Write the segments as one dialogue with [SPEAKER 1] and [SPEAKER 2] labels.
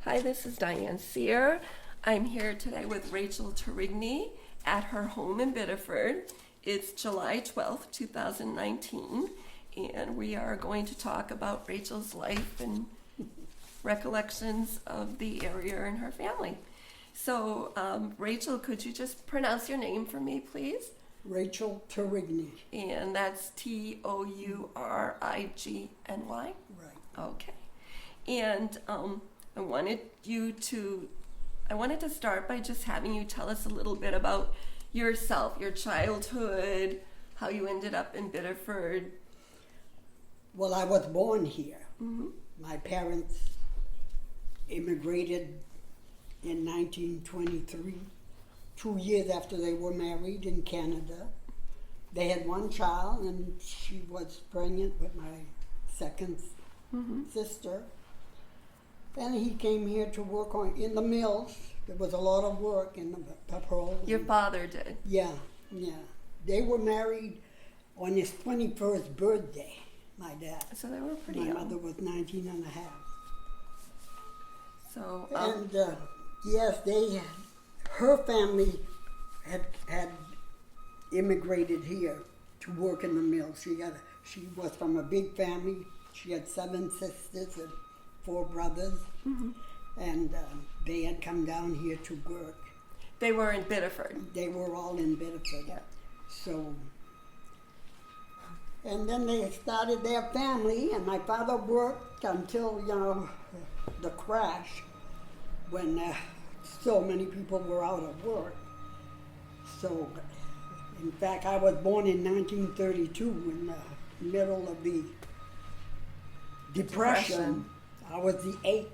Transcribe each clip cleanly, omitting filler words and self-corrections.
[SPEAKER 1] Hi, this is Diane Sear. I'm here today with Rachel Tourigny at her home in Biddeford. It's July 12th, 2019, and we are going to talk about Rachel's life and recollections of the area and her family. So, Rachel, could you just pronounce your name for me, please?
[SPEAKER 2] Rachel Tourigny.
[SPEAKER 1] And that's Tourigny.
[SPEAKER 2] Right.
[SPEAKER 1] Okay. And I wanted to start by just having you tell us a little bit about yourself, your childhood, how you ended up in Biddeford.
[SPEAKER 2] Well, I was born here.
[SPEAKER 1] Mm-hmm.
[SPEAKER 2] My parents immigrated in 1923, 2 years after they were married in Canada. They had one child, and she was pregnant with my second sister. Then he came here to work in the mills. There was a lot of work in the pearls.
[SPEAKER 1] Your father did?
[SPEAKER 2] Yeah. They were married on his 21st birthday, my dad.
[SPEAKER 1] So they were pretty
[SPEAKER 2] My
[SPEAKER 1] young.
[SPEAKER 2] mother was 19 and a half.
[SPEAKER 1] So,
[SPEAKER 2] yes, her family had immigrated here to work in the mill. She was from a big family. She had 7 sisters and 4 brothers, and they had come down here to work.
[SPEAKER 1] they were in Biddeford.
[SPEAKER 2] They were all in Biddeford.
[SPEAKER 1] Yeah.
[SPEAKER 2] So, and then they started their family, and my father worked until, the crash, when so many people were out of work. So, in fact, I was born in 1932 in the middle of the Depression. I was the 8th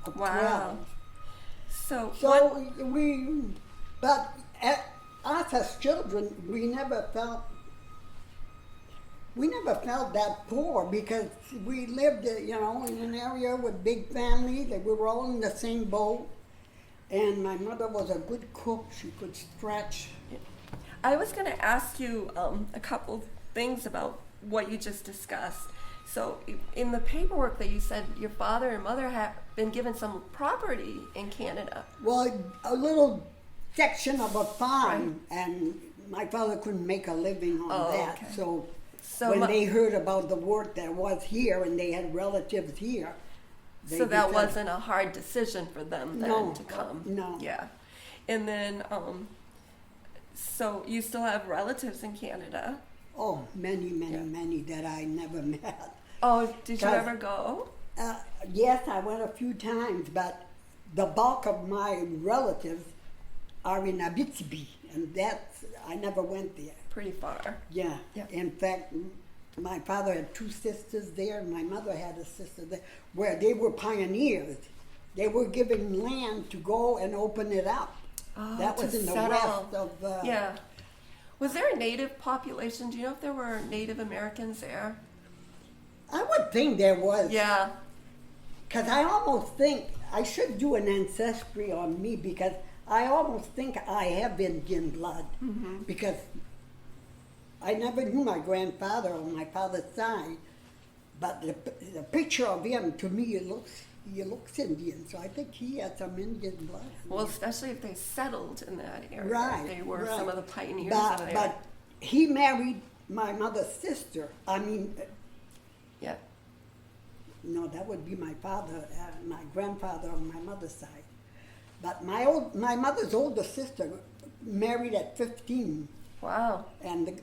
[SPEAKER 2] of 12.
[SPEAKER 1] So
[SPEAKER 2] But us as children, we never felt that poor because we lived, in an area with big families. That we were all in the same boat. And my mother was a good cook. She could stretch.
[SPEAKER 1] I was going to ask you a couple things about what you just discussed. So in the paperwork that you said your father and mother have been given some property in Canada.
[SPEAKER 2] Well, a little section of a farm, and my father couldn't make a living on that.
[SPEAKER 1] Okay.
[SPEAKER 2] So
[SPEAKER 1] So
[SPEAKER 2] when they heard about the work that was here and they had relatives here, they
[SPEAKER 1] so that
[SPEAKER 2] decided-
[SPEAKER 1] wasn't a hard decision for them then
[SPEAKER 2] No,
[SPEAKER 1] to come.
[SPEAKER 2] no.
[SPEAKER 1] Yeah. And then so you still have relatives in Canada.
[SPEAKER 2] Oh, many that I never met.
[SPEAKER 1] Oh, did you
[SPEAKER 2] 'Cause-
[SPEAKER 1] ever go?
[SPEAKER 2] Yes, I went a few times, but the bulk of my relatives are in Abitibi, and I never went there.
[SPEAKER 1] Pretty far.
[SPEAKER 2] Yeah.
[SPEAKER 1] Yeah.
[SPEAKER 2] In fact, my father had 2 sisters there, and my mother had a sister there, where they were pioneers. They were given land to go and open it up.
[SPEAKER 1] Oh,
[SPEAKER 2] That
[SPEAKER 1] to
[SPEAKER 2] was in the
[SPEAKER 1] settle.
[SPEAKER 2] west of.
[SPEAKER 1] Yeah. Was there a native population? Do you know if there were Native Americans there?
[SPEAKER 2] I would think there was.
[SPEAKER 1] Yeah.
[SPEAKER 2] Because I almost think I should do an ancestry on me, because I almost think I have Indian blood. Because I never knew my grandfather on my father's side, but the picture of him, to me, he looks Indian. So I think he had some Indian blood.
[SPEAKER 1] Well, especially if they settled in that area.
[SPEAKER 2] Right.
[SPEAKER 1] They were
[SPEAKER 2] right.
[SPEAKER 1] some of the pioneers of there.
[SPEAKER 2] But he married my mother's sister.
[SPEAKER 1] Yeah.
[SPEAKER 2] No, that would be my father, my grandfather on my mother's side. But my mother's older sister married at 15,
[SPEAKER 1] Wow.
[SPEAKER 2] and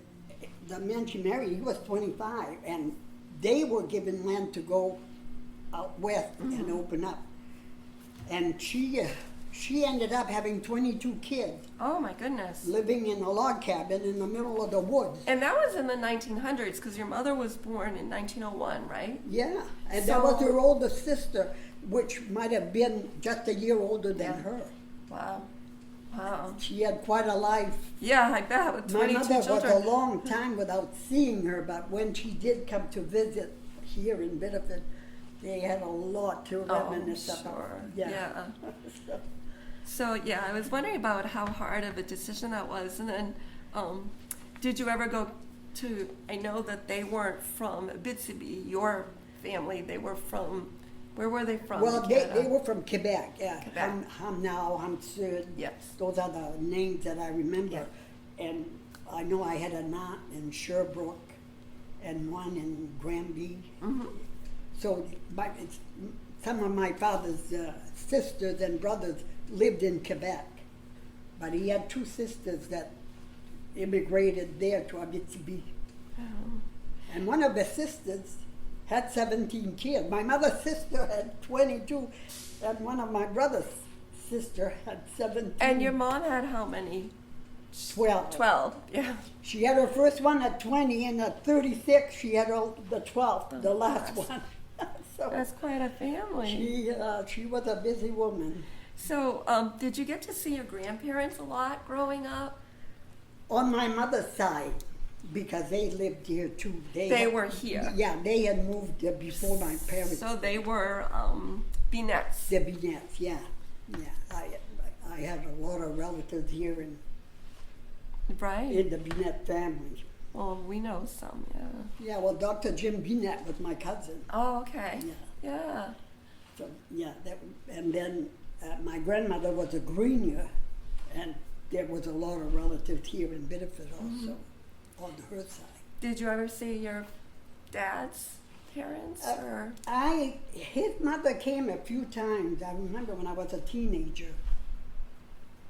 [SPEAKER 2] the man she married, he was 25, and they were given land to go out west and open up. And she ended up having 22 kids,
[SPEAKER 1] Oh my goodness.
[SPEAKER 2] living in a log cabin in the middle of the woods.
[SPEAKER 1] And that was in the 1900s because your mother was born in 1901, right?
[SPEAKER 2] Yeah, and that was
[SPEAKER 1] So-
[SPEAKER 2] her older sister, which might have been just a year older than
[SPEAKER 1] Yeah.
[SPEAKER 2] her.
[SPEAKER 1] Wow. Wow.
[SPEAKER 2] She had quite a life.
[SPEAKER 1] Yeah, I bet with
[SPEAKER 2] My
[SPEAKER 1] 22
[SPEAKER 2] mother
[SPEAKER 1] children.
[SPEAKER 2] was a long time without seeing her, but when she did come to visit here in Biddeford, they had a lot to reminisce about.
[SPEAKER 1] Sure.
[SPEAKER 2] Yeah.
[SPEAKER 1] Yeah. So yeah, I was wondering about how hard of a decision that was, and then did you ever go to? I know that they weren't from Abitibi, your family. They were from Where were they from?
[SPEAKER 2] Well,
[SPEAKER 1] in
[SPEAKER 2] they
[SPEAKER 1] Canada?
[SPEAKER 2] were from Quebec, yeah.
[SPEAKER 1] Quebec.
[SPEAKER 2] Ham Sud.
[SPEAKER 1] Yes.
[SPEAKER 2] Those are the names that I remember.
[SPEAKER 1] Yeah.
[SPEAKER 2] And I know I had an aunt in Sherbrooke and one in Granby.
[SPEAKER 1] Mm-hmm.
[SPEAKER 2] So some of my father's sisters and brothers lived in Quebec. But he had two sisters that immigrated there to Abitibi.
[SPEAKER 1] Oh.
[SPEAKER 2] And one of the sisters had 17 kids. My mother's sister had 22, and one of my brother's sister had 17.
[SPEAKER 1] And your mom had how many?
[SPEAKER 2] 12.
[SPEAKER 1] 12, yeah.
[SPEAKER 2] She had her first one at 20, and at 36, she had the 12th, the last
[SPEAKER 1] gosh.
[SPEAKER 2] one. So
[SPEAKER 1] That's quite a family.
[SPEAKER 2] she was a busy woman.
[SPEAKER 1] So, did you get to see your grandparents a lot growing up?
[SPEAKER 2] On my mother's side, because they lived here too.
[SPEAKER 1] They were here.
[SPEAKER 2] Yeah, they had moved before my parents.
[SPEAKER 1] So they were Binettes.
[SPEAKER 2] The Binettes, yeah. I had a lot of relatives here in
[SPEAKER 1] Right.
[SPEAKER 2] the Binet family.
[SPEAKER 1] Well, we know some, yeah.
[SPEAKER 2] Yeah, well, Dr. Jim Binet was my cousin.
[SPEAKER 1] Oh, okay.
[SPEAKER 2] Yeah.
[SPEAKER 1] Yeah.
[SPEAKER 2] So, yeah, and then my grandmother was a Grenier, and there was a lot of relatives here in Biddeford also, on her side.
[SPEAKER 1] Did you ever see your dad's parents? Or
[SPEAKER 2] His mother came a few times. I remember when I was a teenager.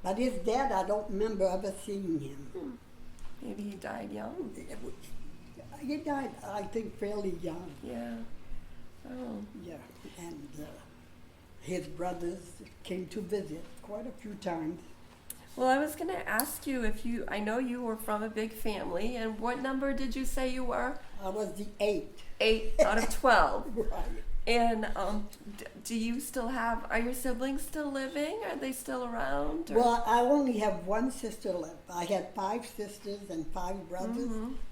[SPEAKER 2] But his dad, I don't remember ever seeing him.
[SPEAKER 1] Maybe he died young.
[SPEAKER 2] He died, I think, fairly young.
[SPEAKER 1] Yeah. Oh.
[SPEAKER 2] Yeah, and his brothers came to visit quite a few times.
[SPEAKER 1] Well, I was going to ask you if I know you were from a big family, and what number did you say you were?
[SPEAKER 2] I was the 8th.
[SPEAKER 1] 8 out of 12.
[SPEAKER 2] Right.
[SPEAKER 1] And do you still are your siblings still living? Are they still around? Or?
[SPEAKER 2] Well, I only have one sister left. I had 5 sisters and 5 brothers.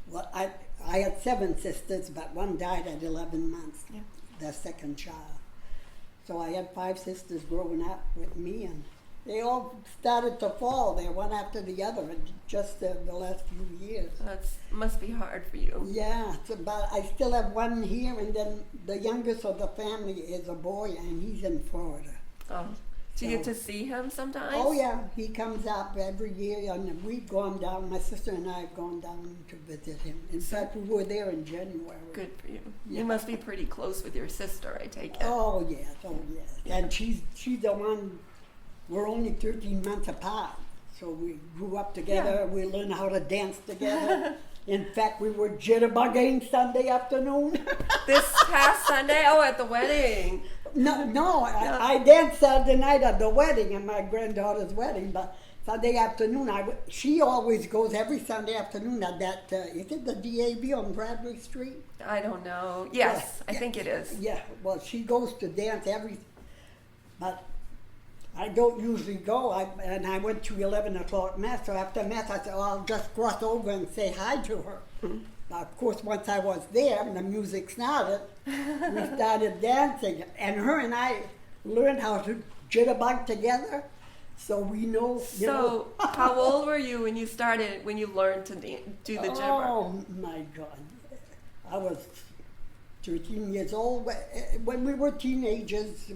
[SPEAKER 2] Well, I had 7 sisters, but one died at 11 months,
[SPEAKER 1] Yeah.
[SPEAKER 2] the second child. So I had 5 sisters growing up with me, and they all started to fall there one after the other in just the last few years.
[SPEAKER 1] That must be hard for you.
[SPEAKER 2] Yeah, but I still have one here, and then the youngest of the family is a boy, and he's in Florida.
[SPEAKER 1] Oh. Do you get to see him sometimes?
[SPEAKER 2] Oh yeah, he comes up every year, and we've gone down, my sister and I have gone down to visit him. In fact, we were there in January.
[SPEAKER 1] Good for you.
[SPEAKER 2] Yeah.
[SPEAKER 1] You must be pretty close with your sister, I take it.
[SPEAKER 2] Oh yes, oh yes. And she's the one, we're only 13 months apart. So we grew up together, we learned how to dance together. In fact, we were jitterbugging Sunday afternoon.
[SPEAKER 1] This past Sunday? Oh, at the wedding.
[SPEAKER 2] No, I danced Saturday night at the wedding, at my granddaughter's wedding, but Sunday afternoon, she always goes every Sunday afternoon at that, is it the DAB on Bradley Street?
[SPEAKER 1] I don't know. Yes, I think it is.
[SPEAKER 2] Yeah, well, she goes to dance but I don't usually go, and I went to 11 o'clock Mass, so after Mass I said, oh, I'll just cross over and say hi to her. Now, of course, once I was there and the music started, we started dancing, and her and I learned how to jitterbug together, so we know, you know.
[SPEAKER 1] So, how old were you when you learned to do the jitterbug?
[SPEAKER 2] Oh my God, I was 13 years old. When we were teenagers,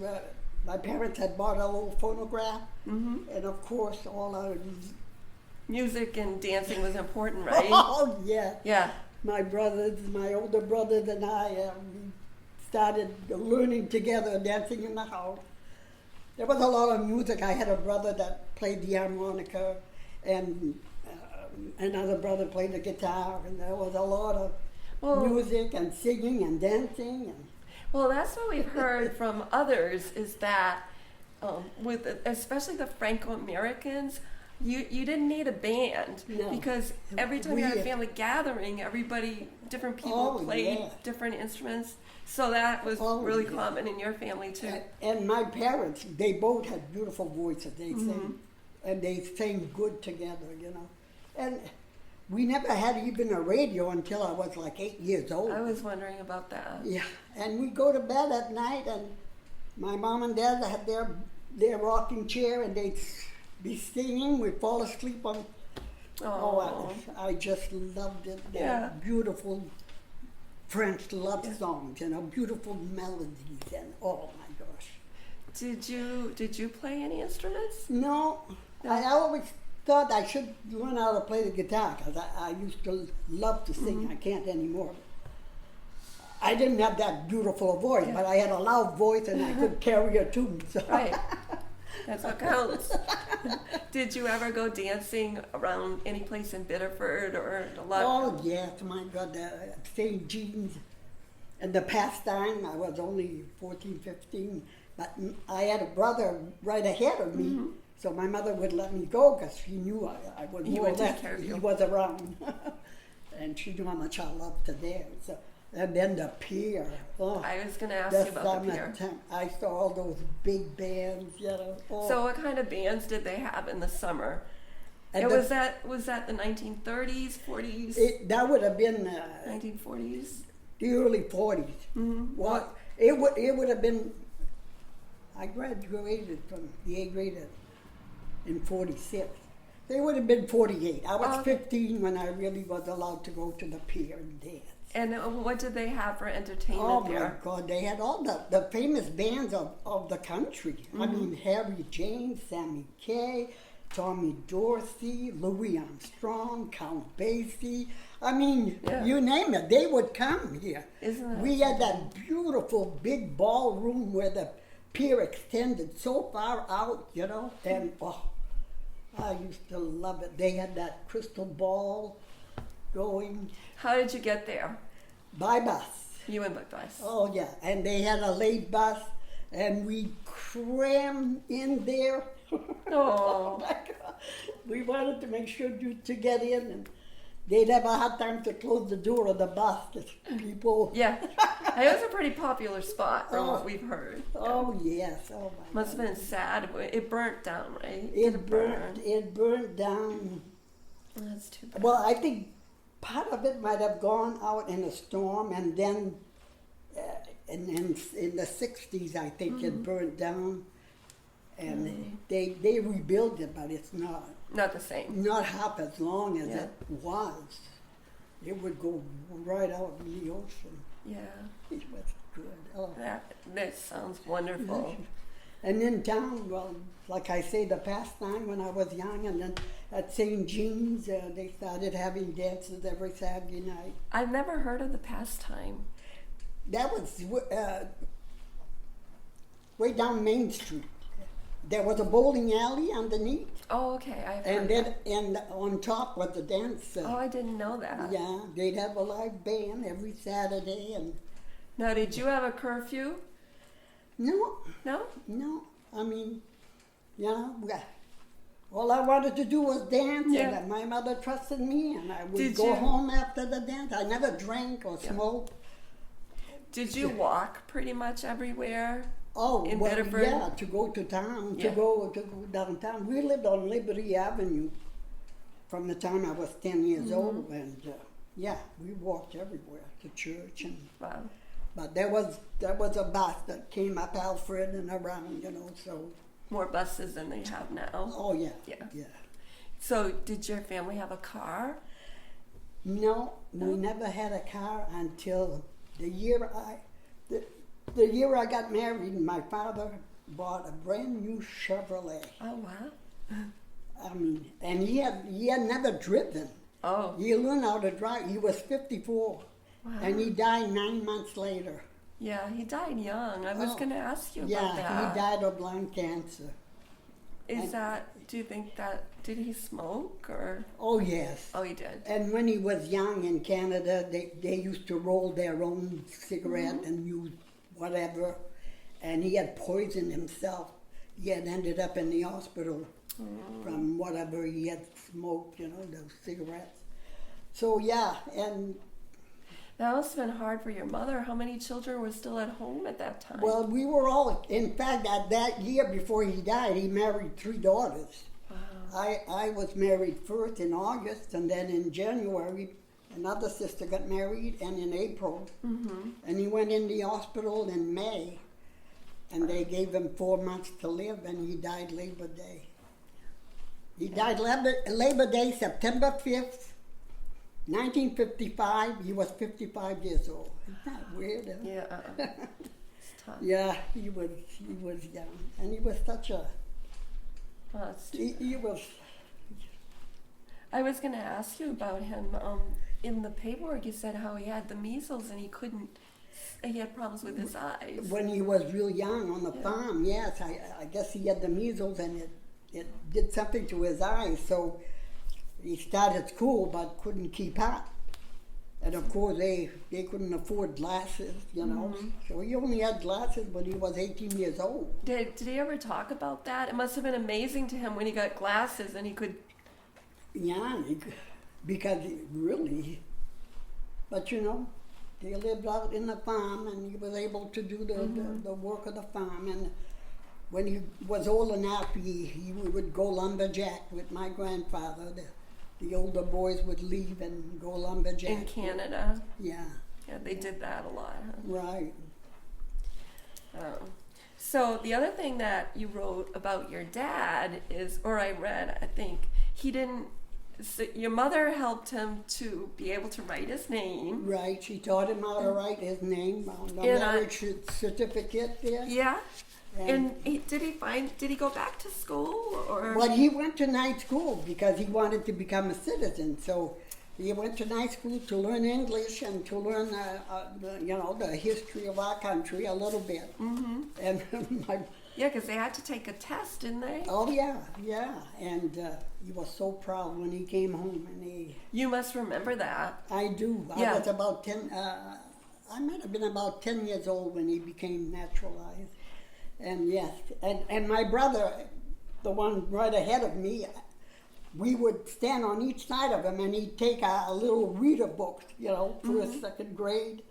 [SPEAKER 2] my parents had bought a little phonograph, and of course all our...
[SPEAKER 1] Music and dancing was important, right?
[SPEAKER 2] Oh yeah.
[SPEAKER 1] Yeah.
[SPEAKER 2] My older brothers and I, we started learning together, dancing in the house. There was a lot of music. I had a brother that played the harmonica, and another brother played the guitar, and there was a lot of music and singing and dancing. And
[SPEAKER 1] well, that's what we've heard from others, is that especially the Franco-Americans, you didn't need a band, because every time you had a family gathering, different people played different instruments. So that was really common in your family too.
[SPEAKER 2] And my parents, they both had beautiful voices. They sang, and they sang good together, you know. And we never had even a radio until I was like 8 years old.
[SPEAKER 1] I was wondering about that.
[SPEAKER 2] Yeah, and we go to bed at night, and my mom and dad had their rocking chair, and they'd be singing. We'd fall asleep on. I just loved it. They're beautiful French love songs, you know, beautiful melodies, and oh my
[SPEAKER 1] Did you play any instruments?
[SPEAKER 2] No, I always thought I should learn how to play the guitar because I used to love to sing. I can't anymore. I didn't have that beautiful voice, but I had a loud voice and I could carry a tune. So.
[SPEAKER 1] Right. That's what counts. Did you ever go dancing around any place in Biddeford or a lot?
[SPEAKER 2] Oh, yes, my God, St. Jean's. And the pastime, I was only 14, 15, but I had a brother right ahead of me, so my mother would let me go because she knew I was
[SPEAKER 1] He
[SPEAKER 2] more or
[SPEAKER 1] would take
[SPEAKER 2] less,
[SPEAKER 1] care of you.
[SPEAKER 2] he was around. And she knew how much I loved to dance. So, and then the pier. Oh,
[SPEAKER 1] I was going to ask you about the pier.
[SPEAKER 2] I saw all those big bands, you know. Oh.
[SPEAKER 1] So what kind of bands did they have in the summer?
[SPEAKER 2] And
[SPEAKER 1] Was that the 1930s, 40s,
[SPEAKER 2] that would have been
[SPEAKER 1] 1940s?
[SPEAKER 2] the early 40s.
[SPEAKER 1] Mm-hmm.
[SPEAKER 2] Well, it would have been. I graduated from the 8th grade in 46. They would have been 48. I was 15 when I really was allowed to go to the pier and dance.
[SPEAKER 1] And what did they have for entertainment
[SPEAKER 2] Oh
[SPEAKER 1] there?
[SPEAKER 2] my God, they had all the famous bands of the country. I mean, Harry James, Sammy Kaye, Tommy Dorsey, Louis Armstrong, Count Basie. I mean, you name it, they would come here.
[SPEAKER 1] Isn't that
[SPEAKER 2] We had that beautiful big ballroom where the pier extended so far out, you know, and I used to love it. They had that crystal ball going
[SPEAKER 1] How did you get there?
[SPEAKER 2] by bus.
[SPEAKER 1] You went by bus.
[SPEAKER 2] Oh yeah, and they had a late bus, and we crammed in there.
[SPEAKER 1] Oh.
[SPEAKER 2] My God. We wanted to make sure to get in, and they'd have a hard time to close the door of the bus. 'Cause people.
[SPEAKER 1] Yeah, it was a pretty popular spot from what we've heard.
[SPEAKER 2] Oh yes. Oh my.
[SPEAKER 1] Must have been sad. It burnt down, right?
[SPEAKER 2] It burnt. It burnt down.
[SPEAKER 1] That's too bad.
[SPEAKER 2] Well, I think part of it might have gone out in a storm, and then in the 60s, I think it burned down, and they rebuilt it, but it's not
[SPEAKER 1] Not the same.
[SPEAKER 2] not half as long as it was. It would go right out in the ocean.
[SPEAKER 1] Yeah,
[SPEAKER 2] It was good. Oh.
[SPEAKER 1] that sounds wonderful.
[SPEAKER 2] And in town, well, like I say, the pastime when I was young, and then at St. Jean's, they started having dances every Saturday night.
[SPEAKER 1] I've never heard of the pastime.
[SPEAKER 2] That was way down Main Street. There was a bowling alley underneath,
[SPEAKER 1] Oh, okay. I've
[SPEAKER 2] and
[SPEAKER 1] heard
[SPEAKER 2] then
[SPEAKER 1] that.
[SPEAKER 2] and on top was the dance.
[SPEAKER 1] Oh, I didn't know that.
[SPEAKER 2] Yeah, they'd have a live band every Saturday, and
[SPEAKER 1] Now, did you have a curfew?
[SPEAKER 2] no,
[SPEAKER 1] No?
[SPEAKER 2] I mean, you know, all I wanted to do was dance,
[SPEAKER 1] Yeah.
[SPEAKER 2] and my mother trusted me, and I would
[SPEAKER 1] Did
[SPEAKER 2] go
[SPEAKER 1] you-
[SPEAKER 2] home after the dance. I never drank or smoked.
[SPEAKER 1] Did you walk pretty much everywhere?
[SPEAKER 2] Oh,
[SPEAKER 1] In
[SPEAKER 2] well,
[SPEAKER 1] Biddeford?
[SPEAKER 2] yeah, to go to town,
[SPEAKER 1] Yeah.
[SPEAKER 2] to go downtown. We lived on Liberty Avenue from the time I was 10 years old, and yeah, we walked everywhere to church, and
[SPEAKER 1] Wow.
[SPEAKER 2] but there was a bus that came up Alfred and around, you know. So
[SPEAKER 1] More buses than they have now.
[SPEAKER 2] oh yeah,
[SPEAKER 1] Yeah. So, did your family have a car?
[SPEAKER 2] No, we never had a car until the year the year I got married. My father bought a brand new Chevrolet.
[SPEAKER 1] Oh, wow.
[SPEAKER 2] I mean, and he had never driven.
[SPEAKER 1] Oh,
[SPEAKER 2] He learned how to drive. He was 54,
[SPEAKER 1] wow.
[SPEAKER 2] and he died 9 months later.
[SPEAKER 1] Yeah, he died young. I was
[SPEAKER 2] Oh,
[SPEAKER 1] going to ask you
[SPEAKER 2] Yeah,
[SPEAKER 1] about that.
[SPEAKER 2] he died of lung cancer.
[SPEAKER 1] Do you think did he smoke or?
[SPEAKER 2] Oh yes.
[SPEAKER 1] Oh, he did.
[SPEAKER 2] And when he was young in Canada, they used to roll their own cigarette and use whatever, and he had poisoned himself. He had ended up in the hospital from whatever he had smoked, you know, those cigarettes. So yeah, and
[SPEAKER 1] That must have been hard for your mother. How many children were still at home at that time?
[SPEAKER 2] well, we were all, in fact, that year before he died, he married 3 daughters.
[SPEAKER 1] Wow.
[SPEAKER 2] I was married first in August, and then in January, another sister got married, and in April. And he went in the hospital in May, and they gave him 4 months to live, and he died Labor Day. He died Labor Day, September 5th, 1955. He was 55 years old. Isn't that weird? Huh?
[SPEAKER 1] Yeah. It's Tough.
[SPEAKER 2] Yeah, he was young, and he was such a,
[SPEAKER 1] Oh, that's too
[SPEAKER 2] he was,
[SPEAKER 1] I was going to ask you about him. In the paperwork, you said how he had the measles and he had problems with his eyes.
[SPEAKER 2] when he was real young on the
[SPEAKER 1] Yeah.
[SPEAKER 2] farm, yes, I guess he had the measles and it did something to his eyes, so he started school but couldn't keep up. And of course they couldn't afford glasses, you know, so he only had glasses when he was 18 years old.
[SPEAKER 1] Did he ever talk about that? It must have been amazing to him when he got glasses and he could.
[SPEAKER 2] Yeah, because he really, but you know, they lived out in the farm and he was able to do the work of the farm. And when he was old enough, he would go lumberjack with my grandfather. The older boys would leave and go lumberjack.
[SPEAKER 1] In Canada.
[SPEAKER 2] Yeah.
[SPEAKER 1] Yeah, they did that a lot. Huh?
[SPEAKER 2] Right.
[SPEAKER 1] So the other thing that you wrote about your dad is, or I read, I think, he didn't, so your mother helped him to be able to write his name.
[SPEAKER 2] Right. She taught him how to write his name on the
[SPEAKER 1] And
[SPEAKER 2] marriage certificate there.
[SPEAKER 1] Yeah. And did he go back to school or?
[SPEAKER 2] Well, he went to night school because he wanted to become a citizen. So he went to night school to learn English and to learn, you know, the history of our country a little bit. Mm-hmm. And
[SPEAKER 1] Yeah, because they had to take a test, didn't they?
[SPEAKER 2] oh yeah, yeah. And he was so proud when he came home. And
[SPEAKER 1] You must remember that.
[SPEAKER 2] I do.
[SPEAKER 1] Yeah.
[SPEAKER 2] I was about 10. I might have been about 10 years old when he became naturalized. And yes, and my brother, the one right ahead of me, we would stand on each side of him and he'd take a little reader book, you know, first, second grade,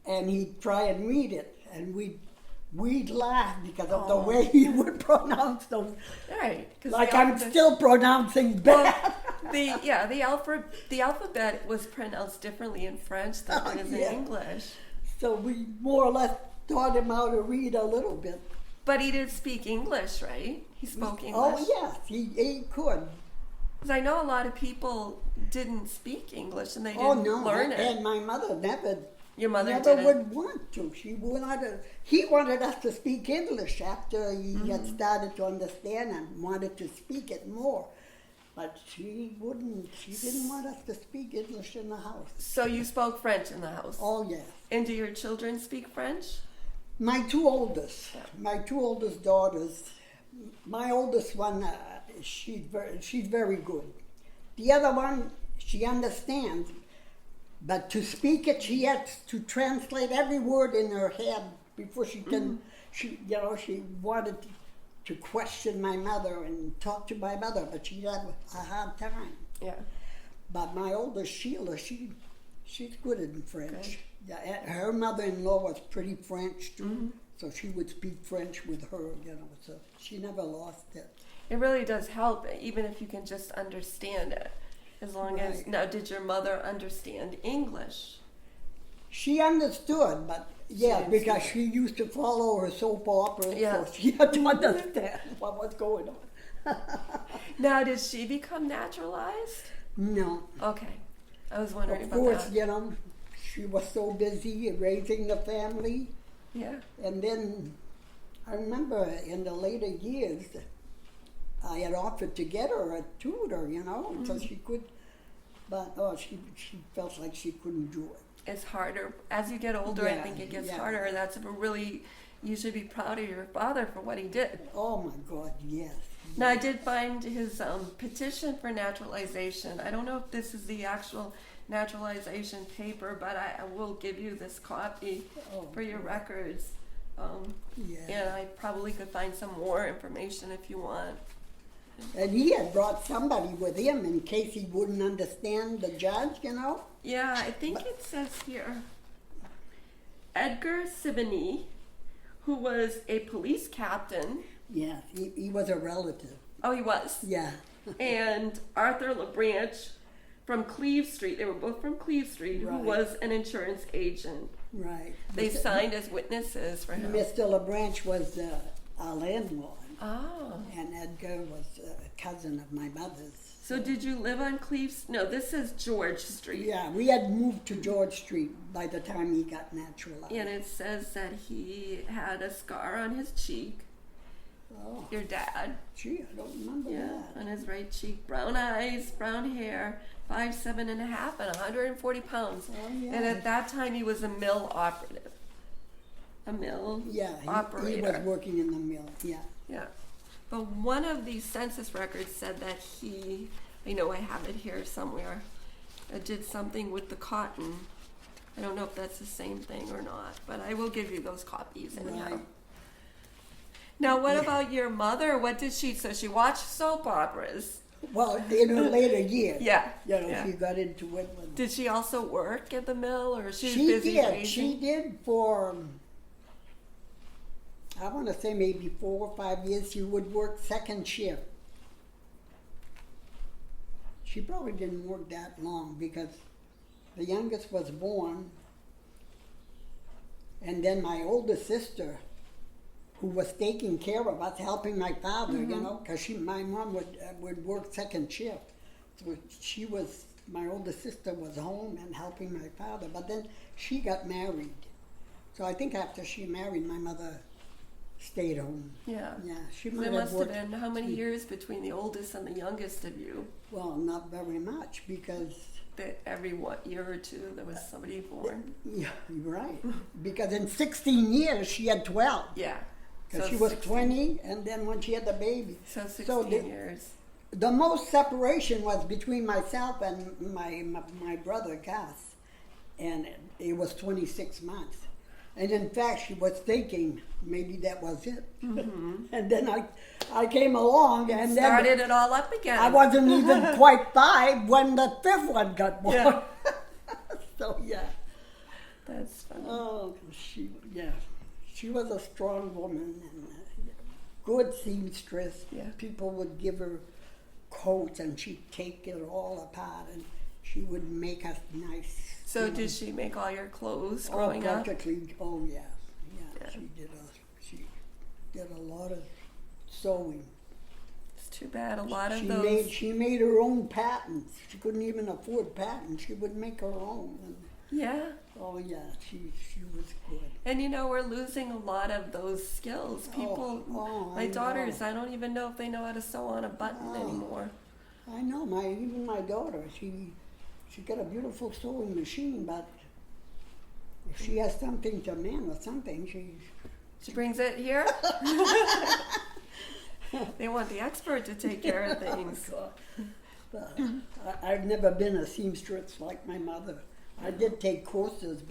[SPEAKER 2] and he'd try and read it. And we'd laugh because of the way he would pronounce those.
[SPEAKER 1] Right.
[SPEAKER 2] Like I'm still pronouncing bad.
[SPEAKER 1] The alphabet was pronounced differently in French than it is in English.
[SPEAKER 2] So we more or less taught him how to read a little bit.
[SPEAKER 1] But he did speak English, right? He spoke English.
[SPEAKER 2] Oh yes, he could.
[SPEAKER 1] Because I know a lot of people didn't speak English and they didn't
[SPEAKER 2] Oh no,
[SPEAKER 1] learn it.
[SPEAKER 2] and my mother never.
[SPEAKER 1] Your mother
[SPEAKER 2] never
[SPEAKER 1] didn't.
[SPEAKER 2] would want to. He wanted us to speak English after he had started to understand and wanted to speak it more. But she wouldn't. She didn't want us to speak English in the house.
[SPEAKER 1] So you spoke French in the house.
[SPEAKER 2] Oh yes.
[SPEAKER 1] And do your children speak French?
[SPEAKER 2] My two oldest daughters. My oldest one, she's very good. The other one, she understands, but to speak it, she has to translate every word in her head before she can. She wanted to question my mother and talk to my mother, but she had a hard time.
[SPEAKER 1] Yeah.
[SPEAKER 2] But my oldest Sheila, she's good in French.
[SPEAKER 1] Good.
[SPEAKER 2] Yeah, her mother-in-law was pretty French too, so she would speak French with her, you know. So she never lost it.
[SPEAKER 1] It really does help, even if you can just understand it. As long as now, did your mother understand English?
[SPEAKER 2] She understood, but yeah,
[SPEAKER 1] She
[SPEAKER 2] because
[SPEAKER 1] understood.
[SPEAKER 2] she used to follow her soap opera,
[SPEAKER 1] Yeah.
[SPEAKER 2] so she had to understand what was going on.
[SPEAKER 1] Now, did she become naturalized?
[SPEAKER 2] No,
[SPEAKER 1] Okay, I was wondering
[SPEAKER 2] of
[SPEAKER 1] about
[SPEAKER 2] course,
[SPEAKER 1] that.
[SPEAKER 2] you know, she was so busy raising the family,
[SPEAKER 1] Yeah.
[SPEAKER 2] and then I remember in the later years, I had offered to get her a tutor, you know, so she could, but she felt like she couldn't do it.
[SPEAKER 1] It's harder as you get older. I
[SPEAKER 2] Yeah,
[SPEAKER 1] think it gets
[SPEAKER 2] yeah.
[SPEAKER 1] harder. That's a really, you should be proud of your father for what he did.
[SPEAKER 2] Oh my God, yes.
[SPEAKER 1] Now, I did find his petition for naturalization. I don't know if this is the actual naturalization paper, but I will give you this copy for your records.
[SPEAKER 2] Yeah.
[SPEAKER 1] And I probably could find some more information if you want.
[SPEAKER 2] And he had brought somebody with him in case he wouldn't understand the judge, you know?
[SPEAKER 1] Yeah, I think it says here, Edgar Sibony, who was a police captain.
[SPEAKER 2] Yeah, he was a relative.
[SPEAKER 1] Oh, he was.
[SPEAKER 2] Yeah.
[SPEAKER 1] And Arthur LeBranch from Cleve Street. They were both from Cleve Street, who
[SPEAKER 2] Right.
[SPEAKER 1] was an insurance agent.
[SPEAKER 2] Right.
[SPEAKER 1] They signed as witnesses for him.
[SPEAKER 2] Mr. LeBranch was a landlord.
[SPEAKER 1] Oh.
[SPEAKER 2] and Edgar was a cousin of my mother's.
[SPEAKER 1] So did you live on Cleves? No, this is George Street.
[SPEAKER 2] Yeah, we had moved to George Street by the time he got naturalized.
[SPEAKER 1] And it says that he had a scar on his cheek.
[SPEAKER 2] Oh,
[SPEAKER 1] Your dad.
[SPEAKER 2] gee, I don't remember
[SPEAKER 1] Yeah,
[SPEAKER 2] that.
[SPEAKER 1] on his right cheek. Brown eyes, brown hair, 5'7" and a half, and 140 pounds.
[SPEAKER 2] Oh, yeah.
[SPEAKER 1] And at that time, he was a mill operative. A mill
[SPEAKER 2] Yeah,
[SPEAKER 1] operator.
[SPEAKER 2] he was working in the mill, yeah.
[SPEAKER 1] Yeah. But one of these census records said that he, I know I have it here somewhere, did something with the cotton. I don't know if that's the same thing or not, but I will give you those copies anyhow.
[SPEAKER 2] Right.
[SPEAKER 1] Now, what about your mother? What did she, so she watched soap operas.
[SPEAKER 2] Well, in her later years,
[SPEAKER 1] Yeah.
[SPEAKER 2] you know,
[SPEAKER 1] yeah.
[SPEAKER 2] she got into it. With,
[SPEAKER 1] Did she also work at the mill, or she was
[SPEAKER 2] she
[SPEAKER 1] busy
[SPEAKER 2] did.
[SPEAKER 1] raising?
[SPEAKER 2] She did for, I want to say maybe 4 or 5 years. She would work second shift. She probably didn't work that long because the youngest was born, and then my older sister, who was taking care of us, helping my father, you know, because my mom would work second shift. So she was, my older sister was home and helping my father, but then she got married. So I think after she married, my mother stayed home.
[SPEAKER 1] Yeah.
[SPEAKER 2] Yeah, she might
[SPEAKER 1] There
[SPEAKER 2] have
[SPEAKER 1] must have
[SPEAKER 2] worked.
[SPEAKER 1] been how many years between the oldest and the youngest of you?
[SPEAKER 2] Well, not very much because,
[SPEAKER 1] That every year or two there was somebody born?
[SPEAKER 2] yeah, you're right. Because in 16 years, she had 12.
[SPEAKER 1] Yeah.
[SPEAKER 2] Because
[SPEAKER 1] So
[SPEAKER 2] she was
[SPEAKER 1] 16
[SPEAKER 2] 20, and then when she had the baby.
[SPEAKER 1] So 16
[SPEAKER 2] So the-
[SPEAKER 1] years.
[SPEAKER 2] The most separation was between myself and my brother Gus, and it was 26 months. And in fact, she was thinking maybe that was it. And then I came along, and
[SPEAKER 1] Started
[SPEAKER 2] then
[SPEAKER 1] it all up again.
[SPEAKER 2] I wasn't even quite 5 when the 5th one got born.
[SPEAKER 1] Yeah.
[SPEAKER 2] So yeah.
[SPEAKER 1] That's funny.
[SPEAKER 2] Oh, she was a strong woman and a good seamstress.
[SPEAKER 1] Yeah.
[SPEAKER 2] People would give her coats and she'd take it all apart and she would make us nice.
[SPEAKER 1] So
[SPEAKER 2] you know.
[SPEAKER 1] did she make all your clothes
[SPEAKER 2] Oh,
[SPEAKER 1] growing up?
[SPEAKER 2] practically. Oh yeah.
[SPEAKER 1] Yeah.
[SPEAKER 2] She did a lot of sewing.
[SPEAKER 1] It's too bad a lot of
[SPEAKER 2] She
[SPEAKER 1] those.
[SPEAKER 2] she made her own patterns. She couldn't even afford patterns. She would make her own. And,
[SPEAKER 1] Yeah.
[SPEAKER 2] oh yeah, she was good.
[SPEAKER 1] And you know, we're losing a lot of those skills. People,
[SPEAKER 2] I
[SPEAKER 1] my daughters,
[SPEAKER 2] know.
[SPEAKER 1] I don't even know if they know how to sew on a button
[SPEAKER 2] Oh.
[SPEAKER 1] anymore.
[SPEAKER 2] I know, even my daughter, she got a beautiful sewing machine, but if she has something to mend or something,
[SPEAKER 1] She brings it here. They want the expert to take care of things.
[SPEAKER 2] But I've never been a seamstress like my mother. I did take courses,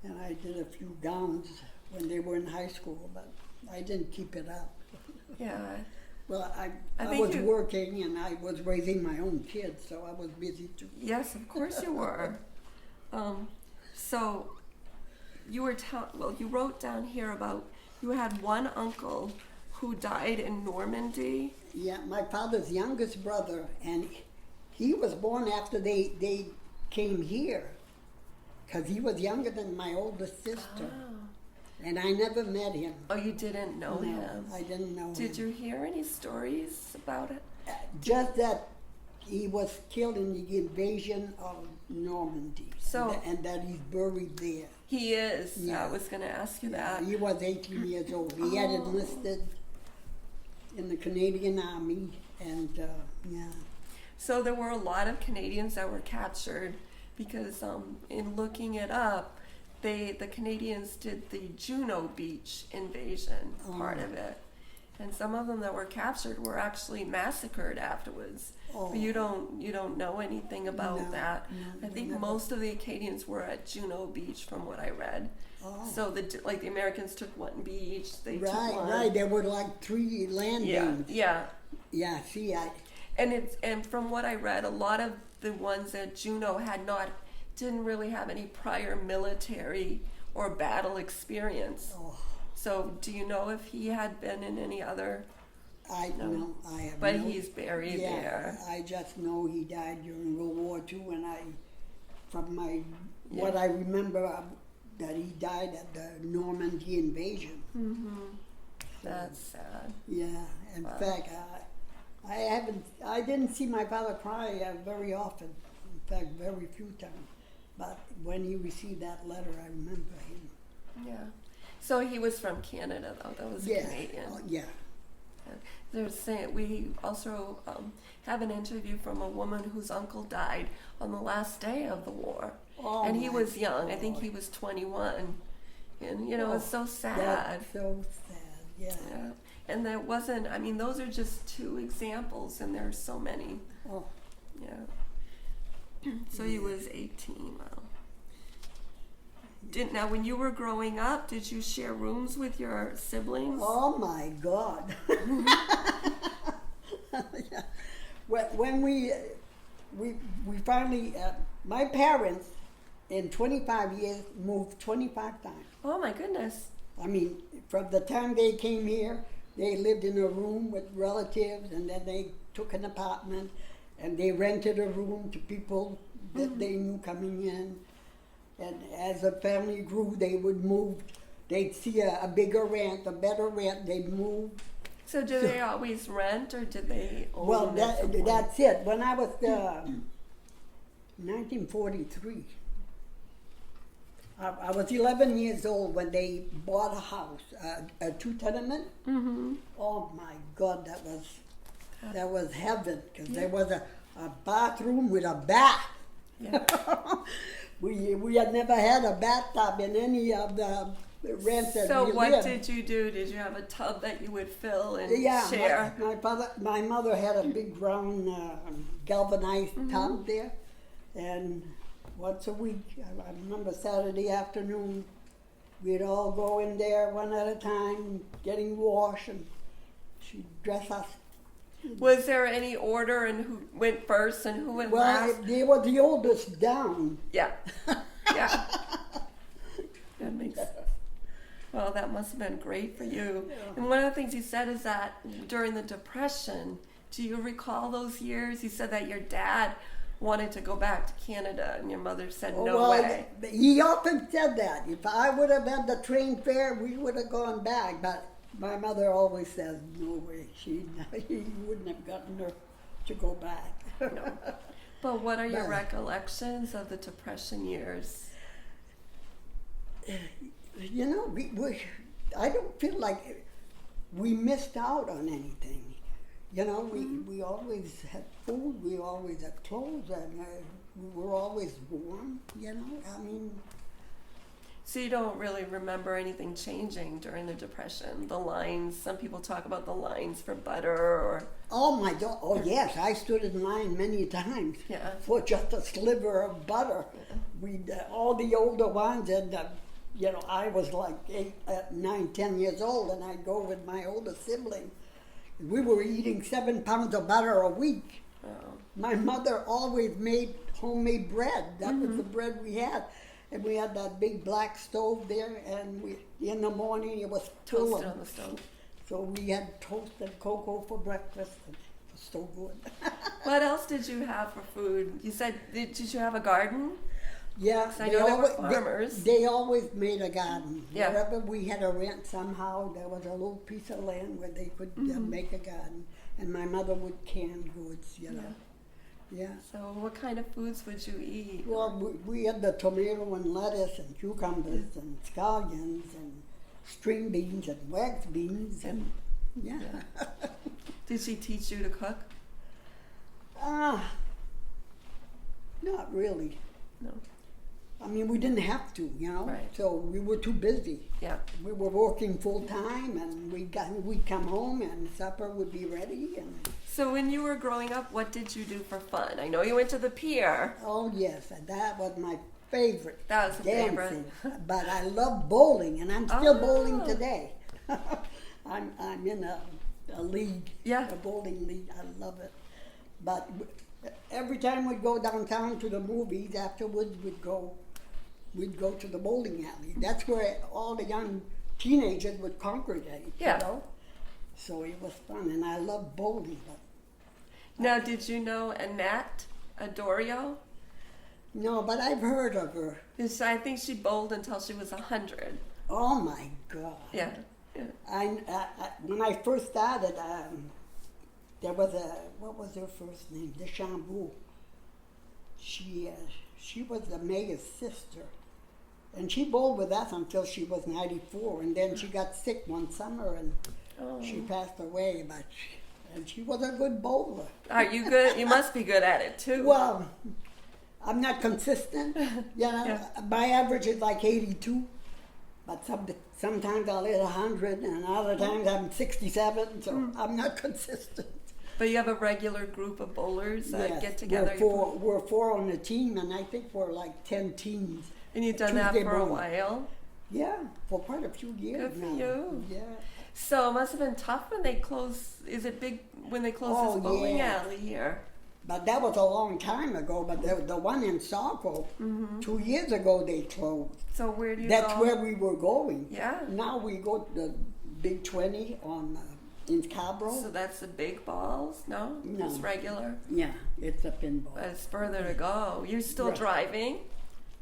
[SPEAKER 2] and I did a few gowns when they were in high school, but I didn't keep it up.
[SPEAKER 1] Yeah.
[SPEAKER 2] Well, I
[SPEAKER 1] think
[SPEAKER 2] was
[SPEAKER 1] you-
[SPEAKER 2] working and I was raising my own kids, so I was busy too.
[SPEAKER 1] Yes, of course you were. So you were you wrote down here about you had one uncle who died in Normandy.
[SPEAKER 2] Yeah, my father's youngest brother, and he was born after they came here, because he was younger than my oldest sister, and I never met him.
[SPEAKER 1] Oh, you didn't know
[SPEAKER 2] No,
[SPEAKER 1] him.
[SPEAKER 2] I didn't know him.
[SPEAKER 1] Did you hear any stories about it?
[SPEAKER 2] Just that he was killed in the invasion of Normandy,
[SPEAKER 1] So-
[SPEAKER 2] and that he's buried there.
[SPEAKER 1] He is.
[SPEAKER 2] Yeah.
[SPEAKER 1] I was going to ask you that.
[SPEAKER 2] He was 18 years old. He had
[SPEAKER 1] Oh.
[SPEAKER 2] enlisted in the Canadian Army, and yeah.
[SPEAKER 1] So there were a lot of Canadians that were captured because in looking it up, the Canadians did the Juno Beach invasion part of it. And some of them that were captured were actually massacred afterwards.
[SPEAKER 2] Oh.
[SPEAKER 1] But you don't know anything about
[SPEAKER 2] No,
[SPEAKER 1] that.
[SPEAKER 2] no,
[SPEAKER 1] I think
[SPEAKER 2] never.
[SPEAKER 1] most of the Acadians were at Juno Beach from what I read.
[SPEAKER 2] Oh.
[SPEAKER 1] So the Americans took one beach, they took
[SPEAKER 2] Right,
[SPEAKER 1] one.
[SPEAKER 2] right. There were like 3 landings.
[SPEAKER 1] Yeah.
[SPEAKER 2] Yeah, see,
[SPEAKER 1] And from what I read, a lot of the ones at Juneau didn't really have any prior military or battle experience.
[SPEAKER 2] oh,
[SPEAKER 1] So do you know if he had been in any other?
[SPEAKER 2] I
[SPEAKER 1] No.
[SPEAKER 2] know, I have
[SPEAKER 1] But
[SPEAKER 2] no,
[SPEAKER 1] he's buried
[SPEAKER 2] yeah,
[SPEAKER 1] there.
[SPEAKER 2] I just know he died during World War II, and what I remember, that he died at the Normandy invasion.
[SPEAKER 1] Mm-hmm. That's sad.
[SPEAKER 2] Yeah, in
[SPEAKER 1] Wow.
[SPEAKER 2] fact, I didn't see my father cry very often. In fact, very few times. But when he received that letter, I remember him.
[SPEAKER 1] Yeah. So he was from Canada, though. That was a
[SPEAKER 2] Yeah,
[SPEAKER 1] Canadian.
[SPEAKER 2] yeah.
[SPEAKER 1] They're saying we also have an interview from a woman whose uncle died on the last day of the war,
[SPEAKER 2] Oh,
[SPEAKER 1] and he
[SPEAKER 2] my
[SPEAKER 1] was young. I think
[SPEAKER 2] God.
[SPEAKER 1] he was 21, and you know it's so sad.
[SPEAKER 2] That's so sad, yeah.
[SPEAKER 1] Yeah. And there wasn't. I mean, those are just two examples, and there's so many.
[SPEAKER 2] Oh,
[SPEAKER 1] Yeah. So he was 18. Wow. Now, when you were growing up, did you share rooms with your siblings?
[SPEAKER 2] oh my God. Yeah. When we finally, my parents in 25 years moved 25 times.
[SPEAKER 1] Oh my goodness.
[SPEAKER 2] I mean, from the time they came here, they lived in a room with relatives, and then they took an apartment, and they rented a room to people that they knew coming in. And as the family grew, they would move. They'd see a bigger rent, a better rent, they'd move.
[SPEAKER 1] So did they always rent, or did they own
[SPEAKER 2] Well,
[SPEAKER 1] at some point?
[SPEAKER 2] that's it. When I was 1943, I was 11 years old when they bought a house, a two-tenement.
[SPEAKER 1] Mm-hmm.
[SPEAKER 2] Oh my God, that was heaven, because there
[SPEAKER 1] Yeah.
[SPEAKER 2] was a bathroom with a bath.
[SPEAKER 1] Yeah.
[SPEAKER 2] We had never had a bathtub in any of the rent that
[SPEAKER 1] So
[SPEAKER 2] we
[SPEAKER 1] what
[SPEAKER 2] lived.
[SPEAKER 1] did you do? Did you have a tub that you would fill and
[SPEAKER 2] Yeah,
[SPEAKER 1] share?
[SPEAKER 2] my mother had a big round galvanized tub there, and once a week, I remember Saturday afternoon, we'd all go in there one at a time, getting washed, and she'd dress us.
[SPEAKER 1] Was there any order and who went first and who went
[SPEAKER 2] Well,
[SPEAKER 1] last?
[SPEAKER 2] they were the oldest down.
[SPEAKER 1] Yeah. Yeah. That makes sense. Well, that must have been great for you. And one of the things you said is that during the Depression, do you recall those years? You said that your dad wanted to go back to Canada and your mother said no
[SPEAKER 2] Well,
[SPEAKER 1] way.
[SPEAKER 2] he often said that. If I would have had the train fare, we would have gone back. But my mother always says, no way. He wouldn't have gotten her to go back.
[SPEAKER 1] No. But what are your
[SPEAKER 2] But-
[SPEAKER 1] recollections of the Depression years?
[SPEAKER 2] You know, I don't feel like we missed out on anything. You know, we always had food, we always had clothes, and we were always warm, you know. I mean,
[SPEAKER 1] So you don't really remember anything changing during the Depression? The lines, some people talk about the lines for butter or...
[SPEAKER 2] oh my God, oh yes, I stood in line many times
[SPEAKER 1] Yeah.
[SPEAKER 2] for just a sliver of butter. All the older ones, and you know, I was like 9, 10 years old, and I'd go with my older sibling. We were eating 7 pounds of butter a week.
[SPEAKER 1] Oh.
[SPEAKER 2] My mother always made homemade bread. That was the bread we had. And we had that big black stove there, and in the morning it was full
[SPEAKER 1] Toasted
[SPEAKER 2] of,
[SPEAKER 1] on the stove.
[SPEAKER 2] so we had toasted cocoa for breakfast. And it was so good.
[SPEAKER 1] What else did you have for food? You said, did you have a garden?
[SPEAKER 2] Yeah,
[SPEAKER 1] I know there were farmers.
[SPEAKER 2] They always made a garden.
[SPEAKER 1] Yeah.
[SPEAKER 2] Wherever we had a rent somehow, there was a little piece of land where they could make a garden. And my mother would can goods, you know. Yeah.
[SPEAKER 1] So what kind of foods would you eat?
[SPEAKER 2] Well, we had the tomato and lettuce and cucumbers and scallions and string beans and wax beans and yeah.
[SPEAKER 1] Did she teach you to cook?
[SPEAKER 2] Not really.
[SPEAKER 1] No.
[SPEAKER 2] I mean, we didn't have to, you know.
[SPEAKER 1] Right.
[SPEAKER 2] So we were too busy.
[SPEAKER 1] Yeah.
[SPEAKER 2] We were working full time, and we'd come home and supper would be ready. And
[SPEAKER 1] So when you were growing up, what did you do for fun? I know you went to the pier.
[SPEAKER 2] oh yes, and that was my favorite.
[SPEAKER 1] That was a
[SPEAKER 2] dancing.
[SPEAKER 1] favorite.
[SPEAKER 2] But I love bowling, and I'm still bowling
[SPEAKER 1] Oh.
[SPEAKER 2] today. I'm in a league,
[SPEAKER 1] Yeah.
[SPEAKER 2] a bowling league. I love it. But every time we'd go downtown to the movies, afterwards we'd go to the bowling alley. That's where all the young teenagers would congregate,
[SPEAKER 1] Yeah.
[SPEAKER 2] you know. So it was fun, and I love bowling. But
[SPEAKER 1] Now, did you know Annette Adorio?
[SPEAKER 2] no, but I've heard of her.
[SPEAKER 1] I think she bowled until she was 100.
[SPEAKER 2] Oh my God.
[SPEAKER 1] Yeah.
[SPEAKER 2] When I first started, there was what was her first name? Deschambault. She was the mayor's sister. And she bowled with us until she was 94. And then she got sick one summer and she passed away. And she was a good bowler.
[SPEAKER 1] Are you good? You must be good at it too.
[SPEAKER 2] Well, I'm not consistent. You know,
[SPEAKER 1] Yeah.
[SPEAKER 2] my average is like 82. But sometimes I'll hit 100 and other times I'm 67. So I'm not consistent.
[SPEAKER 1] But you have a regular group of bowlers that
[SPEAKER 2] Yes,
[SPEAKER 1] get together.
[SPEAKER 2] We're four on the team, and I think we're like 10 teams.
[SPEAKER 1] And you've done that
[SPEAKER 2] Tuesday
[SPEAKER 1] for a
[SPEAKER 2] morning.
[SPEAKER 1] while.
[SPEAKER 2] Yeah, for quite a few years
[SPEAKER 1] Good for
[SPEAKER 2] now.
[SPEAKER 1] you.
[SPEAKER 2] Yeah.
[SPEAKER 1] So it must have been tough when they close. Is it big when they close
[SPEAKER 2] Oh,
[SPEAKER 1] this bowling
[SPEAKER 2] yeah.
[SPEAKER 1] alley here?
[SPEAKER 2] But that was a long time ago. But the one in Saco, 2 years ago they closed.
[SPEAKER 1] So where do you
[SPEAKER 2] That's
[SPEAKER 1] go?
[SPEAKER 2] where we were going.
[SPEAKER 1] Yeah.
[SPEAKER 2] Now we go to the Big 20 in Scarborough.
[SPEAKER 1] So that's the big balls? No?
[SPEAKER 2] No.
[SPEAKER 1] It's regular?
[SPEAKER 2] Yeah, it's a pinball.
[SPEAKER 1] But it's further to go. You're still
[SPEAKER 2] Right.
[SPEAKER 1] driving?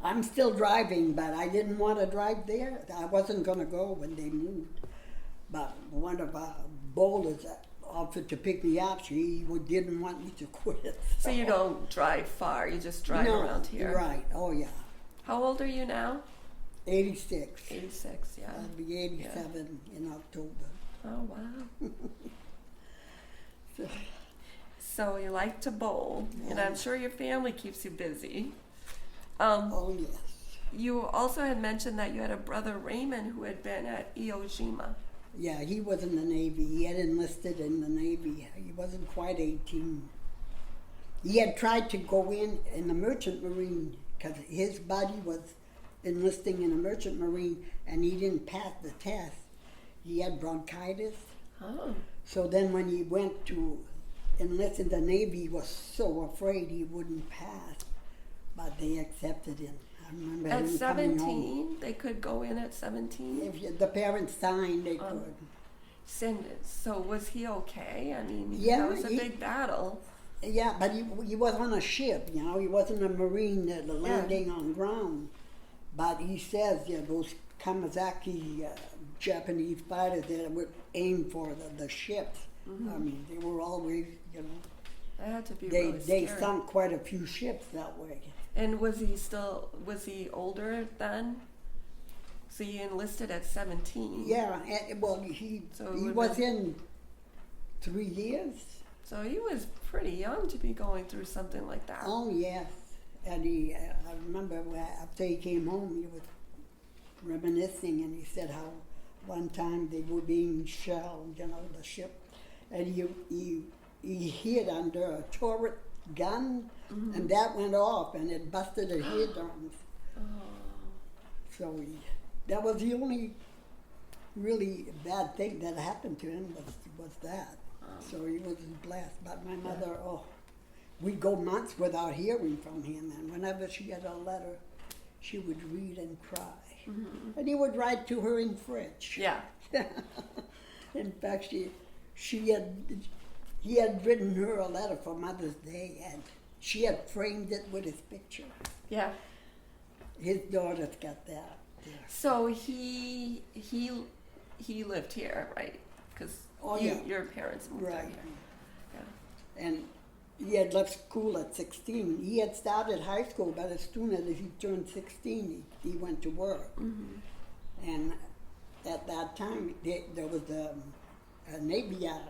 [SPEAKER 2] I'm still driving, but I didn't want to drive there. I wasn't going to go when they moved. But one of our bowlers offered to pick me up. She didn't want me to quit.
[SPEAKER 1] So you don't drive far, you just drive
[SPEAKER 2] No,
[SPEAKER 1] around here.
[SPEAKER 2] Right, oh yeah.
[SPEAKER 1] How old are you now?
[SPEAKER 2] 86.
[SPEAKER 1] 86, yeah.
[SPEAKER 2] I'll be 87 in October.
[SPEAKER 1] Oh, wow. So you like to bowl, and I'm sure your family keeps you busy.
[SPEAKER 2] Oh yes.
[SPEAKER 1] You also had mentioned that you had a brother, Raymond, who had been at Iwo Jima.
[SPEAKER 2] Yeah, he was in the Navy. He had enlisted in the Navy. He wasn't quite 18. He had tried to go in the Merchant Marine because his buddy was enlisting in a Merchant Marine and he didn't pass the test. He had bronchitis.
[SPEAKER 1] Oh.
[SPEAKER 2] So then when he went to enlist in the Navy, he was so afraid he wouldn't pass. But they accepted him. I remember
[SPEAKER 1] At
[SPEAKER 2] him coming home.
[SPEAKER 1] 17, they could go in at 17?
[SPEAKER 2] The parents signed, they could.
[SPEAKER 1] So was he okay? I mean,
[SPEAKER 2] Yeah,
[SPEAKER 1] that was a big battle.
[SPEAKER 2] Yeah, but he was on a ship, you know. He wasn't a Marine landing on ground. But he says, yeah, those Kamazaki Japanese fighters that would aim for the ships. I mean, they were always, you know,
[SPEAKER 1] That had to be
[SPEAKER 2] they
[SPEAKER 1] really scary.
[SPEAKER 2] sunk quite a few ships that way.
[SPEAKER 1] And was he older then? So you enlisted at 17.
[SPEAKER 2] Yeah, well, he
[SPEAKER 1] So it
[SPEAKER 2] he
[SPEAKER 1] would've
[SPEAKER 2] was
[SPEAKER 1] been-
[SPEAKER 2] in 3 years.
[SPEAKER 1] So he was pretty young to be going through something like that.
[SPEAKER 2] Oh, yes. And I remember after he came home, he was reminiscing, and he said how one time they were being shelled, you know, the ship, and he hid under a turret gun, and that went off, and it busted his eardrums. So that was the only really bad thing that happened to him was that. So he wasn't blessed. But my mother, we'd go months without hearing from him, and whenever she had a letter, she would read and cry. And he would write to her in French.
[SPEAKER 1] Yeah.
[SPEAKER 2] In fact, he had written her a letter for Mother's Day, and she had framed it with his picture.
[SPEAKER 1] Yeah.
[SPEAKER 2] His daughter's got that. Yeah.
[SPEAKER 1] So he lived here, right? Because your parents moved out
[SPEAKER 2] Right.
[SPEAKER 1] here. Yeah.
[SPEAKER 2] And he had left school at 16. He had started high school, but as soon as he turned 16, he went to work. And at that time, there was a Navy yard,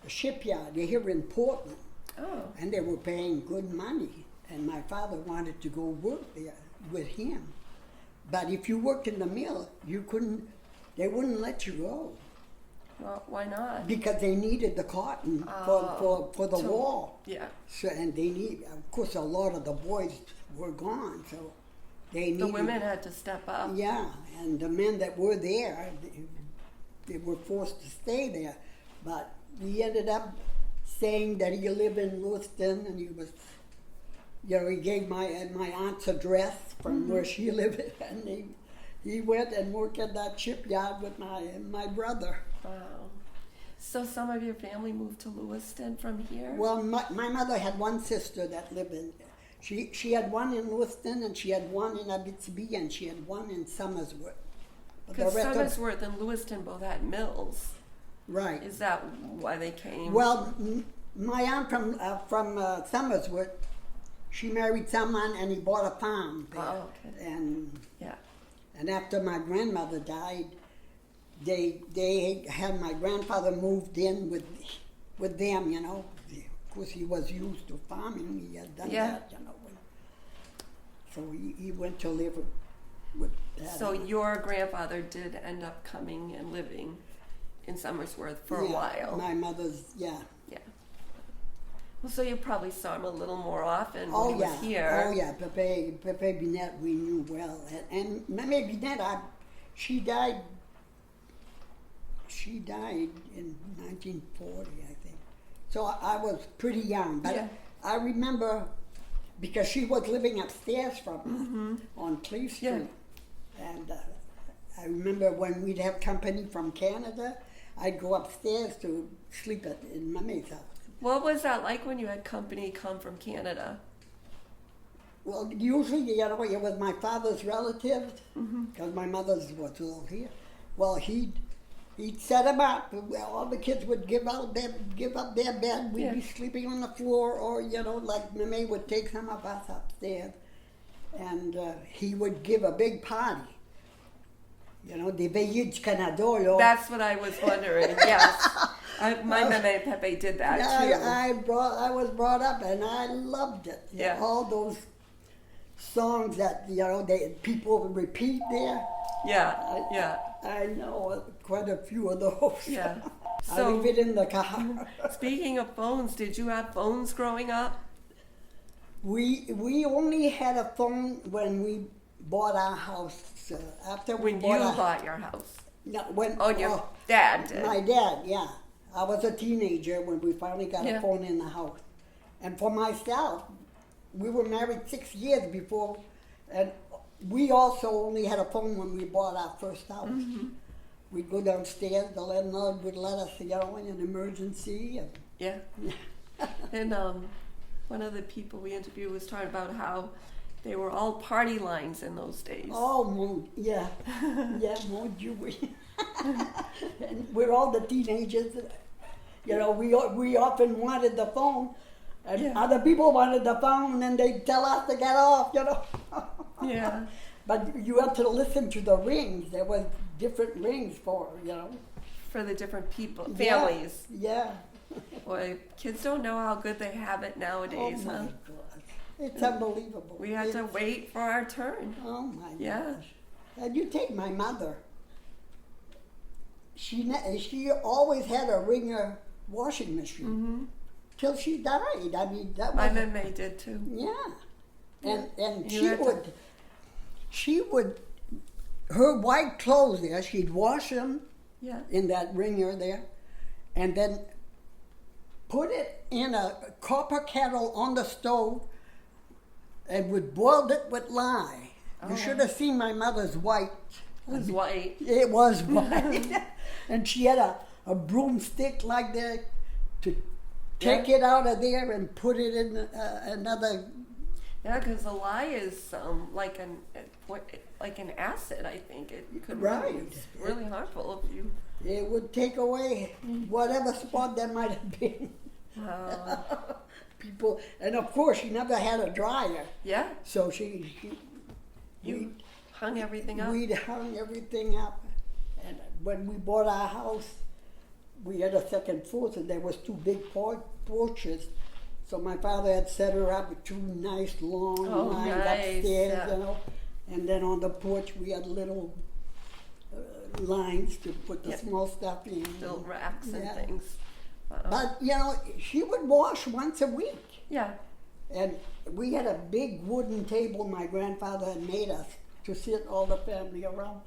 [SPEAKER 2] a shipyard here in Portland,
[SPEAKER 1] Oh.
[SPEAKER 2] and they were paying good money. And my father wanted to go work there with him. But if you worked in the mill, they wouldn't let you go.
[SPEAKER 1] Well, why not?
[SPEAKER 2] Because they needed the cotton for the wall.
[SPEAKER 1] Yeah.
[SPEAKER 2] So, and of course, a lot of the boys were gone, so they needed.
[SPEAKER 1] The women had to step up.
[SPEAKER 2] Yeah, and the men that were there, they were forced to stay there. But he ended up saying that he lived in Lewiston, and he was, he gave my aunt's address from where she lived, and he went and worked at that shipyard with my brother.
[SPEAKER 1] Wow. So some of your family moved to Lewiston from here?
[SPEAKER 2] Well, my mother had one sister that lived in. She had one in Lewiston, and she had one in Abitibi, and she had one in Somersworth. But
[SPEAKER 1] Because Somersworth and Lewiston both had mills.
[SPEAKER 2] right.
[SPEAKER 1] Is that why they came?
[SPEAKER 2] Well, my aunt from Somersworth, she married someone and he bought a farm there.
[SPEAKER 1] Oh, okay.
[SPEAKER 2] And
[SPEAKER 1] Yeah.
[SPEAKER 2] after my grandmother died, they had my grandfather moved in with them, you know. Of course, he was used to farming. He had done that, you know. So he went to live with that.
[SPEAKER 1] So your grandfather did end up coming and living in Somersworth for a while.
[SPEAKER 2] My mother's, yeah.
[SPEAKER 1] Yeah. Well, so you probably saw him a little more often
[SPEAKER 2] Oh,
[SPEAKER 1] when he was here.
[SPEAKER 2] Oh, yeah. Pepe Binet, we knew well. And Mame Binet, she died in 1940, I think. So I was pretty young. But I remember, because she was living upstairs from us on Cleve Street.
[SPEAKER 1] Yeah.
[SPEAKER 2] And I remember when we'd have company from Canada, I'd go upstairs to sleep in Mame's house.
[SPEAKER 1] What was that like when you had company come from Canada?
[SPEAKER 2] Well, usually, you know, it was my father's relatives, because my mother's was still here. Well, he'd set them up. All the kids would give up their bed. We'd be sleeping on the floor, or, you know, like Mame would take some of us upstairs, and he would give a big party. You know, the Veillage Canadolo.
[SPEAKER 1] That's what I was wondering. Yes, my mama and Pepe did that too.
[SPEAKER 2] I was brought up, and I loved it.
[SPEAKER 1] Yeah.
[SPEAKER 2] All those songs that, you know, people would repeat there.
[SPEAKER 1] Yeah.
[SPEAKER 2] I know quite a few of those.
[SPEAKER 1] Yeah.
[SPEAKER 2] I
[SPEAKER 1] So
[SPEAKER 2] leave it in the car.
[SPEAKER 1] speaking of phones, did you have phones growing up?
[SPEAKER 2] We only had a phone when we bought our house. After we
[SPEAKER 1] When
[SPEAKER 2] bought
[SPEAKER 1] you
[SPEAKER 2] our,
[SPEAKER 1] bought your house?
[SPEAKER 2] no, when
[SPEAKER 1] Your dad did.
[SPEAKER 2] my dad, yeah. I was a teenager when we finally got
[SPEAKER 1] Yeah.
[SPEAKER 2] a phone in the house. And for myself, we were married 6 years before, and we also only had a phone when we bought our first house. We'd go downstairs, the landlord would let us, you know, in an emergency. And
[SPEAKER 1] Yeah. And one of the people we interviewed was talking about how they were all party lines in those days.
[SPEAKER 2] oh, yeah, mon Dieu, oui. And we're all the teenagers. You know, we often wanted the phone, and other people wanted the phone, and then they'd tell us to get off, you know.
[SPEAKER 1] Yeah.
[SPEAKER 2] But you had to listen to the rings. There was different rings for, you know.
[SPEAKER 1] For the different people, families.
[SPEAKER 2] Yeah.
[SPEAKER 1] Boy, kids don't know how good they have it
[SPEAKER 2] Oh
[SPEAKER 1] nowadays,
[SPEAKER 2] my
[SPEAKER 1] huh?
[SPEAKER 2] God. It's unbelievable.
[SPEAKER 1] We had to wait for our turn.
[SPEAKER 2] Oh my
[SPEAKER 1] Yeah.
[SPEAKER 2] gosh. And you take my mother. She always had a Ringer washing machine till she died. I mean, that
[SPEAKER 1] My
[SPEAKER 2] was
[SPEAKER 1] mama did too.
[SPEAKER 2] yeah. And
[SPEAKER 1] You had to-
[SPEAKER 2] she would her white clothes there. She'd wash them
[SPEAKER 1] Yeah.
[SPEAKER 2] in that Ringer there, and then put it in a copper kettle on the stove, and would boil it with lye.
[SPEAKER 1] Oh.
[SPEAKER 2] You should have seen my mother's white.
[SPEAKER 1] It was white.
[SPEAKER 2] It was white. And she had a broomstick like that to take it out of there and put it in another.
[SPEAKER 1] Yeah, because the lye is like an acid. I think it could
[SPEAKER 2] Right.
[SPEAKER 1] be really harmful if you.
[SPEAKER 2] It would take away whatever spot there might have been. People, and of course, she never had a dryer,
[SPEAKER 1] Yeah,
[SPEAKER 2] so
[SPEAKER 1] you hung everything up.
[SPEAKER 2] we'd hung everything up. And when we bought our house, we had a second floor, so there was two big porches. So my father had set her up with two nice long lines upstairs,
[SPEAKER 1] yeah.
[SPEAKER 2] you know. And then on the porch, we had little lines to put the small stuff in.
[SPEAKER 1] Little racks and
[SPEAKER 2] Yeah.
[SPEAKER 1] things. Wow.
[SPEAKER 2] But, you know, she would wash once a week.
[SPEAKER 1] Yeah.
[SPEAKER 2] And we had a big wooden table my grandfather had made us to sit all the family around.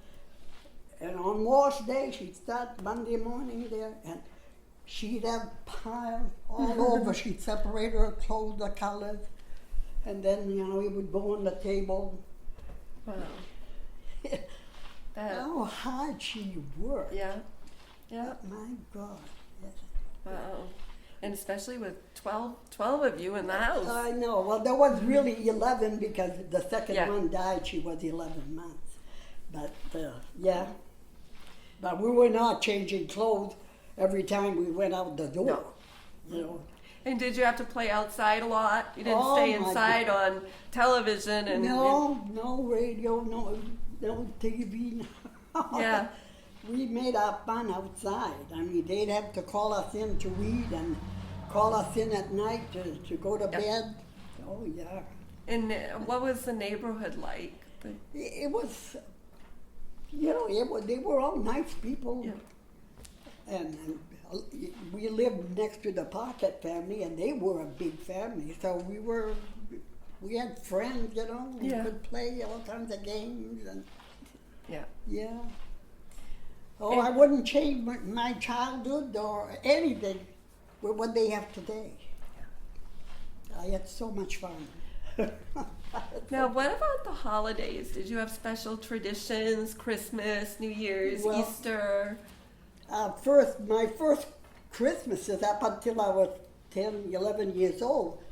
[SPEAKER 2] And on wash day, she'd start Monday morning there, and she'd have piles all over. She'd separate her clothes, the colors, and then, you know, it would go on the table.
[SPEAKER 1] Wow.
[SPEAKER 2] How hard she worked.
[SPEAKER 1] Yeah. Yeah.
[SPEAKER 2] My God. Yes.
[SPEAKER 1] Wow. And especially with 12 of you in the house.
[SPEAKER 2] I know. Well, there was really 11 because the second
[SPEAKER 1] Yeah.
[SPEAKER 2] one died. She was 11 months. But yeah, But we were not changing clothes every time we went out the door.
[SPEAKER 1] No.
[SPEAKER 2] You know.
[SPEAKER 1] And did you have to play outside a lot? You didn't
[SPEAKER 2] Oh,
[SPEAKER 1] stay
[SPEAKER 2] my
[SPEAKER 1] inside on television and
[SPEAKER 2] No radio, no TV.
[SPEAKER 1] Yeah.
[SPEAKER 2] We made our fun outside. I mean, they'd have to call us in to eat and call us in at night to go to bed. Oh, yeah.
[SPEAKER 1] And what was the neighborhood like?
[SPEAKER 2] It was, they were all nice people.
[SPEAKER 1] Yeah.
[SPEAKER 2] And we lived next to the Pocket family, and they were a big family. So we had friends, we
[SPEAKER 1] Yeah.
[SPEAKER 2] could play all kinds of games. And
[SPEAKER 1] Yeah.
[SPEAKER 2] Oh,
[SPEAKER 1] And-
[SPEAKER 2] I wouldn't change my childhood or anything with what they have today. I had so much fun.
[SPEAKER 1] Now, what about the holidays? Did you have special traditions? Christmas, New Year's,
[SPEAKER 2] Well,
[SPEAKER 1] Easter?
[SPEAKER 2] My first Christmases up until I was 10, 11 years old,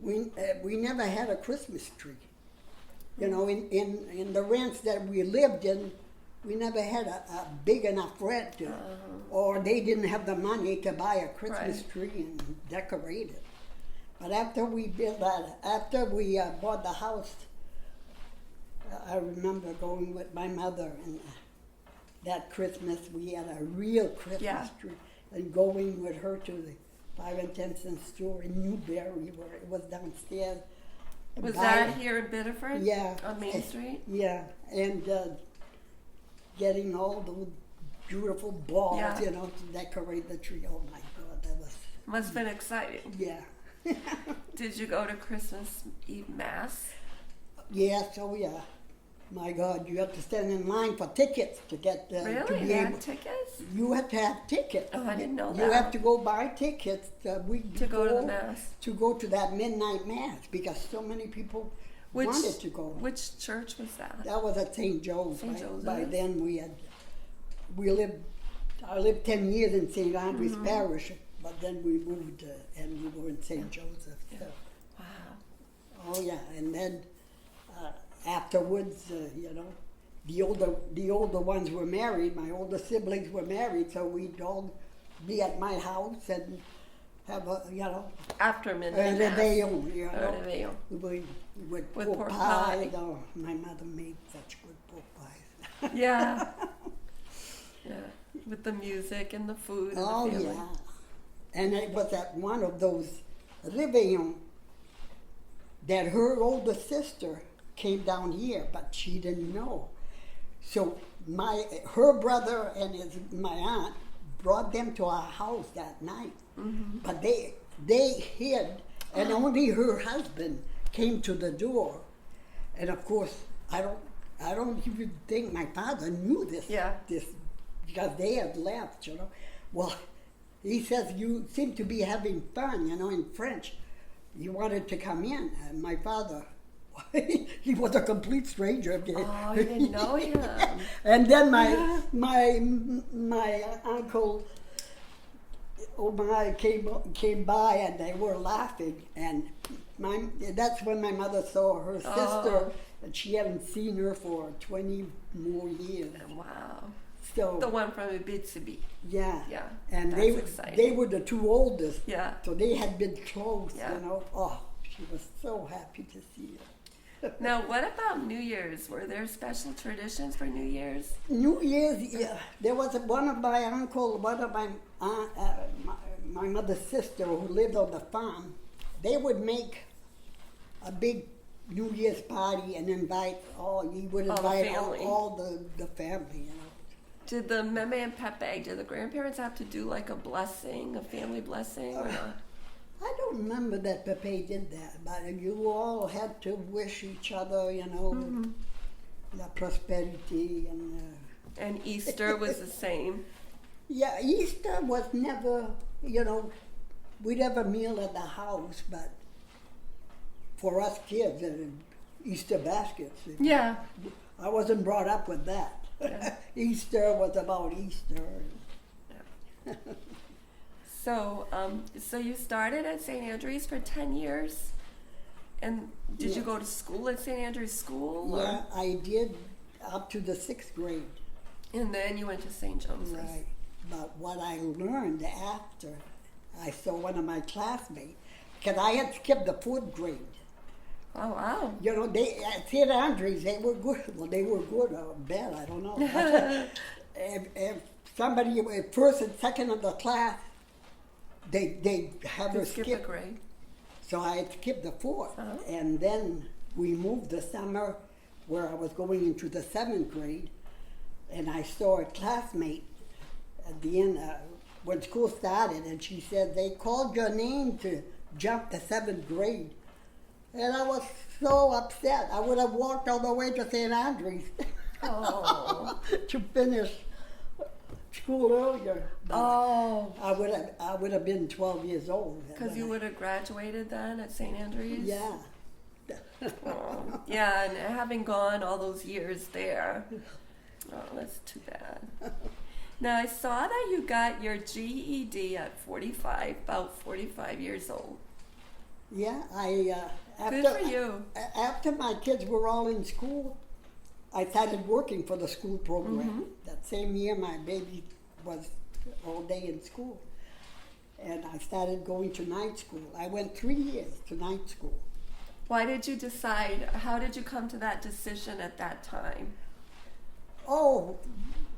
[SPEAKER 2] we never had a Christmas tree. In the rents that we lived in, we never had a big enough rent, or they didn't have the money to buy a Christmas tree and decorate it. But after we bought the house, I remember going with my mother, and that Christmas we had a real Christmas tree, and going with her to the 5 and 10 cent store in Newberry, where it was downstairs.
[SPEAKER 1] Was that here in Biddeford?
[SPEAKER 2] Yeah.
[SPEAKER 1] On Main Street?
[SPEAKER 2] Yeah, and getting all those beautiful balls, to decorate the tree. Oh my God, that was...
[SPEAKER 1] Must have been exciting.
[SPEAKER 2] Yeah.
[SPEAKER 1] Did you go to Christmas Eve Mass?
[SPEAKER 2] Yes, oh yeah. My God, you have to stand in line for tickets to get
[SPEAKER 1] Really?
[SPEAKER 2] to be
[SPEAKER 1] You had
[SPEAKER 2] able.
[SPEAKER 1] tickets?
[SPEAKER 2] You have to have tickets.
[SPEAKER 1] Oh, I didn't know
[SPEAKER 2] You
[SPEAKER 1] that.
[SPEAKER 2] have to go buy tickets the week
[SPEAKER 1] To go to the
[SPEAKER 2] before
[SPEAKER 1] Mass.
[SPEAKER 2] to go to that midnight mass because so many people wanted to go.
[SPEAKER 1] Which church was that?
[SPEAKER 2] That was at St. Joe's.
[SPEAKER 1] St. Joseph's?
[SPEAKER 2] By then I lived 10 years in St. Andrew's
[SPEAKER 1] Mm-hmm.
[SPEAKER 2] Parish, but then we moved and we were in St. Joseph's. So.
[SPEAKER 1] Wow.
[SPEAKER 2] Oh yeah, and then afterwards, the older ones were married. My older siblings were married, so we'd all be at my house and have
[SPEAKER 1] After
[SPEAKER 2] a
[SPEAKER 1] midnight Mass.
[SPEAKER 2] Réveillon,
[SPEAKER 1] Réveillon.
[SPEAKER 2] with
[SPEAKER 1] With
[SPEAKER 2] pork
[SPEAKER 1] pork
[SPEAKER 2] pie.
[SPEAKER 1] pie.
[SPEAKER 2] Oh, my mother made such good pork pies.
[SPEAKER 1] Yeah. Yeah. With the music and the food and
[SPEAKER 2] Oh
[SPEAKER 1] the family.
[SPEAKER 2] yeah, and it was at one of those Réveillon that her older sister came down here, but she didn't know. So her brother and my aunt brought them to our house that night, but they hid, and only her husband came to the door, and of course I don't even think my father knew this. This because they had left, Well, he says, you seem to be having fun, in French. You wanted to come in. And my father, he was a complete stranger.
[SPEAKER 1] Oh, you didn't know him.
[SPEAKER 2] And then my uncle Omar came by and they were laughing. And that's when my mother saw her sister, and she hadn't seen her for 20 more years.
[SPEAKER 1] Wow.
[SPEAKER 2] So,
[SPEAKER 1] The one from Ibitsubi.
[SPEAKER 2] yeah.
[SPEAKER 1] Yeah.
[SPEAKER 2] And
[SPEAKER 1] That's exciting.
[SPEAKER 2] they were the two oldest.
[SPEAKER 1] Yeah.
[SPEAKER 2] So they had been close,
[SPEAKER 1] Yeah.
[SPEAKER 2] Oh, she was so happy to see her.
[SPEAKER 1] Now, what about New Year's? Were there special traditions for New Year's?
[SPEAKER 2] New Year's, yeah, there was one of my aunt, my mother's sister who lived on the farm. They would make a big New Year's party and invite all the family,
[SPEAKER 1] Did the Meme and Pepe, did the grandparents have to do like a blessing, a family blessing, or not?
[SPEAKER 2] I don't remember that Pepe did that, but you all had to wish each other, the prosperity
[SPEAKER 1] And Easter was the same.
[SPEAKER 2] Yeah, Easter was never, we'd have a meal at the house, but for us kids, Easter baskets.
[SPEAKER 1] Yeah.
[SPEAKER 2] I wasn't brought up with that.
[SPEAKER 1] Yeah.
[SPEAKER 2] Easter was about Easter.
[SPEAKER 1] So, so you started at St. Andrew's for 10 years? And did you go to school at St. Andrew's School?
[SPEAKER 2] Yeah, I did up to the 6th grade.
[SPEAKER 1] And then you went to St. Joseph's.
[SPEAKER 2] Right. But what I learned after I saw one of my classmates, because I had skipped the 4th grade.
[SPEAKER 1] Oh, wow.
[SPEAKER 2] You know, they at St. Andrews, they were good. Well, they were good or bad, I don't know. if somebody was first and second of the class, they have her
[SPEAKER 1] Skip a
[SPEAKER 2] skip.
[SPEAKER 1] grade.
[SPEAKER 2] So I had skipped the 4th.
[SPEAKER 1] Uh-huh.
[SPEAKER 2] And then we moved the summer where I was going into the 7th grade, and I saw a classmate at the end when school started, and she said, they called your name to jump the 7th grade. And I was so upset. I would have walked all the way to St. Andrews
[SPEAKER 1] Oh.
[SPEAKER 2] to finish school earlier. But
[SPEAKER 1] Oh.
[SPEAKER 2] I would have been 12 years old.
[SPEAKER 1] Because you would have graduated then at St. Andrews?
[SPEAKER 2] Yeah.
[SPEAKER 1] Oh. Yeah, and having gone all those years there. Oh, that's too bad. Now, I saw that you got your GED at 45, about 45 years old.
[SPEAKER 2] Yeah,
[SPEAKER 1] Good for you.
[SPEAKER 2] After my kids were all in school, I started working for the school program.
[SPEAKER 1] Mm-hmm.
[SPEAKER 2] That same year, my baby was all day in school. And I started going to night school. I went 3 years to night school.
[SPEAKER 1] Why did you decide, how did you come to that decision at that time?
[SPEAKER 2] Oh,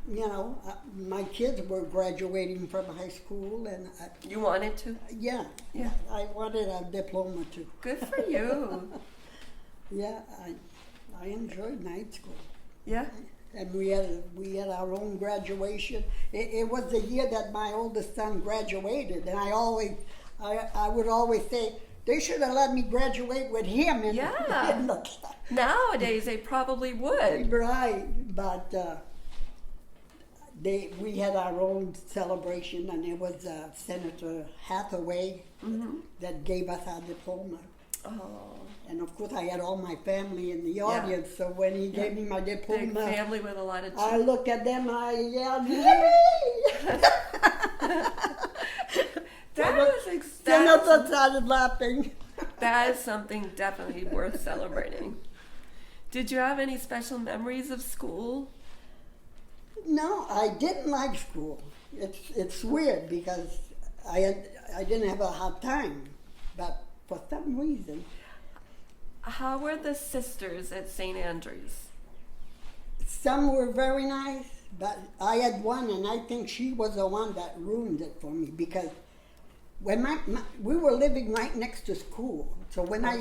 [SPEAKER 2] you know, my kids were graduating from high school, and
[SPEAKER 1] You wanted to?
[SPEAKER 2] yeah,
[SPEAKER 1] Yeah.
[SPEAKER 2] I wanted a diploma too.
[SPEAKER 1] Good for you.
[SPEAKER 2] Yeah, I enjoyed night school.
[SPEAKER 1] Yeah?
[SPEAKER 2] And we had our own graduation. It was the year that my oldest son graduated, and I would always say, they should have let me graduate with him in,
[SPEAKER 1] Yeah.
[SPEAKER 2] in the class.
[SPEAKER 1] Nowadays, they probably would.
[SPEAKER 2] Right, but we had our own celebration, and it was Senator Hathaway that gave us our diploma.
[SPEAKER 1] Oh,
[SPEAKER 2] And of course, I had all my family in the audience, so when he gave me my
[SPEAKER 1] big
[SPEAKER 2] diploma,
[SPEAKER 1] family with a lot of
[SPEAKER 2] I
[SPEAKER 1] children.
[SPEAKER 2] looked at them, I yelled, "Yippee!" Senator started laughing.
[SPEAKER 1] That is something definitely worth celebrating. Did you have any special memories of school?
[SPEAKER 2] No, I didn't like school. It's weird because I didn't have a hard time, but for some reason,
[SPEAKER 1] How were the sisters at St. Andrews?
[SPEAKER 2] some were very nice, but I had one, and I think she was the one that ruined it for me because when we were living right next to school, so when I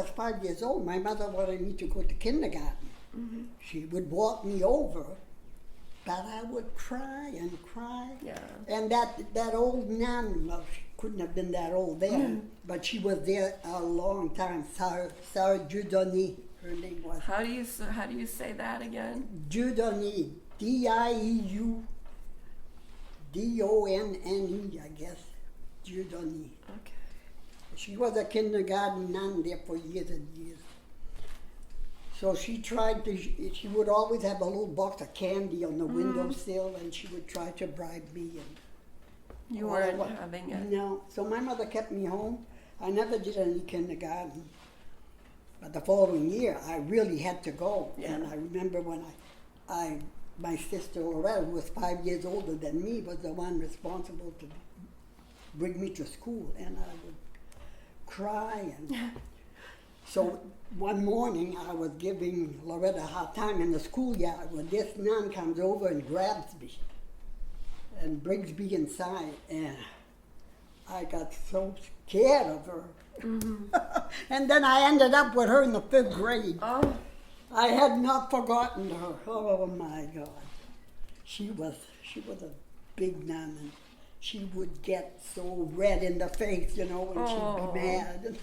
[SPEAKER 2] was 5 years old, my mother wanted me to go to kindergarten.
[SPEAKER 1] Mm-hmm.
[SPEAKER 2] She would walk me over, but I would cry and cry.
[SPEAKER 1] Yeah.
[SPEAKER 2] And that old nun, well, she couldn't have been that old then, but she was there a long time. Sarah Dieudonné, her name was.
[SPEAKER 1] How do you say that again?
[SPEAKER 2] Dieudonné, Dieudonné, I guess. Dieudonné.
[SPEAKER 1] Okay.
[SPEAKER 2] She was a kindergarten nun there for years and years. So she she would always have a little box of candy on the windowsill, and she would try to bribe me. And
[SPEAKER 1] You weren't having it.
[SPEAKER 2] No, so my mother kept me home. I never did any kindergarten. But the following year, I really had to go.
[SPEAKER 1] Yeah.
[SPEAKER 2] And I remember when my sister Loretta, who was 5 years older than me, was the one responsible to bring me to school. And I would cry. And so one morning, I was giving Loretta a hard time in the schoolyard when this nun comes over and grabs me and brings me inside, and I got so scared of her. And then I ended up with her in the 5th grade.
[SPEAKER 1] Oh,
[SPEAKER 2] I had not forgotten her. Oh my God. She was a big nun, and she would get so red in the face, when she'd be mad.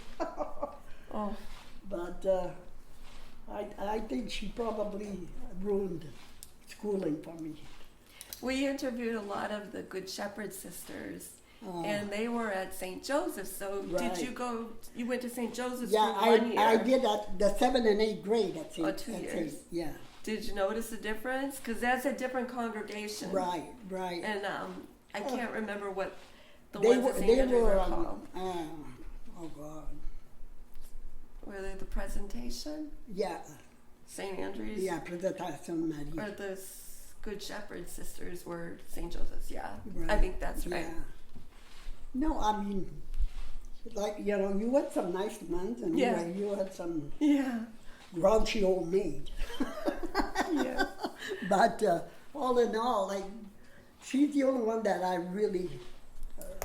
[SPEAKER 1] oh,
[SPEAKER 2] But I think she probably ruined schooling for me.
[SPEAKER 1] we interviewed a lot of the Good Shepherd sisters, and they were at St. Joseph's. So
[SPEAKER 2] Right.
[SPEAKER 1] did you go? You went to St. Joseph's
[SPEAKER 2] Yeah,
[SPEAKER 1] for 1 year.
[SPEAKER 2] I did at the 7th and 8th grade at St.
[SPEAKER 1] 2 years.
[SPEAKER 2] Yeah,
[SPEAKER 1] Did you notice a difference? Because that's a different congregation.
[SPEAKER 2] right.
[SPEAKER 1] And I can't remember what the
[SPEAKER 2] They
[SPEAKER 1] ones
[SPEAKER 2] were,
[SPEAKER 1] at St.
[SPEAKER 2] they
[SPEAKER 1] Andrews
[SPEAKER 2] were,
[SPEAKER 1] are called.
[SPEAKER 2] oh God,
[SPEAKER 1] Were they the presentation?
[SPEAKER 2] yeah,
[SPEAKER 1] St. Andrews?
[SPEAKER 2] yeah, Presentation
[SPEAKER 1] Or
[SPEAKER 2] Marie.
[SPEAKER 1] the Good Shepherd sisters were St. Joseph's, yeah. I
[SPEAKER 2] Right.
[SPEAKER 1] think that's right.
[SPEAKER 2] Yeah. No, I mean, like, you know, you had some nice ones, and
[SPEAKER 1] Yeah.
[SPEAKER 2] you had some
[SPEAKER 1] Yeah.
[SPEAKER 2] grouchy old maid.
[SPEAKER 1] Yeah.
[SPEAKER 2] But all in all, like, she's the only one that I really,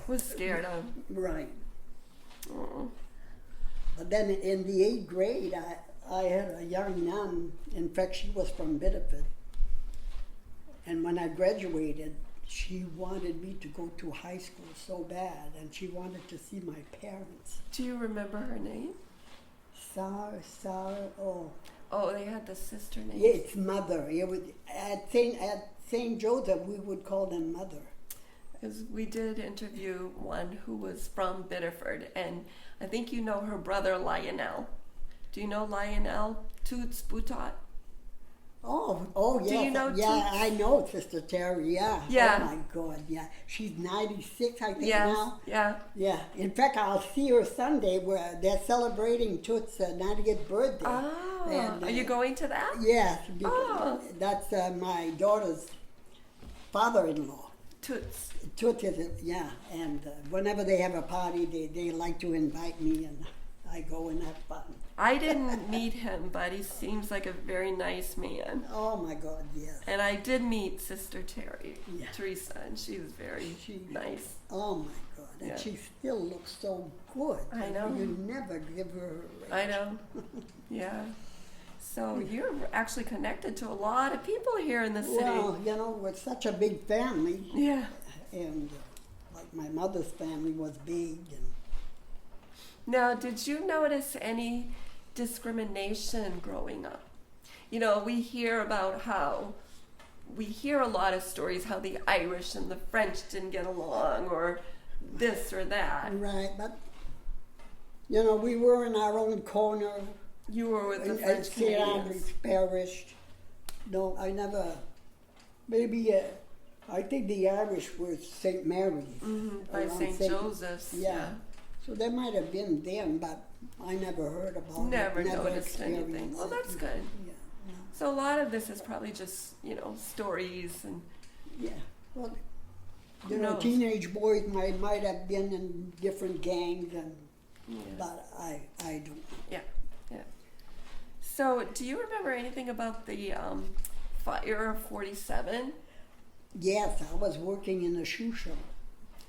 [SPEAKER 1] Was scared of.
[SPEAKER 2] right.
[SPEAKER 1] Oh.
[SPEAKER 2] But then in the 8th grade, I had a young nun. In fact, she was from Biddeford. And when I graduated, she wanted me to go to high school so bad, and she wanted to see my parents.
[SPEAKER 1] Do you remember her name?
[SPEAKER 2] Sarah, oh.
[SPEAKER 1] Oh, they had the sister name.
[SPEAKER 2] Yeah, it's Mother. It would, at St. Joseph, we would call them Mother.
[SPEAKER 1] 'Cause we did interview one who was from Biddeford, and I think you know her brother Lionel. Do you know Lionel Toots Boutot?
[SPEAKER 2] Oh,
[SPEAKER 1] Do
[SPEAKER 2] yes.
[SPEAKER 1] you know
[SPEAKER 2] Yeah,
[SPEAKER 1] Toots?
[SPEAKER 2] I know Sister Terry, yeah.
[SPEAKER 1] Yeah.
[SPEAKER 2] Oh, my God, yeah. She's 96, I think,
[SPEAKER 1] Yes.
[SPEAKER 2] now.
[SPEAKER 1] Yeah.
[SPEAKER 2] Yeah. In fact, I'll see her Sunday where they're celebrating Toots' 90th birthday.
[SPEAKER 1] Oh,
[SPEAKER 2] And,
[SPEAKER 1] are you going to that?
[SPEAKER 2] Yes.
[SPEAKER 1] Oh.
[SPEAKER 2] That's my daughter's father-in-law.
[SPEAKER 1] Toots.
[SPEAKER 2] Toots is, yeah. And whenever they have a party, they like to invite me, and I go and have fun.
[SPEAKER 1] I didn't meet him, but he seems like a very nice man.
[SPEAKER 2] Oh, my God, yes.
[SPEAKER 1] And I did meet Sister Terry,
[SPEAKER 2] Yeah.
[SPEAKER 1] Teresa, and she was very nice.
[SPEAKER 2] Oh, my God. And
[SPEAKER 1] Yeah.
[SPEAKER 2] she still looks so good.
[SPEAKER 1] I know.
[SPEAKER 2] You never give her a
[SPEAKER 1] I know. Yeah. So you're actually connected to a lot of people here in the city.
[SPEAKER 2] Well, you know, we're such a big family.
[SPEAKER 1] Yeah.
[SPEAKER 2] And like my mother's family was big. And
[SPEAKER 1] Now, did you notice any discrimination growing up? You know, we hear a lot of stories how the Irish and the French didn't get along, or this or that.
[SPEAKER 2] right, but you know, we were in our own corner.
[SPEAKER 1] You were with the
[SPEAKER 2] in
[SPEAKER 1] French
[SPEAKER 2] St.
[SPEAKER 1] Canadians.
[SPEAKER 2] Andrew's Parish. No, I never. Maybe I think the Irish were St. Mary's.
[SPEAKER 1] By
[SPEAKER 2] around
[SPEAKER 1] St. Joseph's.
[SPEAKER 2] Yeah. So there might have been them, but I never heard about
[SPEAKER 1] Never
[SPEAKER 2] it.
[SPEAKER 1] noticed anything.
[SPEAKER 2] experienced
[SPEAKER 1] Well,
[SPEAKER 2] it.
[SPEAKER 1] that's good.
[SPEAKER 2] Yeah,
[SPEAKER 1] So a lot of this is probably just, stories and
[SPEAKER 2] yeah. Well,
[SPEAKER 1] Who
[SPEAKER 2] you know,
[SPEAKER 1] knows?
[SPEAKER 2] teenage boys might have been in different gangs,
[SPEAKER 1] yeah.
[SPEAKER 2] but I don't.
[SPEAKER 1] Yeah. So, do you remember anything about the fire of 47?
[SPEAKER 2] Yes, I was working in a shoe shop.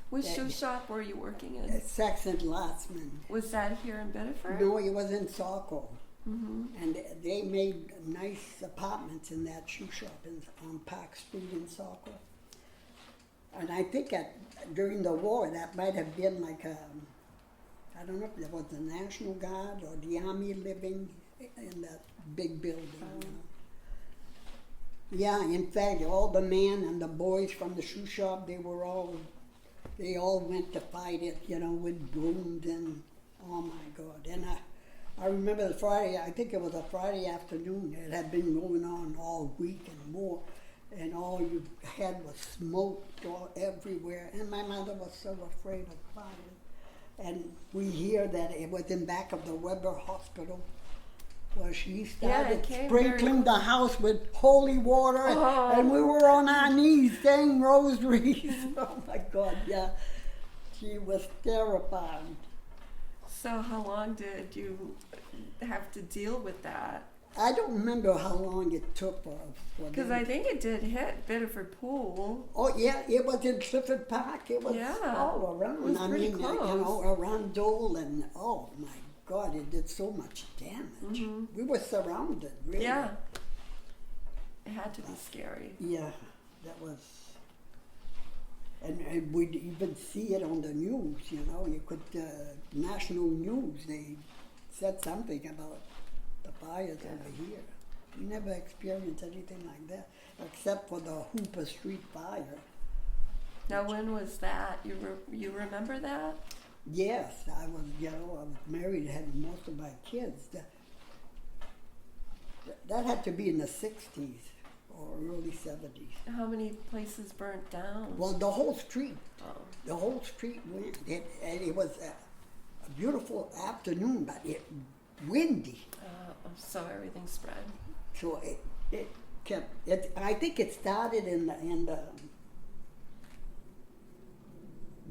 [SPEAKER 1] Which
[SPEAKER 2] Yeah.
[SPEAKER 1] shoe shop were you working in?
[SPEAKER 2] At Saxon Lotsman.
[SPEAKER 1] Was that here in Biddeford?
[SPEAKER 2] No, it was in Saco.
[SPEAKER 1] Mm-hmm.
[SPEAKER 2] And they made nice apartments in that shoe shop on Park Street in Saco. And I think during the war, that might have been like I don't know if it was the National Guard or the Army living in that big building. You know. Yeah, in fact, all the men and the boys from the shoe shop, they all went to fight it, with brooms and, oh my God. And I remember the Friday, I think it was a Friday afternoon, it had been going on all week and more, and all you had was smoke everywhere, and my mother was so afraid of fire. And we hear that it was in back of the Weber Hospital, where she started sprinkling the house with holy water, and we were on our knees saying rosaries. Oh my God, yeah. She was terrified.
[SPEAKER 1] So, how long did you have to deal with that?
[SPEAKER 2] I don't remember how long it took for
[SPEAKER 1] Because
[SPEAKER 2] them.
[SPEAKER 1] I think it did hit Biddeford Pool.
[SPEAKER 2] Oh yeah, it was in Clifford Park. It was
[SPEAKER 1] Yeah,
[SPEAKER 2] all around.
[SPEAKER 1] it was pretty close.
[SPEAKER 2] Around Dole, and oh my God, it did so much damage.
[SPEAKER 1] Mm-hmm.
[SPEAKER 2] We were surrounded, really.
[SPEAKER 1] Yeah. It had to be scary.
[SPEAKER 2] Yeah, that was. And we'd even see it on the news, you could, national news, they said something about the fires over here. We never experienced anything like that, except for the Hooper Street fire.
[SPEAKER 1] Now, when was that? You remember that?
[SPEAKER 2] Yes, I was married, had most of my kids. That had to be in the 60s or early 70s.
[SPEAKER 1] How many places burnt down?
[SPEAKER 2] Well, the whole street.
[SPEAKER 1] Oh.
[SPEAKER 2] The whole street went. It was a beautiful afternoon, but it windy.
[SPEAKER 1] So everything spread.
[SPEAKER 2] So kept it. I think it started in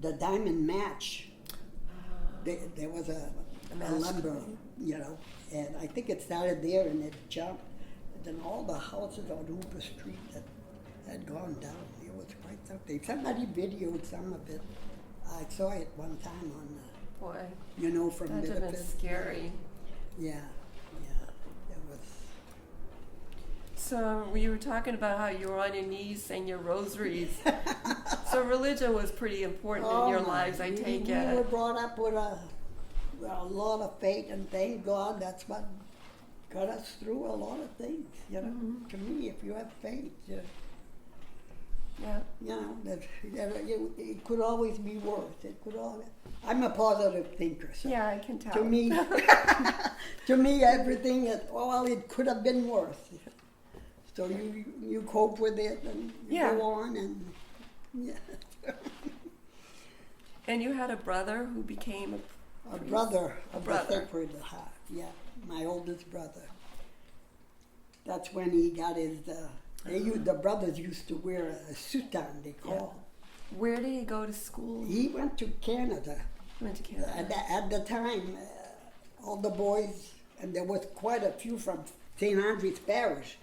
[SPEAKER 2] the diamond match. There was a lumber, you know, and I think it started there and it jumped. And then all the houses on Hooper Street that had gone down. It was quite something. Somebody videoed some of it. I saw it one time on,
[SPEAKER 1] Boy,
[SPEAKER 2] you know, from
[SPEAKER 1] that would have been scary.
[SPEAKER 2] Yeah, it was.
[SPEAKER 1] So you were talking about how you were on your knees saying your rosaries. So religion was pretty important in your lives, I take
[SPEAKER 2] we
[SPEAKER 1] it.
[SPEAKER 2] were brought up with a lot of faith, and thank God that's what got us through a lot of things. You know, to me, if you have faith,
[SPEAKER 1] Yeah.
[SPEAKER 2] you know, it could always be worse. It could always. I'm a positive thinker, so
[SPEAKER 1] Yeah, I can tell.
[SPEAKER 2] to me, to me, everything is it could have been worse. So you cope with it and you go on and
[SPEAKER 1] And you had a brother who became
[SPEAKER 2] a brother of the
[SPEAKER 1] brother.
[SPEAKER 2] Sacred Heart. Yeah, my oldest brother. That's when he got his. The brothers used to wear a sutan, they call.
[SPEAKER 1] Where did he go to school?
[SPEAKER 2] He went to Canada.
[SPEAKER 1] He went to Canada.
[SPEAKER 2] At the time, all the boys, and there was quite a few from St. Andrew's Parish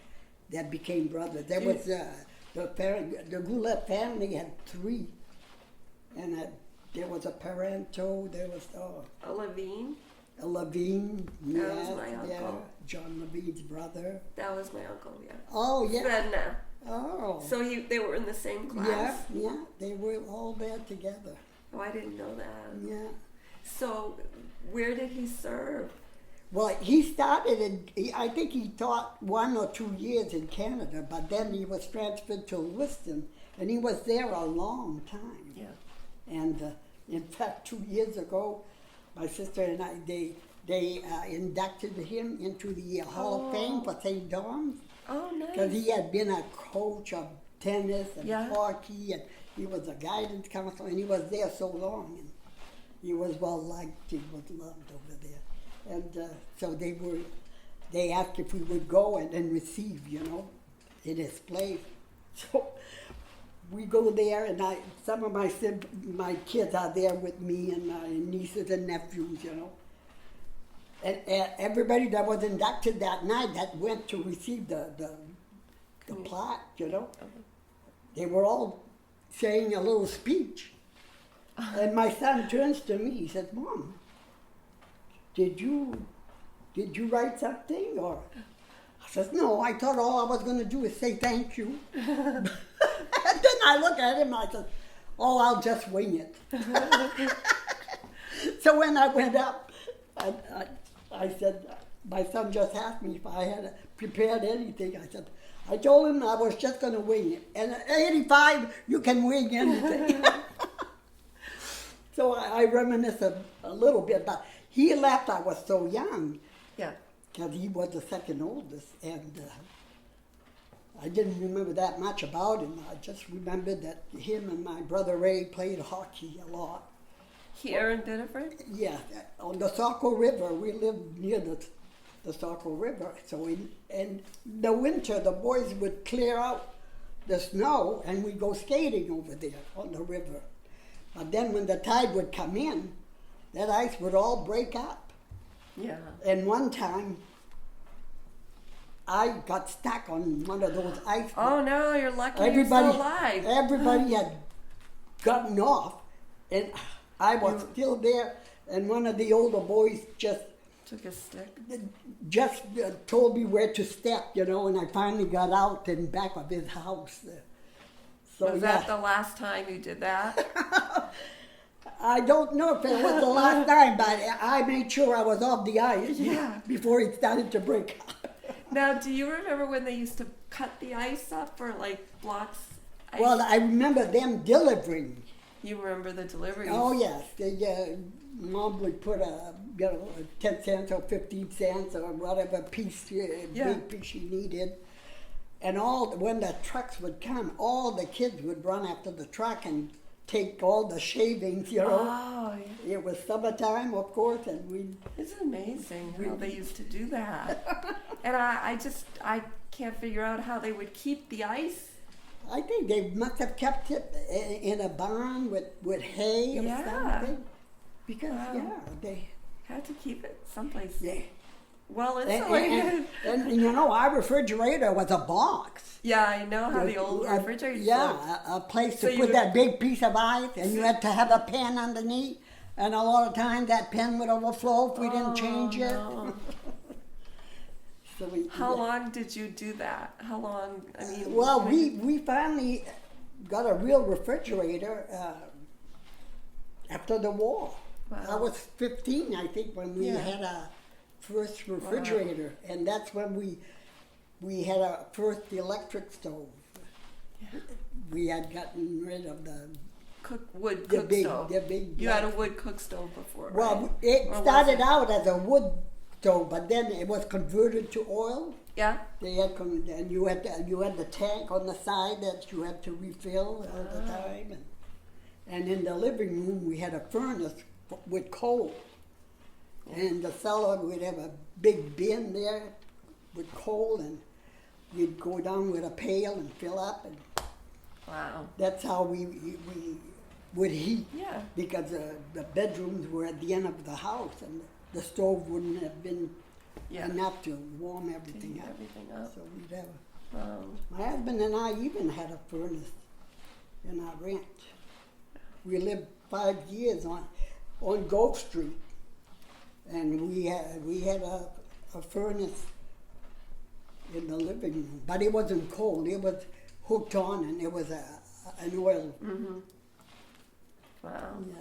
[SPEAKER 2] that became brothers. There was the Goulet family had 3, and there was a Parento. There was
[SPEAKER 1] A Levine?
[SPEAKER 2] a Levine.
[SPEAKER 1] That was my uncle.
[SPEAKER 2] Yeah, John Levine's brother.
[SPEAKER 1] That was my uncle, yeah.
[SPEAKER 2] Oh yeah.
[SPEAKER 1] Fredna.
[SPEAKER 2] Oh.
[SPEAKER 1] So they were in the same class?
[SPEAKER 2] Yeah, they were all there together.
[SPEAKER 1] Oh, I didn't know that.
[SPEAKER 2] Yeah.
[SPEAKER 1] So where did he serve?
[SPEAKER 2] Well, he started I think he taught 1 or 2 years in Canada, but then he was transferred to Lewiston, and he was there a long time.
[SPEAKER 1] Yeah.
[SPEAKER 2] And in fact, 2 years ago, my sister and I, they inducted him into the Hall of Fame for St. John's.
[SPEAKER 1] Oh, nice.
[SPEAKER 2] Because he had been a coach of tennis and
[SPEAKER 1] Yeah.
[SPEAKER 2] hockey, and he was a guidance counselor, and he was there so long. And he was well liked, he was loved over there. And so they asked if we would go and then receive, you know, in his place. So we go there, and some of my kids are there with me, and my nieces and nephews, you know. And everybody that was inducted that night that went to receive the plaque, you know, they were all saying a little speech. And my son turns to me, he says, "Mom, did you write something?" Or I says, "No, I thought all I was going to do is say thank you." And then I look at him and I said, "Oh, I'll just wing it." So when I went up, I said, my son just asked me if I had prepared anything. I said, I told him I was just going to wing it. And at 85, you can wing anything. So I reminisce a little bit, but he left, I was so young.
[SPEAKER 1] Yeah.
[SPEAKER 2] Because he was the second oldest, and I didn't remember that much about him. I just remembered that him and my brother Ray played hockey a lot.
[SPEAKER 1] Here in Biddeford?
[SPEAKER 2] Yeah, on the Saco River. We lived near the Saco River. So in the winter, the boys would clear out the snow, and we'd go skating over there on the river. But then when the tide would come in, that ice would all break up.
[SPEAKER 1] Yeah.
[SPEAKER 2] And one time, I got stuck on one of those ice.
[SPEAKER 1] Oh no, you're lucky you're still alive.
[SPEAKER 2] Everybody had gotten off, and I was still there. And one of the older boys just
[SPEAKER 1] took a stick.
[SPEAKER 2] Told me where to step, you know. And I finally got out in back of his house. So
[SPEAKER 1] Was that the last time you did that?
[SPEAKER 2] I don't know if it was the last time, but I made sure I was off the ice before it started to break up.
[SPEAKER 1] Now, do you remember when they used to cut the ice up for like blocks? Ice?
[SPEAKER 2] Well, I remember them delivering.
[SPEAKER 1] You remember the deliveries?
[SPEAKER 2] Oh yes, Mom would put a 10 cents or 15 cents or whatever piece, big piece she needed, and when the trucks would come, all the kids would run after the truck and take all the shavings, you know.
[SPEAKER 1] Oh, yeah.
[SPEAKER 2] It was summertime, of course, and we.
[SPEAKER 1] It's amazing how they used to do that. And I can't figure out how they would keep the ice.
[SPEAKER 2] I think they must have kept it in a barn with hay or
[SPEAKER 1] Yeah.
[SPEAKER 2] something. Because,
[SPEAKER 1] Wow.
[SPEAKER 2] they.
[SPEAKER 1] Had to keep it someplace
[SPEAKER 2] Yeah.
[SPEAKER 1] well
[SPEAKER 2] And,
[SPEAKER 1] insulated.
[SPEAKER 2] and, you know, our refrigerator was a box.
[SPEAKER 1] Yeah, I know how the old refrigerators look.
[SPEAKER 2] Yeah, a place
[SPEAKER 1] So
[SPEAKER 2] to
[SPEAKER 1] you
[SPEAKER 2] put
[SPEAKER 1] would-
[SPEAKER 2] that big piece of ice, and you had to have a pen underneath. And a lot of times that pen would overflow if we didn't change it.
[SPEAKER 1] No.
[SPEAKER 2] So we,
[SPEAKER 1] How long did you do that? How long? I mean,
[SPEAKER 2] Well, we finally got a real refrigerator after the war.
[SPEAKER 1] Wow.
[SPEAKER 2] I was 15, I think, when we
[SPEAKER 1] Yeah.
[SPEAKER 2] had a first refrigerator, and that's when we had our first electric stove.
[SPEAKER 1] Yeah.
[SPEAKER 2] We had gotten rid of the
[SPEAKER 1] wood
[SPEAKER 2] the
[SPEAKER 1] cook
[SPEAKER 2] big,
[SPEAKER 1] stove.
[SPEAKER 2] the big.
[SPEAKER 1] You had a wood cook stove before,
[SPEAKER 2] Well,
[SPEAKER 1] right?
[SPEAKER 2] it
[SPEAKER 1] Or was
[SPEAKER 2] started
[SPEAKER 1] it?
[SPEAKER 2] out as a wood stove, but then it was converted to oil.
[SPEAKER 1] Yeah.
[SPEAKER 2] They had and you had the tank on the side that you had to refill all the time, and in the living room we had a furnace with coal, and the cellar we'd have a big bin there with coal, and you'd go down with a pail and fill up, and
[SPEAKER 1] Wow.
[SPEAKER 2] that's how we would heat,
[SPEAKER 1] Yeah.
[SPEAKER 2] because the bedrooms were at the end of the house, and the stove wouldn't have been
[SPEAKER 1] Yeah.
[SPEAKER 2] enough to warm
[SPEAKER 1] To
[SPEAKER 2] everything
[SPEAKER 1] heat
[SPEAKER 2] up.
[SPEAKER 1] everything up.
[SPEAKER 2] So we'd have.
[SPEAKER 1] Wow.
[SPEAKER 2] My husband and I even had a furnace in our ranch. We lived 5 years on Gulf Street, and we had a furnace in the living room, but it wasn't cold. It was hooked on, and it was an oil.
[SPEAKER 1] Mhm. Wow.
[SPEAKER 2] Yeah.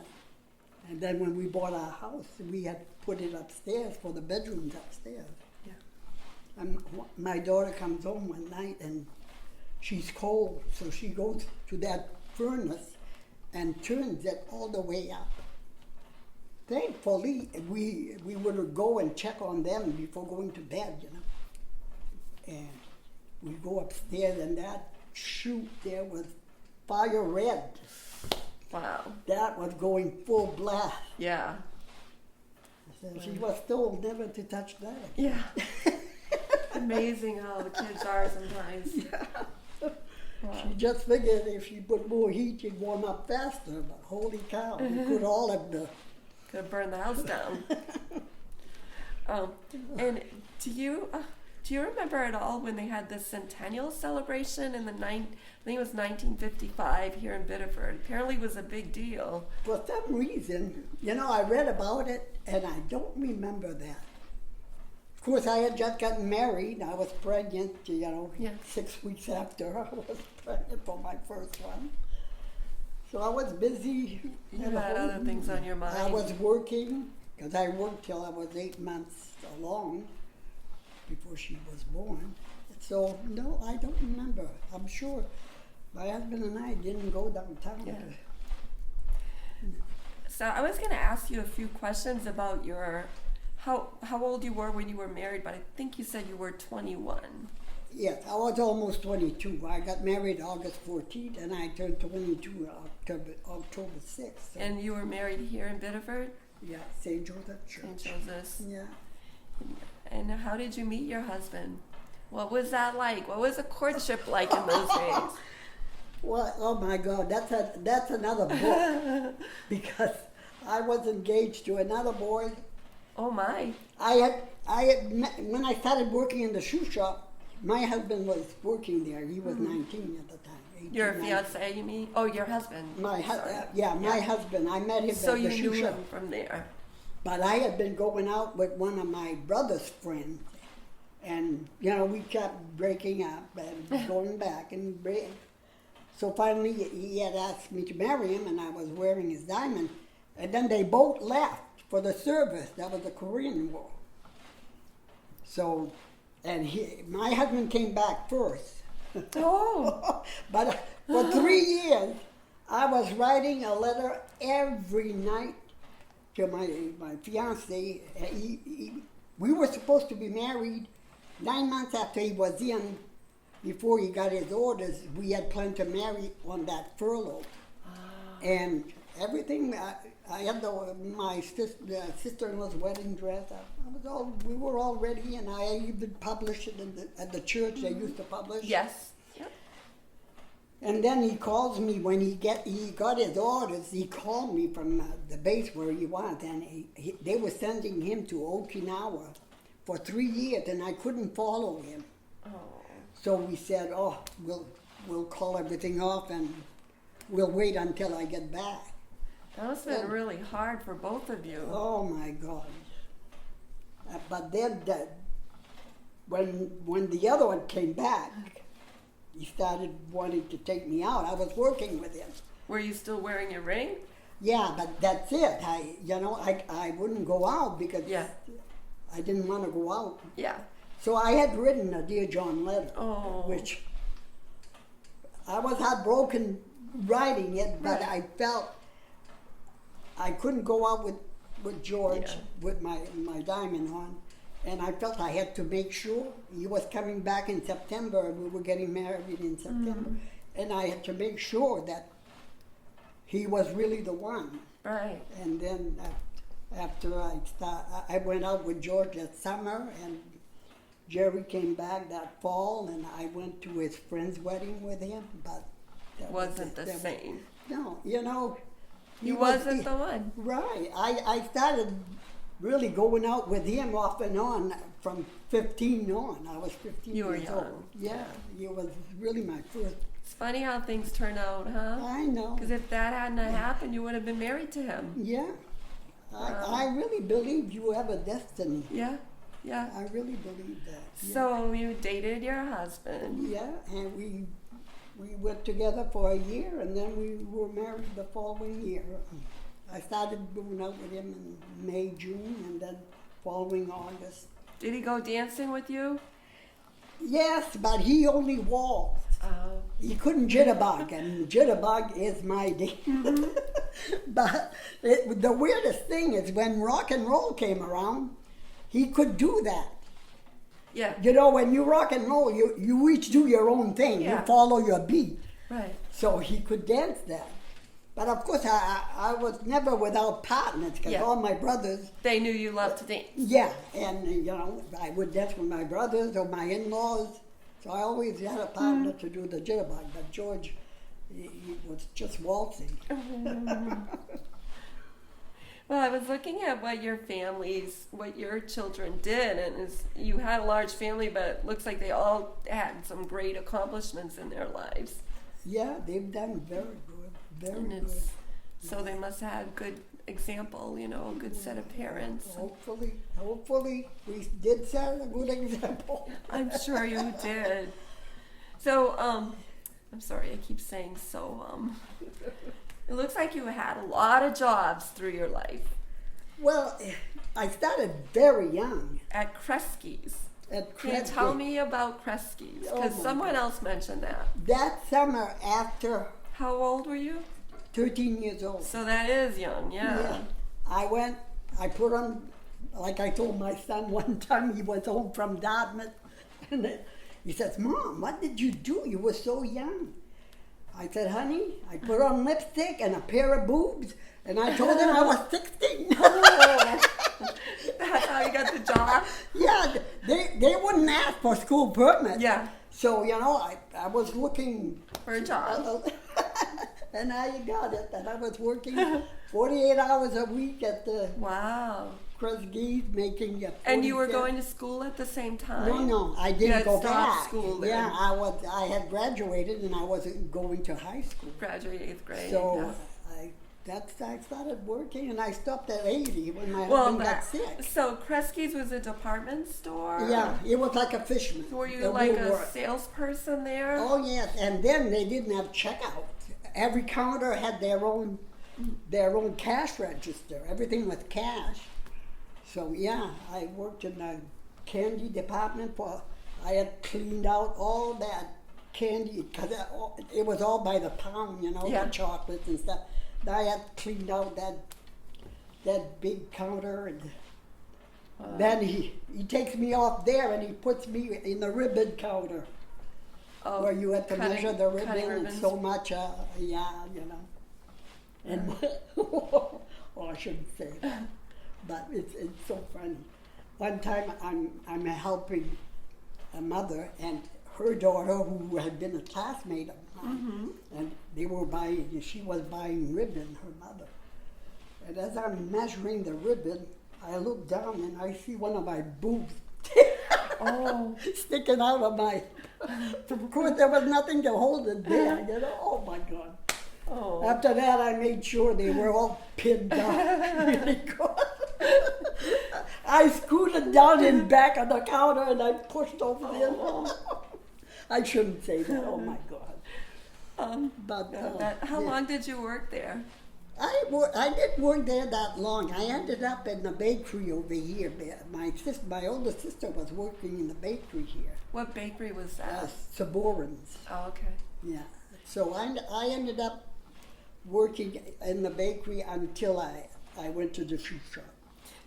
[SPEAKER 2] And then when we bought our house, we had put it upstairs for the bedrooms upstairs.
[SPEAKER 1] Yeah.
[SPEAKER 2] And my daughter comes home one night and she's cold, so she goes to that furnace and turns it all the way up. Thankfully, we would go and check on them before going to bed, you know. And we go upstairs, and that chute there was fire red.
[SPEAKER 1] Wow.
[SPEAKER 2] That was going full blast.
[SPEAKER 1] Yeah.
[SPEAKER 2] So she was told never to touch that.
[SPEAKER 1] Yeah. Amazing how the kids are sometimes. Wow.
[SPEAKER 2] She just figured if she put more heat, she'd warm up faster. But holy cow, we put all of the.
[SPEAKER 1] Could have burned the house down. And do you remember at all when they had the centennial celebration in I think it was 1955 here in Biddeford? Apparently it was a big deal.
[SPEAKER 2] For some reason, you know, I read about it and I don't remember that. Of course, I had just gotten married. I was pregnant, you know,
[SPEAKER 1] Yeah.
[SPEAKER 2] 6 weeks after I was pregnant for my first one. So I was busy.
[SPEAKER 1] You
[SPEAKER 2] at
[SPEAKER 1] had
[SPEAKER 2] home.
[SPEAKER 1] other things on your mind.
[SPEAKER 2] I was working, because I worked till I was 8 months along before she was born. So, no, I don't remember. I'm sure my husband and I didn't go downtown.
[SPEAKER 1] Yeah. So I was going to ask you a few questions about how old you were when you were married, but I think you said you were 21.
[SPEAKER 2] Yes, I was almost 22. I got married August 14th, and I turned 22 October 6th. So,
[SPEAKER 1] And you were married here in Biddeford?
[SPEAKER 2] yeah, St. Joseph Church.
[SPEAKER 1] St. Joseph's.
[SPEAKER 2] Yeah.
[SPEAKER 1] And how did you meet your husband? What was that like? What was a courtship like in those days?
[SPEAKER 2] Well, oh my God, that's another book, because I was engaged to another boy.
[SPEAKER 1] Oh my.
[SPEAKER 2] I had met, when I started working in the shoe shop, my husband was working there. He was 19 at the time. 18,
[SPEAKER 1] Your
[SPEAKER 2] 19.
[SPEAKER 1] fiance, you mean? Oh, your husband.
[SPEAKER 2] My
[SPEAKER 1] Sorry.
[SPEAKER 2] my husband. I met him
[SPEAKER 1] So
[SPEAKER 2] at
[SPEAKER 1] you
[SPEAKER 2] the
[SPEAKER 1] knew
[SPEAKER 2] shoe shop.
[SPEAKER 1] him from there.
[SPEAKER 2] But I had been going out with one of my brother's friends, and you know we kept breaking up and going back and break. So finally, he had asked me to marry him, and I was wearing his diamond. And then they both left for the service. That was the Korean War. So, and my husband came back first.
[SPEAKER 1] Oh.
[SPEAKER 2] But for 3 years, I was writing a letter every night to my fiance. We were supposed to be married 9 months after he was in. Before he got his orders, we had planned to marry on that furlough. And everything, I had my sister-in-law's wedding dress. We were all ready, and I even published it at the church. They used to publish.
[SPEAKER 1] Yes. Yep.
[SPEAKER 2] And then he calls me when he got his orders. He called me from the base where he was, and they were sending him to Okinawa for 3 years, and I couldn't follow him.
[SPEAKER 1] Oh.
[SPEAKER 2] So we said, "Oh, we'll call everything off, and we'll wait until I get back."
[SPEAKER 1] That must have been really hard for both of you.
[SPEAKER 2] Oh my God! But then, when the other one came back, he started wanting to take me out. I was working with him.
[SPEAKER 1] Were you still wearing your ring?
[SPEAKER 2] Yeah, but that's it. I wouldn't go out because I didn't want to go out.
[SPEAKER 1] Yeah.
[SPEAKER 2] So I had written a Dear John letter, which I was heartbroken writing it, but I felt I couldn't go out with George with my diamond on, and I felt I had to make sure. He was coming back in September, and we were getting married in September, and I had to make sure that he was really the one.
[SPEAKER 1] Right.
[SPEAKER 2] And then after I went out with George that summer, and Jerry came back that fall, and I went to his friend's wedding with him, but that
[SPEAKER 1] wasn't the same.
[SPEAKER 2] No,
[SPEAKER 1] He wasn't the one.
[SPEAKER 2] Right. I started really going out with him off and on from 15 on. I was 15
[SPEAKER 1] You were
[SPEAKER 2] years
[SPEAKER 1] young.
[SPEAKER 2] old. Yeah, he was really my first.
[SPEAKER 1] It's funny how things turn out, huh?
[SPEAKER 2] I know.
[SPEAKER 1] Because if that hadn't happened, you would have been married to him.
[SPEAKER 2] Yeah. I really believe you have a destiny.
[SPEAKER 1] Yeah, yeah.
[SPEAKER 2] I really believe that. Yeah.
[SPEAKER 1] So you dated your husband.
[SPEAKER 2] Yeah, and we were together for a year, and then we were married the following year. I started going out with him in May, June, and then following August.
[SPEAKER 1] Did he go dancing with you?
[SPEAKER 2] Yes, but he only waltzed.
[SPEAKER 1] Oh.
[SPEAKER 2] He couldn't jitterbug, and jitterbug is my deal. But the weirdest thing is when rock and roll came around, he could do that.
[SPEAKER 1] Yeah.
[SPEAKER 2] When you rock and roll, you each do your own thing.
[SPEAKER 1] Yeah.
[SPEAKER 2] You follow your beat.
[SPEAKER 1] Right.
[SPEAKER 2] So he could dance that. But of course, I was never without partners, because all my brothers...
[SPEAKER 1] They knew you loved to dance.
[SPEAKER 2] Yeah, and I would dance with my brothers or my in-laws. So I always had a partner to do the jitterbug. But George, he was just waltzing.
[SPEAKER 1] Well, I was looking at what your children did, and you had a large family, but it looks like they all had some great accomplishments in their lives.
[SPEAKER 2] Yeah, they've done very good, very good.
[SPEAKER 1] So they must have had a good example, a good set of parents.
[SPEAKER 2] Hopefully, we did set a good example.
[SPEAKER 1] I'm sure you did. So, I'm sorry, I keep saying so. It looks like you had a lot of jobs through your life.
[SPEAKER 2] Well, I started very young.
[SPEAKER 1] At Kresge's.
[SPEAKER 2] Can
[SPEAKER 1] you tell me about Kresge's? Because someone else mentioned that.
[SPEAKER 2] That summer after...
[SPEAKER 1] How old were you?
[SPEAKER 2] 13 years old.
[SPEAKER 1] So that is young, yeah.
[SPEAKER 2] I put on, like I told my son one time, he was home from Dartmouth, and he says, "Mom, what did you do? You were so young." I said, "Honey, I put on lipstick and a pair of boobs, and I told him I was 16.
[SPEAKER 1] That's how you got the job?
[SPEAKER 2] Yeah, they wouldn't ask for school permit.
[SPEAKER 1] Yeah.
[SPEAKER 2] So, I was looking
[SPEAKER 1] for a job.
[SPEAKER 2] And I got it, and I was working 48 hours a week at the Kresge's making
[SPEAKER 1] And you were going to school at the same time?
[SPEAKER 2] No, I didn't go back.
[SPEAKER 1] School then.
[SPEAKER 2] Yeah, I had graduated, and I wasn't going to high school.
[SPEAKER 1] Graduated 8th grade.
[SPEAKER 2] So I started working, and I stopped at 80 when my husband got sick.
[SPEAKER 1] So Kresge's was a department store?
[SPEAKER 2] Yeah, it was like a Fishman.
[SPEAKER 1] Were you like a salesperson there?
[SPEAKER 2] Oh yes, and then they didn't have checkout. Every counter had their own cash register. Everything was cash. So yeah, I worked in the candy department I had cleaned out all that candy, because it was all by the pound, the chocolates and stuff. I had cleaned out that big counter, and then he takes me off there and he puts me in the ribbon counter. Where you had to measure the ribbon and so much, And oh, I shouldn't say that, but it's so funny. One time I'm helping a mother and her daughter, who had been a classmate of mine, and she was buying ribbon, her mother. And as I'm measuring the ribbon, I look down and I see one of my boobs sticking out of my. Of course, there was nothing to hold it there. You know, oh my God.
[SPEAKER 1] Oh.
[SPEAKER 2] After that, I made sure they were all pinned down really good. I scooted down in back of the counter and I pushed over the. I shouldn't say that. Oh my God.
[SPEAKER 1] How long did you work there?
[SPEAKER 2] I didn't work there that long. I ended up in the bakery over here. My older sister was working in the bakery here.
[SPEAKER 1] What bakery was that?
[SPEAKER 2] Saborin's.
[SPEAKER 1] Oh, okay.
[SPEAKER 2] Yeah. So I ended up working in the bakery until I went to the shoe shop.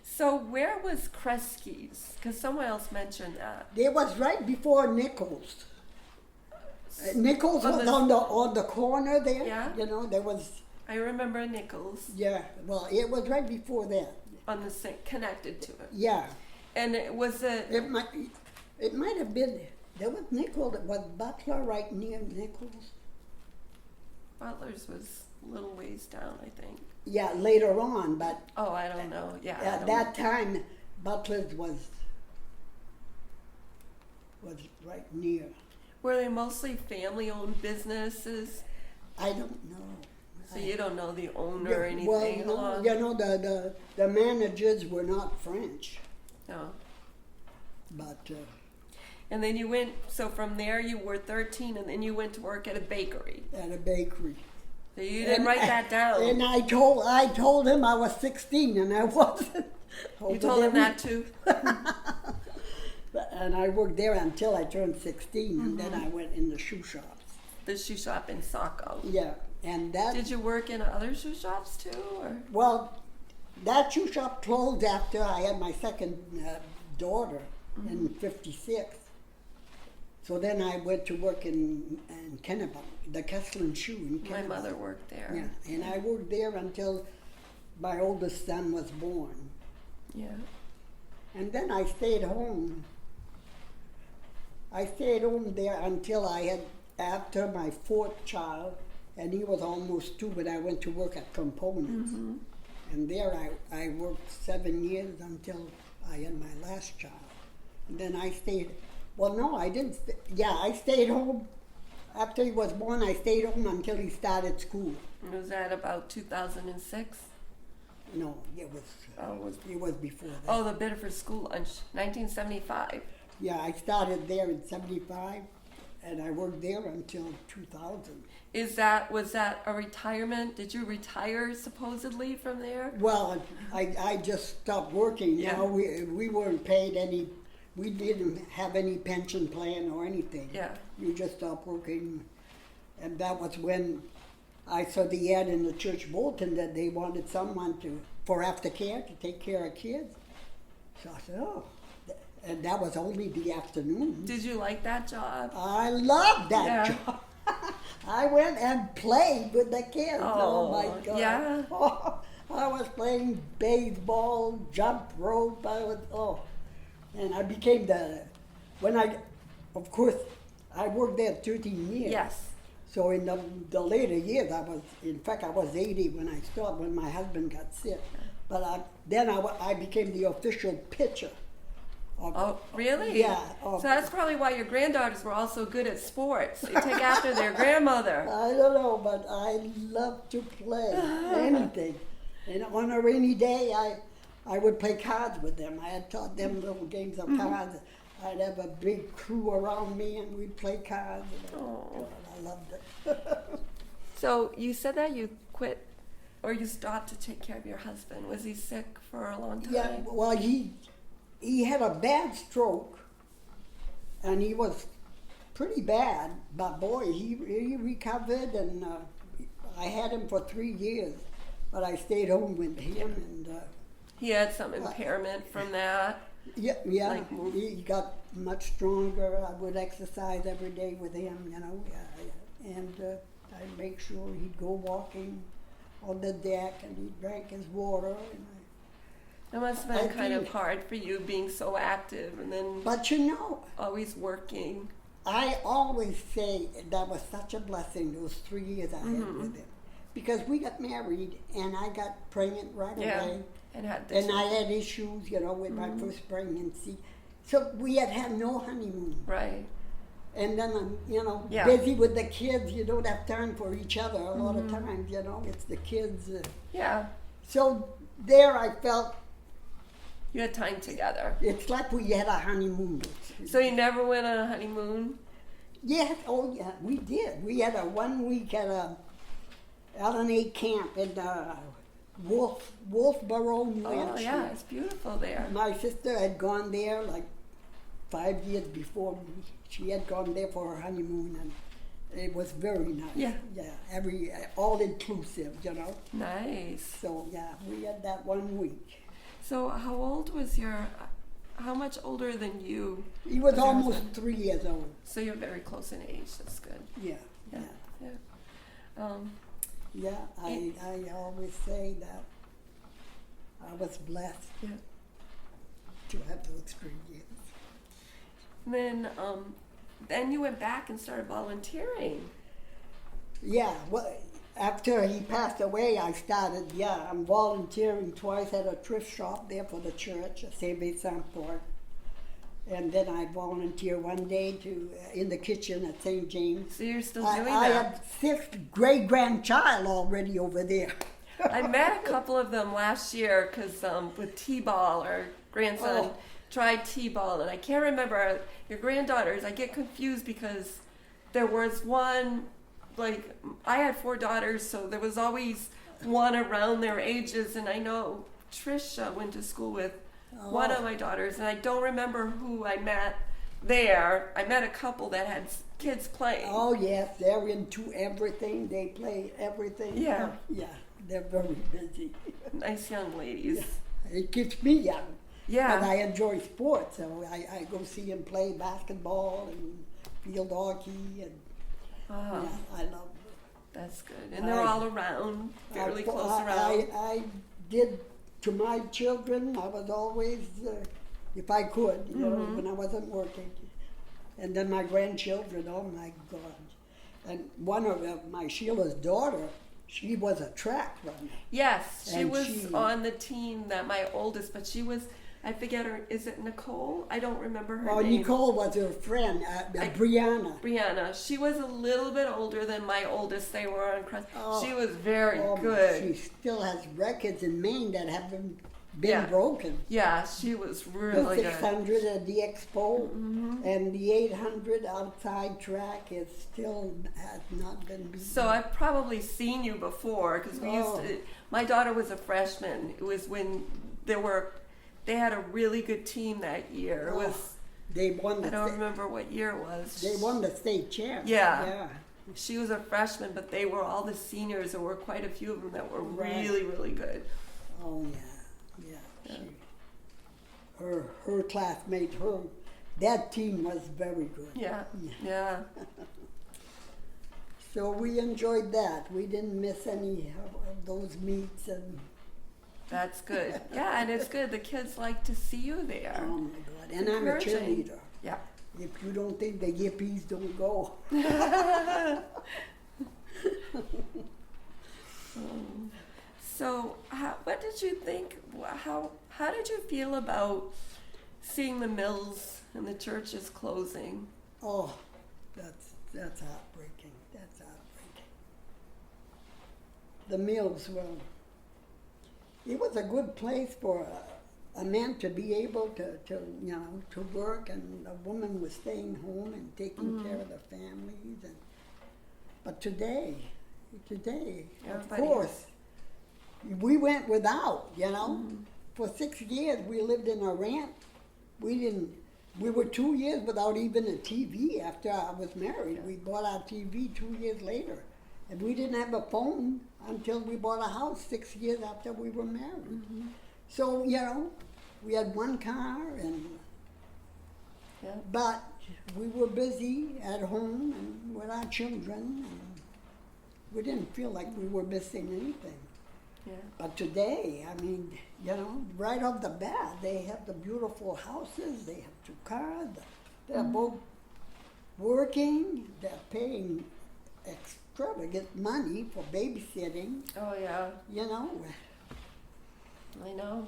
[SPEAKER 1] So where was Kresge's? Because someone else mentioned that.
[SPEAKER 2] It was right before Nichols. Nichols was on the corner there.
[SPEAKER 1] Yeah.
[SPEAKER 2] You know, there was.
[SPEAKER 1] I remember Nichols.
[SPEAKER 2] Yeah. Well, it was right before that.
[SPEAKER 1] On the connected to it.
[SPEAKER 2] Yeah.
[SPEAKER 1] And it was a.
[SPEAKER 2] It might have been. There was Nichols. It was Butler right near Nichols.
[SPEAKER 1] Butler's was a little ways down, I think.
[SPEAKER 2] Yeah, later on, but.
[SPEAKER 1] Oh, I don't know. Yeah.
[SPEAKER 2] At that time, Butler's was right near.
[SPEAKER 1] Were they mostly family-owned businesses?
[SPEAKER 2] I don't know.
[SPEAKER 1] So you don't know the owner or anything?
[SPEAKER 2] Well, no, you know, the managers were not French.
[SPEAKER 1] No.
[SPEAKER 2] But.
[SPEAKER 1] And then you went, so from there you were 13 and then you went to work at a bakery.
[SPEAKER 2] At a bakery.
[SPEAKER 1] So you didn't write that down.
[SPEAKER 2] And I told him I was 16 and I wasn't.
[SPEAKER 1] You told him that too?
[SPEAKER 2] And I worked there until I turned 16 and then I went in the shoe shops.
[SPEAKER 1] The shoe shop in Saco.
[SPEAKER 2] Yeah. And that.
[SPEAKER 1] Did you work in other shoe shops too? Or?
[SPEAKER 2] Well, that shoe shop closed after I had my second daughter in '56. So then I went to work in Kennebunk, the Kesslin Shoe in Kennebunk.
[SPEAKER 1] My mother worked there.
[SPEAKER 2] Yeah, and I worked there until my oldest son was born.
[SPEAKER 1] Yeah.
[SPEAKER 2] And then I stayed home. I stayed home there until I had, after my fourth child, and he was almost 2, but I went to work at Components. And there I worked 7 years until I had my last child. And then I stayed, well, no, I didn't, I stayed home. After he was born, I stayed home until he started school.
[SPEAKER 1] Was that about 2006?
[SPEAKER 2] No, it was before that.
[SPEAKER 1] Oh, the Biddeford School Lunch, 1975.
[SPEAKER 2] Yeah, I started there in '75, and I worked there until 2000.
[SPEAKER 1] Was that a retirement? Did you retire supposedly from there?
[SPEAKER 2] Well, I just stopped working.
[SPEAKER 1] Yeah.
[SPEAKER 2] You know, we weren't paid any. We didn't have any pension plan or anything.
[SPEAKER 1] Yeah.
[SPEAKER 2] You just stopped working, and that was when I saw the ad in the church bulletin that they wanted someone for aftercare to take care of kids. So I said, oh. And that was only the afternoon.
[SPEAKER 1] Did you like that job?
[SPEAKER 2] I loved that job. I went and played with the kids. Oh my God.
[SPEAKER 1] Yeah.
[SPEAKER 2] Oh, I was playing baseball, jump rope. And I became of course, I worked there 13 years.
[SPEAKER 1] Yes.
[SPEAKER 2] So in the later years, I was 80 when I started, when my husband got sick. But then I became the official pitcher.
[SPEAKER 1] Oh, really?
[SPEAKER 2] Yeah.
[SPEAKER 1] So that's probably why your granddaughters were all so good at sports. They take after their grandmother.
[SPEAKER 2] I don't know, but I love to play anything. And on a rainy day, I would play cards with them. I had taught them little games of cards. I'd have a big crew around me, and we'd play cards. God, I loved it.
[SPEAKER 1] So you said that you quit, or you stopped to take care of your husband. Was he sick for a long time?
[SPEAKER 2] Yeah, well, he had a bad stroke, and he was pretty bad, but boy, he recovered, and I had him for 3 years, but I stayed home with him, and
[SPEAKER 1] he had some impairment from that.
[SPEAKER 2] Yeah, he got much stronger. I would exercise every day with him, you know, and I'd make sure he'd go walking on the deck, and he drank his water. And
[SPEAKER 1] It must have been
[SPEAKER 2] I
[SPEAKER 1] kind of
[SPEAKER 2] think-
[SPEAKER 1] hard for you being so active and then
[SPEAKER 2] But you know,
[SPEAKER 1] always working.
[SPEAKER 2] I always say that was such a blessing, those 3 years I had with him. Because we got married, and I got pregnant right
[SPEAKER 1] Yeah.
[SPEAKER 2] away.
[SPEAKER 1] And had the
[SPEAKER 2] And I
[SPEAKER 1] children.
[SPEAKER 2] had issues, you know, with my first pregnancy. So we had no honeymoon.
[SPEAKER 1] Right.
[SPEAKER 2] And then I'm, you know,
[SPEAKER 1] Yeah.
[SPEAKER 2] busy with the kids. You don't have time for each other a lot of times, you know. It's the kids.
[SPEAKER 1] Yeah.
[SPEAKER 2] So there I felt
[SPEAKER 1] You had time together.
[SPEAKER 2] it's like we had a honeymoon.
[SPEAKER 1] So you never went on a honeymoon?
[SPEAKER 2] Yes, oh yeah, we did. We had a 1 week at a LNA camp in Wolfboro, New
[SPEAKER 1] Oh
[SPEAKER 2] Hampshire.
[SPEAKER 1] yeah, it's beautiful there.
[SPEAKER 2] My sister had gone there like 5 years before me. She had gone there for her honeymoon, and it was very nice.
[SPEAKER 1] Yeah.
[SPEAKER 2] Yeah, all inclusive, you know.
[SPEAKER 1] Nice.
[SPEAKER 2] So yeah, we had that 1 week.
[SPEAKER 1] So how much older than you?
[SPEAKER 2] He was
[SPEAKER 1] your
[SPEAKER 2] almost
[SPEAKER 1] husband?
[SPEAKER 2] 3 years old.
[SPEAKER 1] So you're very close in age. That's good.
[SPEAKER 2] Yeah,
[SPEAKER 1] Yeah.
[SPEAKER 2] yeah,
[SPEAKER 1] Yeah.
[SPEAKER 2] yeah. I always say that I was blessed
[SPEAKER 1] Yeah.
[SPEAKER 2] to have those 3 years.
[SPEAKER 1] Then you went back and started volunteering.
[SPEAKER 2] Yeah, well, after he passed away, I started, I'm volunteering twice at a thrift shop there for the church, St. Saint Paul. And then I volunteer one day in the kitchen at St. James.
[SPEAKER 1] So you're still
[SPEAKER 2] I
[SPEAKER 1] doing that.
[SPEAKER 2] have 6 great-grandchild already over there.
[SPEAKER 1] I met a couple of them last year because with T-ball, our grandson tried T-ball, and I can't remember your granddaughters. I get confused because there was one, like I had 4 daughters, so there was always one around their ages, and I know Trisha went to school with one of my daughters, and I don't remember who I met there. I met a couple that had kids playing.
[SPEAKER 2] Oh, yes, they're into everything. They play everything.
[SPEAKER 1] Yeah.
[SPEAKER 2] Yeah, they're very busy.
[SPEAKER 1] Nice young ladies.
[SPEAKER 2] It keeps me young.
[SPEAKER 1] Yeah.
[SPEAKER 2] But I enjoy sports, so I go see him play basketball and field hockey, and
[SPEAKER 1] Uh-huh.
[SPEAKER 2] yeah, I love it.
[SPEAKER 1] That's good. And they're all around, fairly close around.
[SPEAKER 2] I did to my children. I was always, if I could, you know, when I wasn't working. And then my grandchildren, oh my God. And one of my Sheila's daughter, she was a track runner.
[SPEAKER 1] Yes, she
[SPEAKER 2] And
[SPEAKER 1] was
[SPEAKER 2] she-
[SPEAKER 1] on the team that my oldest, but she was, I forget her, is it Nicole? I don't remember her
[SPEAKER 2] Oh,
[SPEAKER 1] name.
[SPEAKER 2] Nicole was her friend, Brianna.
[SPEAKER 1] Brianna. She was a little bit older than my oldest. They were on cross.
[SPEAKER 2] Oh.
[SPEAKER 1] She was very
[SPEAKER 2] Oh,
[SPEAKER 1] good.
[SPEAKER 2] She still has records in Maine that haven't been
[SPEAKER 1] Yeah.
[SPEAKER 2] broken.
[SPEAKER 1] Yeah, she was
[SPEAKER 2] The
[SPEAKER 1] really good.
[SPEAKER 2] 600 at the Expo and the 800 outside track is still has not been beaten.
[SPEAKER 1] So I've probably seen you before because we used
[SPEAKER 2] Oh.
[SPEAKER 1] to. My daughter was a freshman. It was when they had a really good team that year. It
[SPEAKER 2] Oh,
[SPEAKER 1] was.
[SPEAKER 2] they won
[SPEAKER 1] I
[SPEAKER 2] the
[SPEAKER 1] don't remember what year it was.
[SPEAKER 2] they won the state champ.
[SPEAKER 1] Yeah. She was a freshman, but they were all the seniors. There were quite a few of them that were
[SPEAKER 2] Right.
[SPEAKER 1] really, really good.
[SPEAKER 2] Oh yeah. She, her classmate, that team was very good.
[SPEAKER 1] Yeah, yeah.
[SPEAKER 2] So we enjoyed that. We didn't miss any of those meets, and
[SPEAKER 1] That's good. Yeah, and it's good. The kids like to see you there.
[SPEAKER 2] oh my God! And I'm a
[SPEAKER 1] Encouraging.
[SPEAKER 2] cheerleader.
[SPEAKER 1] Yeah.
[SPEAKER 2] If you don't think the yippies don't go.
[SPEAKER 1] So, what did you think? How did you feel about seeing the mills and the churches closing?
[SPEAKER 2] Oh, that's heartbreaking. That's heartbreaking. The mills were. It was a good place for a man to be able to work, and a woman was staying home and taking care of the families. But today, of
[SPEAKER 1] Everybody-
[SPEAKER 2] course, we went without. For 6 years we lived in a ranch. We were 2 years without even a TV after I was married. We bought our TV 2 years later. And we didn't have a phone until we bought a house 6 years after we were married. So, we had one car,
[SPEAKER 1] Yeah.
[SPEAKER 2] but we were busy at home and with our children. And we didn't feel like we were missing anything.
[SPEAKER 1] Yeah.
[SPEAKER 2] But today, I mean, you know, right off the bat, they have the beautiful houses, they have 2 cars, they're both working, they're paying extravagant money for babysitting,
[SPEAKER 1] Oh yeah,
[SPEAKER 2] you know.
[SPEAKER 1] I know.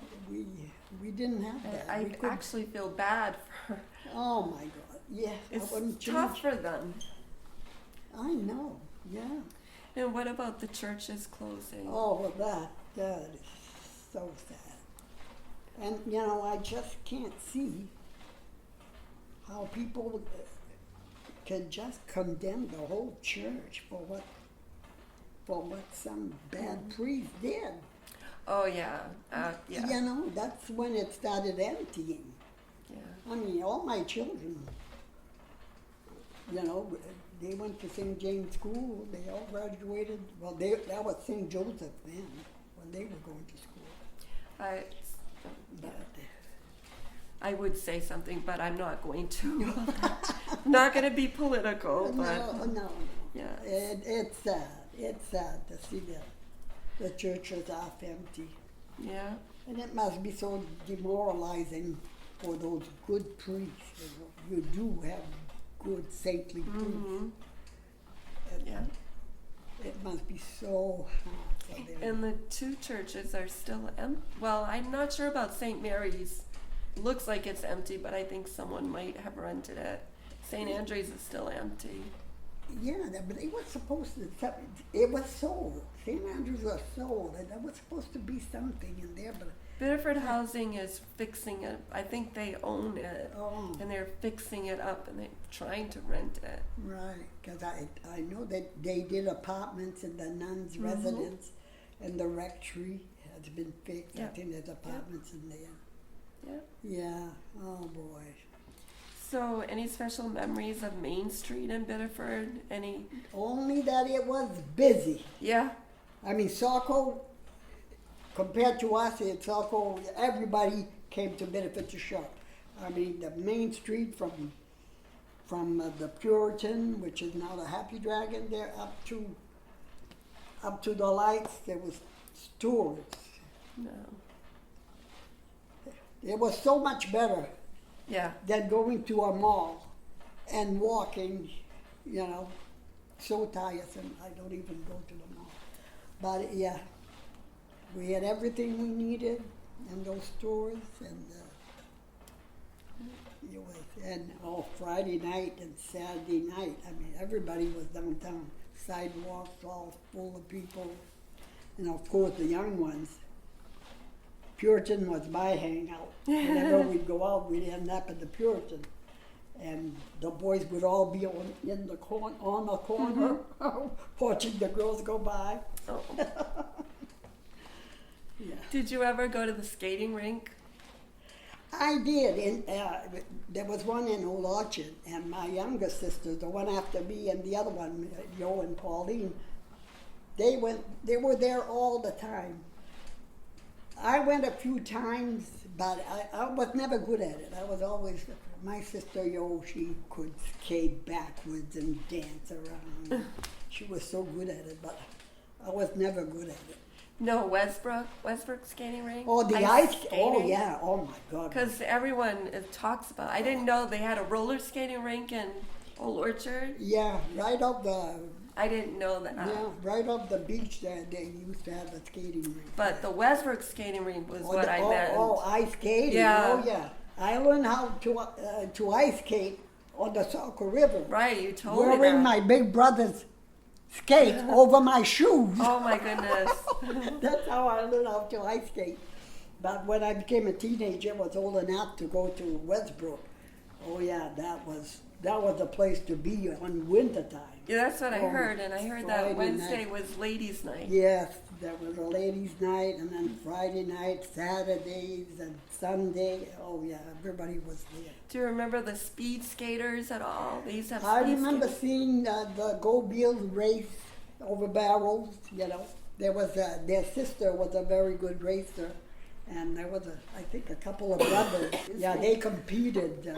[SPEAKER 2] We didn't have that.
[SPEAKER 1] I
[SPEAKER 2] We couldn't-
[SPEAKER 1] actually feel bad for.
[SPEAKER 2] Oh my God, yeah,
[SPEAKER 1] It's
[SPEAKER 2] I wouldn't
[SPEAKER 1] tough
[SPEAKER 2] change.
[SPEAKER 1] for them.
[SPEAKER 2] I know, yeah.
[SPEAKER 1] And what about the churches closing?
[SPEAKER 2] Oh, well, that is so sad. And, you know, I just can't see how people can just condemn the whole church for what some bad priest did.
[SPEAKER 1] Oh yeah, yeah,
[SPEAKER 2] You know, that's when it started emptying.
[SPEAKER 1] yeah.
[SPEAKER 2] I mean, all my children, you know, they went to St. James School, they all graduated. Well, that was St. Joseph then, when they were going to school.
[SPEAKER 1] I
[SPEAKER 2] But,
[SPEAKER 1] I would say something, but I'm not going to. I'm not going to be political, but
[SPEAKER 2] no.
[SPEAKER 1] yeah.
[SPEAKER 2] It's sad to see the churches half empty.
[SPEAKER 1] Yeah.
[SPEAKER 2] And it must be so demoralizing for those good priests. You know. You do have good saintly priests. And
[SPEAKER 1] Yeah.
[SPEAKER 2] it must be so hard for them.
[SPEAKER 1] And the 2 churches are still empty. Well, I'm not sure about St. Mary's. Looks like it's empty, but I think someone might have rented it. St. Andrew's is still empty.
[SPEAKER 2] Yeah, but it was supposed to. It was sold. St. Andrews was sold, and there was supposed to be something in there, but
[SPEAKER 1] Biddeford Housing is fixing it. I think they own it,
[SPEAKER 2] oh.
[SPEAKER 1] and they're fixing it up, and they're trying to rent it.
[SPEAKER 2] Right, because I know that they did apartments in the nuns' residence, and the rectory has been fixed. I
[SPEAKER 1] Yeah.
[SPEAKER 2] think there's apartments in there.
[SPEAKER 1] Yeah.
[SPEAKER 2] Yeah, oh boy.
[SPEAKER 1] So, any special memories of Main Street in Biddeford? Any?
[SPEAKER 2] Only that it was busy.
[SPEAKER 1] Yeah.
[SPEAKER 2] I mean, Saco, compared to us, in Saco, everybody came to Biddeford to shop. I mean, the main street from the Puritan, which is now the Happy Dragon, there up to the lights, there was stores.
[SPEAKER 1] No.
[SPEAKER 2] It was so much better
[SPEAKER 1] Yeah.
[SPEAKER 2] than going to a mall and walking, you know, so tiresome. I don't even go to the mall. But yeah, we had everything we needed in those stores, and Friday night and Saturday night, I mean, everybody was downtown. Sidewalks all full of people, and of course the young ones. Puritan was my hangout. Whenever we'd go out, we'd end up at the Puritan. And the boys would all be on the corner, watching the girls go by.
[SPEAKER 1] Oh.
[SPEAKER 2] Yeah.
[SPEAKER 1] Did you ever go to the skating rink?
[SPEAKER 2] I did. There was one in Old Orchard, and my younger sisters, the one after me and the other one, Joe and Pauline, they were there all the time. I went a few times, but I was never good at it. I was always, my sister Yo, she could skate backwards and dance around. She was so good at it, but I was never good at it.
[SPEAKER 1] No, Westbrook skating rink.
[SPEAKER 2] Oh, the ice, oh
[SPEAKER 1] skating?
[SPEAKER 2] yeah, oh my God.
[SPEAKER 1] Because everyone talks about. I didn't know they had a roller skating rink in Old Orchard.
[SPEAKER 2] Yeah, right up the,
[SPEAKER 1] I didn't know that.
[SPEAKER 2] yeah, right up the beach there, they used to have a skating rink.
[SPEAKER 1] But the Westbrook skating rink was what I meant.
[SPEAKER 2] Oh, ice skating,
[SPEAKER 1] Yeah.
[SPEAKER 2] oh yeah. I learned how to ice skate on the Saco River.
[SPEAKER 1] Right, you told me
[SPEAKER 2] Wearing
[SPEAKER 1] that.
[SPEAKER 2] my big brother's skate over my shoes.
[SPEAKER 1] Oh my goodness.
[SPEAKER 2] That's how I learned how to ice skate. But when I became a teenager, I was old enough to go to Westbrook. Oh yeah, that was the place to be on winter time.
[SPEAKER 1] Yeah, that's what I
[SPEAKER 2] Oh,
[SPEAKER 1] heard, and I heard
[SPEAKER 2] Friday
[SPEAKER 1] that Wednesday
[SPEAKER 2] night.
[SPEAKER 1] was ladies' night.
[SPEAKER 2] Yes, there was a ladies' night, and then Friday night, Saturdays, and Sunday. Oh yeah, everybody was there.
[SPEAKER 1] Do you remember the speed skaters at all? They used to have
[SPEAKER 2] I
[SPEAKER 1] speed
[SPEAKER 2] remember
[SPEAKER 1] skaters.
[SPEAKER 2] seeing the Go Bills race over barrels. You know, there was their sister was a very good racer, and there was I think a couple of brothers. Yeah, they competed.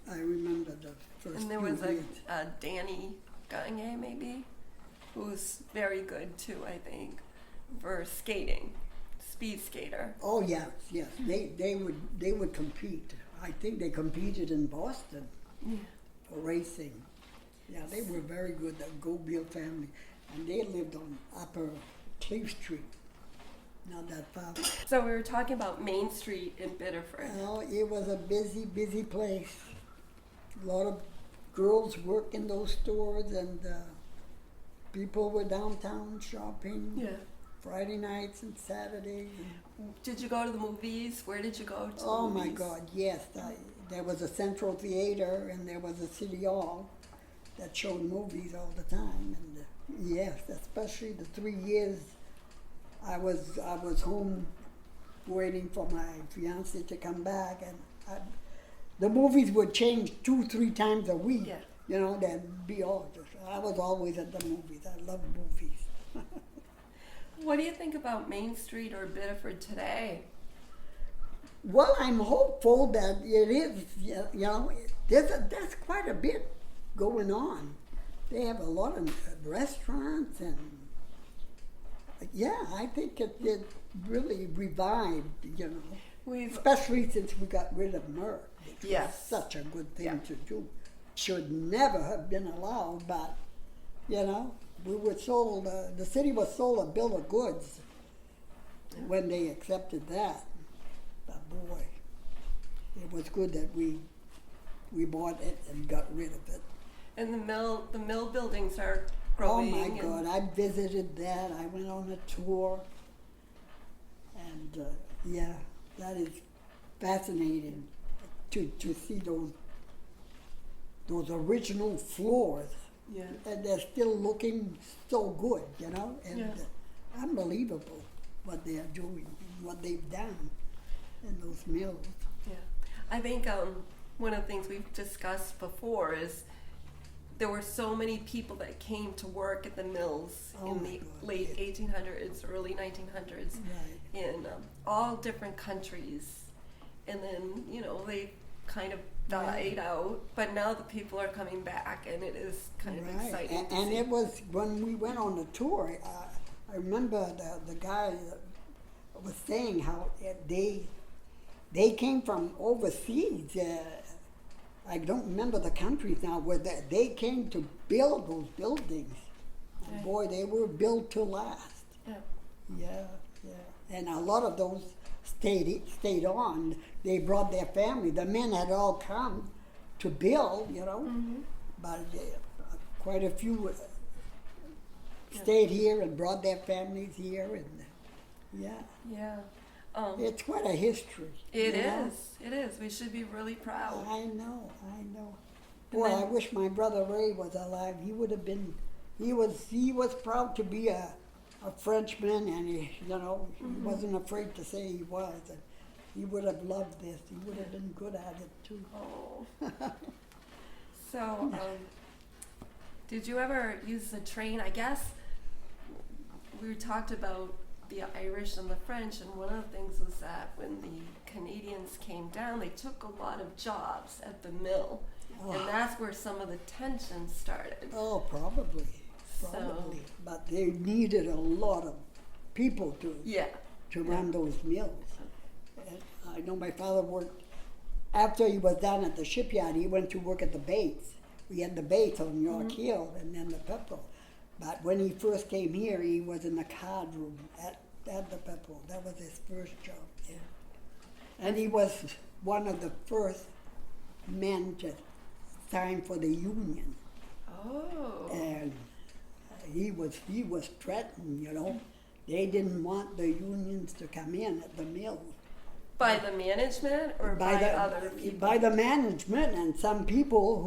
[SPEAKER 2] I remember the first.
[SPEAKER 1] And there
[SPEAKER 2] few
[SPEAKER 1] was a
[SPEAKER 2] years.
[SPEAKER 1] Danny Gagne, maybe, who was very good too, I think. for skating, speed skater.
[SPEAKER 2] Oh yes, yes. They would compete. I think they competed in Boston
[SPEAKER 1] Yeah.
[SPEAKER 2] for racing. Yeah, they were very good. The Gobiel family, and they lived on Upper Cleve Street, not that far.
[SPEAKER 1] So we were talking about Main Street in Biddeford.
[SPEAKER 2] Well, it was a busy, busy place. A lot of girls worked in those stores, and people were downtown shopping.
[SPEAKER 1] Yeah.
[SPEAKER 2] Friday nights and Saturdays.
[SPEAKER 1] Did you go to the movies? Where did you go to the
[SPEAKER 2] Oh
[SPEAKER 1] movies?
[SPEAKER 2] my God, yes. There was a Central Theater and there was a City Hall that showed movies all the time. And yes, especially the 3 years I was home waiting for my fiance to come back, and the movies would change 2-3 times a week.
[SPEAKER 1] Yeah.
[SPEAKER 2] You know, that'd be all. I was always at the movies. I love movies.
[SPEAKER 1] What do you think about Main Street or Biddeford today?
[SPEAKER 2] Well, I'm hopeful that it is, you know, there's quite a bit going on. They have a lot of restaurants, and yeah, I think it really revived, you know, especially since we got rid of myrrh, which was such a good thing to do. Should never have been allowed, but, you know, we were sold, the city was sold a bill of goods when they accepted that. But boy, it was good that we bought it and got rid of it.
[SPEAKER 1] And the mill buildings are
[SPEAKER 2] Oh
[SPEAKER 1] growing.
[SPEAKER 2] my God, I visited that. I went on a tour, and yeah, that is fascinating to see those original floors.
[SPEAKER 1] Yeah.
[SPEAKER 2] And they're still looking so good, you know, and
[SPEAKER 1] Yeah.
[SPEAKER 2] unbelievable what they are doing, what they've done in those mills.
[SPEAKER 1] Yeah. I think one of the things we've discussed before is there were so many people that came to work at the mills
[SPEAKER 2] Oh
[SPEAKER 1] in
[SPEAKER 2] my
[SPEAKER 1] the
[SPEAKER 2] God,
[SPEAKER 1] late
[SPEAKER 2] yes.
[SPEAKER 1] 1800s, early 1900s,
[SPEAKER 2] Right.
[SPEAKER 1] in all different countries. And then, you know, they kind of died out, but now the people are coming back, and it is kind of exciting
[SPEAKER 2] And,
[SPEAKER 1] to
[SPEAKER 2] and
[SPEAKER 1] see.
[SPEAKER 2] it was when we went on the tour. I remember the guy was saying how they came from overseas. I don't remember the countries now where they came to build those buildings. And
[SPEAKER 1] Right.
[SPEAKER 2] boy, they were built to last.
[SPEAKER 1] Yeah.
[SPEAKER 2] Yeah, yeah. And a lot of those stayed on. They brought their family. The men had all come to build, you know, but quite a few stayed here and brought their families here, and yeah,
[SPEAKER 1] Yeah.
[SPEAKER 2] it's quite a history.
[SPEAKER 1] It
[SPEAKER 2] you know?
[SPEAKER 1] is. It is. We should be really proud.
[SPEAKER 2] I know.
[SPEAKER 1] And
[SPEAKER 2] Boy,
[SPEAKER 1] then-
[SPEAKER 2] I wish my brother Ray was alive. He would have been. He was proud to be a Frenchman, and he wasn't afraid to say he was. And he would have loved this. He would have been good at it too.
[SPEAKER 1] Oh. So, did you ever use the train? I guess we talked about the Irish and the French, and one of the things was that when the Canadians came down, they took a lot of jobs at the mill, and that's where some of the tension started.
[SPEAKER 2] Oh, probably. But they needed a lot of people to run those mills. And I know my father worked, after he was down at the shipyard, he went to work at the Bates. We had the Bates on York Hill and then the Pepperell. But when he first came here, he was in the card room at the Pepperell. That was his first job there. And he was one of the first men to sign for the union.
[SPEAKER 1] Oh.
[SPEAKER 2] And he was threatened, you know. They didn't want the unions to come in at the mill.
[SPEAKER 1] By the management or by other people?
[SPEAKER 2] By the management and some people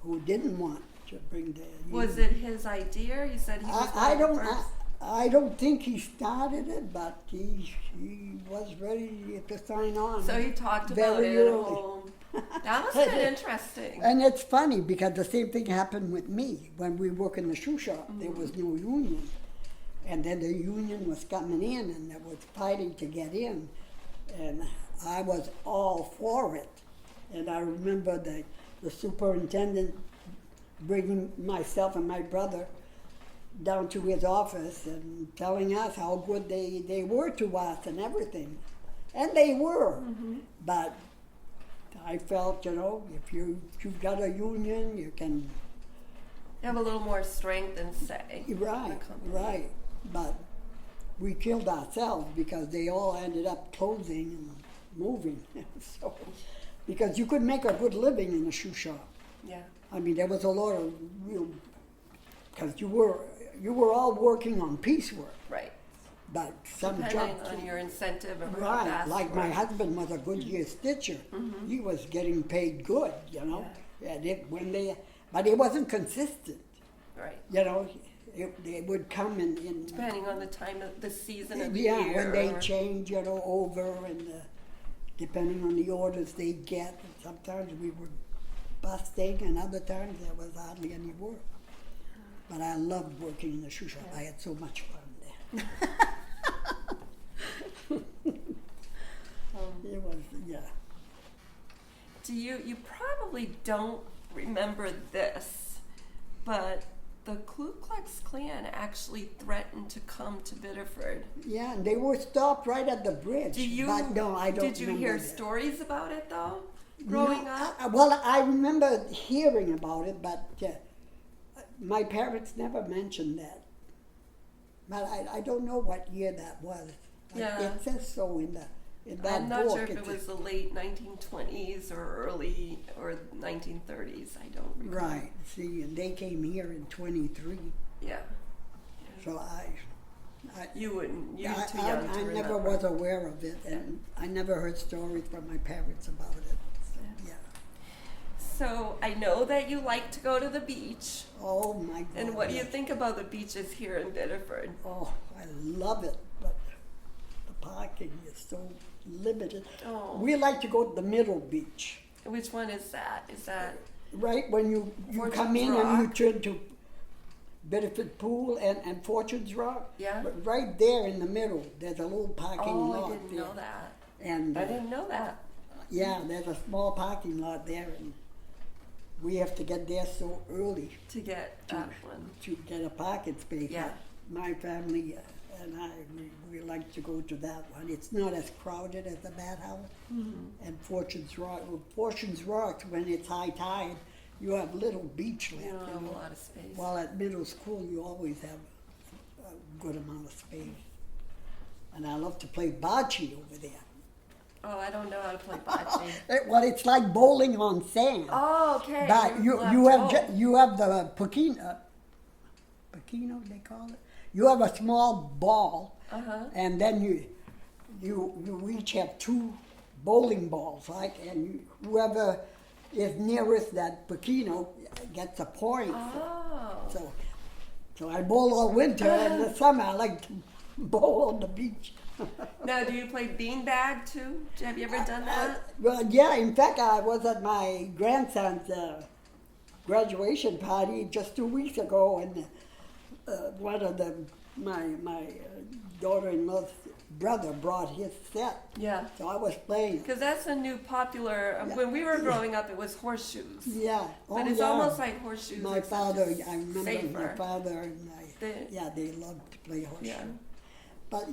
[SPEAKER 2] who didn't want to bring the union.
[SPEAKER 1] Was it his idea? You said he was one of the first.
[SPEAKER 2] I don't think he started it, but he was ready to sign on.
[SPEAKER 1] So he talked about
[SPEAKER 2] very
[SPEAKER 1] it at
[SPEAKER 2] early.
[SPEAKER 1] home. That must have been interesting.
[SPEAKER 2] And it's funny because the same thing happened with me when we worked in the shoe shop. There was no union, and then the union was coming in, and there was fighting to get in, and I was all for it. And I remember the superintendent bringing myself and my brother down to his office and telling us how good they were to us and everything. And they were. But I felt, if you've got a union, you can...
[SPEAKER 1] Have a little more strength and say.
[SPEAKER 2] Right, right. But we killed ourselves because they all ended up closing and moving. So, because you could make a good living in a shoe shop.
[SPEAKER 1] Yeah.
[SPEAKER 2] I mean, there was a lot of real... Because you were all working on piecework.
[SPEAKER 1] Right.
[SPEAKER 2] But some
[SPEAKER 1] Depending
[SPEAKER 2] jobs...
[SPEAKER 1] on your incentive or how
[SPEAKER 2] Right,
[SPEAKER 1] fast
[SPEAKER 2] like
[SPEAKER 1] you
[SPEAKER 2] my
[SPEAKER 1] work.
[SPEAKER 2] husband was a Goodyear stitcher. He was getting paid good, And but it wasn't consistent,
[SPEAKER 1] Right.
[SPEAKER 2] They would come in
[SPEAKER 1] Depending on the time of the season of the
[SPEAKER 2] yeah,
[SPEAKER 1] year.
[SPEAKER 2] when they
[SPEAKER 1] or-
[SPEAKER 2] change, over, and depending on the orders they get. And sometimes we were busting, and other times there was hardly any work. But I loved working in the shoe shop. I had so much fun there. It was, yeah.
[SPEAKER 1] You probably don't remember this, but the Ku Klux Klan actually threatened to come to Biddeford.
[SPEAKER 2] Yeah, and they were stopped right at the bridge. But no, I don't
[SPEAKER 1] Did you
[SPEAKER 2] remember
[SPEAKER 1] hear
[SPEAKER 2] that.
[SPEAKER 1] stories about it though, growing
[SPEAKER 2] No,
[SPEAKER 1] up?
[SPEAKER 2] well, I remember hearing about it, but my parents never mentioned that. But I don't know what year that was.
[SPEAKER 1] Yeah.
[SPEAKER 2] It says so in that
[SPEAKER 1] I'm not
[SPEAKER 2] book.
[SPEAKER 1] sure if it was the late 1920s or early or 1930s. I don't recall.
[SPEAKER 2] Right. See, and they came here in 23.
[SPEAKER 1] Yeah.
[SPEAKER 2] So
[SPEAKER 1] You wouldn't. You're too
[SPEAKER 2] I
[SPEAKER 1] young to remember.
[SPEAKER 2] never was aware of it, and I never heard stories from my parents about it. So, yeah.
[SPEAKER 1] So I know that you like to go to the beach.
[SPEAKER 2] Oh my God.
[SPEAKER 1] And what do you
[SPEAKER 2] yes.
[SPEAKER 1] think about the beaches here in Biddeford?
[SPEAKER 2] Oh, I love it, but the parking is so limited.
[SPEAKER 1] Oh.
[SPEAKER 2] We like to go to the middle beach,
[SPEAKER 1] Which one is that? Is that
[SPEAKER 2] right? When you
[SPEAKER 1] Fortune's
[SPEAKER 2] come in and you
[SPEAKER 1] Rock?
[SPEAKER 2] turn to Biddeford Pool and Fortune's Rock.
[SPEAKER 1] Yeah.
[SPEAKER 2] But right there in the middle, there's a little parking lot
[SPEAKER 1] I didn't
[SPEAKER 2] there.
[SPEAKER 1] know that.
[SPEAKER 2] And
[SPEAKER 1] I didn't know that.
[SPEAKER 2] yeah, there's a small parking lot there, and we have to get there so early
[SPEAKER 1] To get that one.
[SPEAKER 2] to get a parking space.
[SPEAKER 1] Yeah.
[SPEAKER 2] My family and I, we like to go to that one. It's not as crowded as the Bat House. And Fortune's Rock, when it's high tide, you have little beach left.
[SPEAKER 1] You don't have a lot of space.
[SPEAKER 2] While at middle school, you always have a good amount of space. And I love to play bocce over there.
[SPEAKER 1] Oh, I don't know how to play bocce.
[SPEAKER 2] Well, it's like bowling on sand.
[SPEAKER 1] Oh, okay.
[SPEAKER 2] But you have the Pekino they call it. You have a small ball, and then you each have two bowling balls, like, and whoever is nearest that Pekino gets a point.
[SPEAKER 1] Oh.
[SPEAKER 2] So I bowl all winter, and the summer I like to bowl on the beach.
[SPEAKER 1] Now, do you play beanbag too? Have you ever done that?
[SPEAKER 2] Well, yeah. In fact, I was at my grandson's graduation party just 2 weeks ago, and one of my daughter-in-law's brother brought his set.
[SPEAKER 1] Yeah.
[SPEAKER 2] So I was playing.
[SPEAKER 1] Because that's a new popular. When we were growing up, it was horseshoes.
[SPEAKER 2] Yeah.
[SPEAKER 1] But it's almost like horseshoes.
[SPEAKER 2] My
[SPEAKER 1] except
[SPEAKER 2] father,
[SPEAKER 1] it's
[SPEAKER 2] I remember
[SPEAKER 1] safer.
[SPEAKER 2] my father and they loved to play horseshoe.
[SPEAKER 1] Yeah.
[SPEAKER 2] But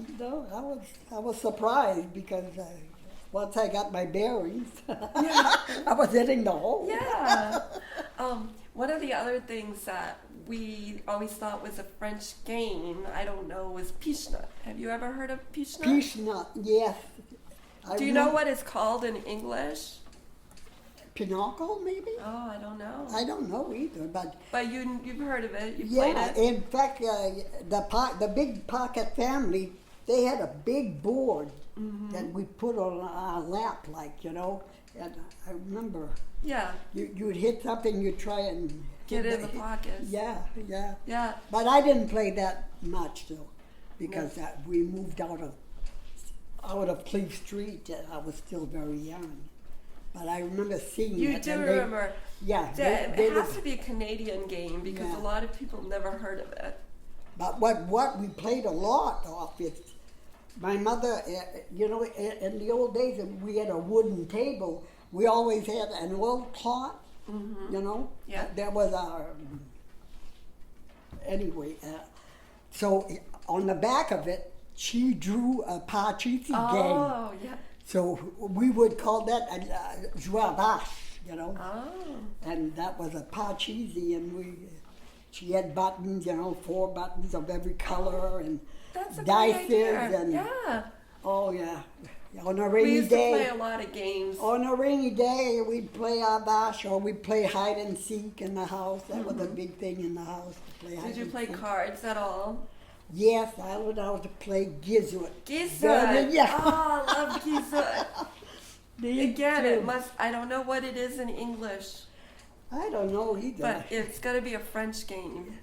[SPEAKER 2] I was surprised because once I got my bearings, I was hitting the hole.
[SPEAKER 1] Yeah. One of the other things that we always thought was a French game, I don't know, was Pichenot. Have you ever heard of Pichenot?
[SPEAKER 2] Pichenot, yes.
[SPEAKER 1] Do you know what it's called in English?
[SPEAKER 2] Pinochle, maybe?
[SPEAKER 1] Oh, I don't know.
[SPEAKER 2] I don't know either, but
[SPEAKER 1] You've heard of it. You played
[SPEAKER 2] yeah.
[SPEAKER 1] it.
[SPEAKER 2] In fact, the big Pocket family, they had a big board that we put on our lap, and I remember.
[SPEAKER 1] Yeah.
[SPEAKER 2] You'd hit something, you'd try and
[SPEAKER 1] Get in the pockets.
[SPEAKER 2] Yeah.
[SPEAKER 1] Yeah.
[SPEAKER 2] But I didn't play that much though, because we moved out of Cleve Street. I was still very young, but I remember seeing
[SPEAKER 1] You
[SPEAKER 2] it.
[SPEAKER 1] do
[SPEAKER 2] and
[SPEAKER 1] remember.
[SPEAKER 2] Yeah.
[SPEAKER 1] It has to be a Canadian game because
[SPEAKER 2] Yeah.
[SPEAKER 1] a lot of people never heard of it.
[SPEAKER 2] But what we played a lot of it. My mother, in the old days, we had a wooden table. We always had an oilcloth,
[SPEAKER 1] Yeah.
[SPEAKER 2] There was our, anyway, So on the back of it, she drew a Parcheesi game.
[SPEAKER 1] Oh, yeah.
[SPEAKER 2] So we would call that a jouage, you know.
[SPEAKER 1] Oh.
[SPEAKER 2] And that was a Parcheesi, and she had buttons, you know, 4 buttons of every color, and
[SPEAKER 1] That's a
[SPEAKER 2] dices,
[SPEAKER 1] great idea.
[SPEAKER 2] and
[SPEAKER 1] Yeah.
[SPEAKER 2] oh yeah. On a
[SPEAKER 1] We
[SPEAKER 2] rainy
[SPEAKER 1] used to
[SPEAKER 2] day,
[SPEAKER 1] play a lot of games.
[SPEAKER 2] on a rainy day, we'd play Abash, or we'd play hide and seek in the house. That was a big thing in the house, to play hide
[SPEAKER 1] Did you
[SPEAKER 2] and
[SPEAKER 1] play
[SPEAKER 2] seek.
[SPEAKER 1] cards at all?
[SPEAKER 2] Yes, I learned how to play Gizzard.
[SPEAKER 1] Gizzard.
[SPEAKER 2] Yeah.
[SPEAKER 1] Oh, I love Gizzard.
[SPEAKER 2] Me
[SPEAKER 1] Again,
[SPEAKER 2] too.
[SPEAKER 1] it must, I don't know what it is in English,
[SPEAKER 2] I don't know either.
[SPEAKER 1] but it's got to be a French game.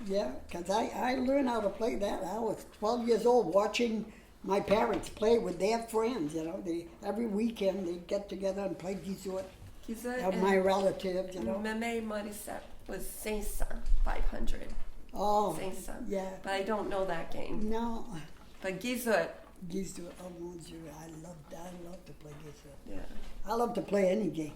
[SPEAKER 2] Yeah, because I learned how to play that. I was 12 years old watching my parents play with their friends, you know. Every weekend they'd get together and play Gizzard.
[SPEAKER 1] Gizzard
[SPEAKER 2] Of my relatives, you know.
[SPEAKER 1] Meme Morissette was 500.
[SPEAKER 2] Oh,
[SPEAKER 1] 500.
[SPEAKER 2] yeah.
[SPEAKER 1] But I don't know that game.
[SPEAKER 2] No,
[SPEAKER 1] But Gizzard,
[SPEAKER 2] Gizzard, oh mon Dieu, I love to play Gizzard.
[SPEAKER 1] yeah,
[SPEAKER 2] I love to play any game.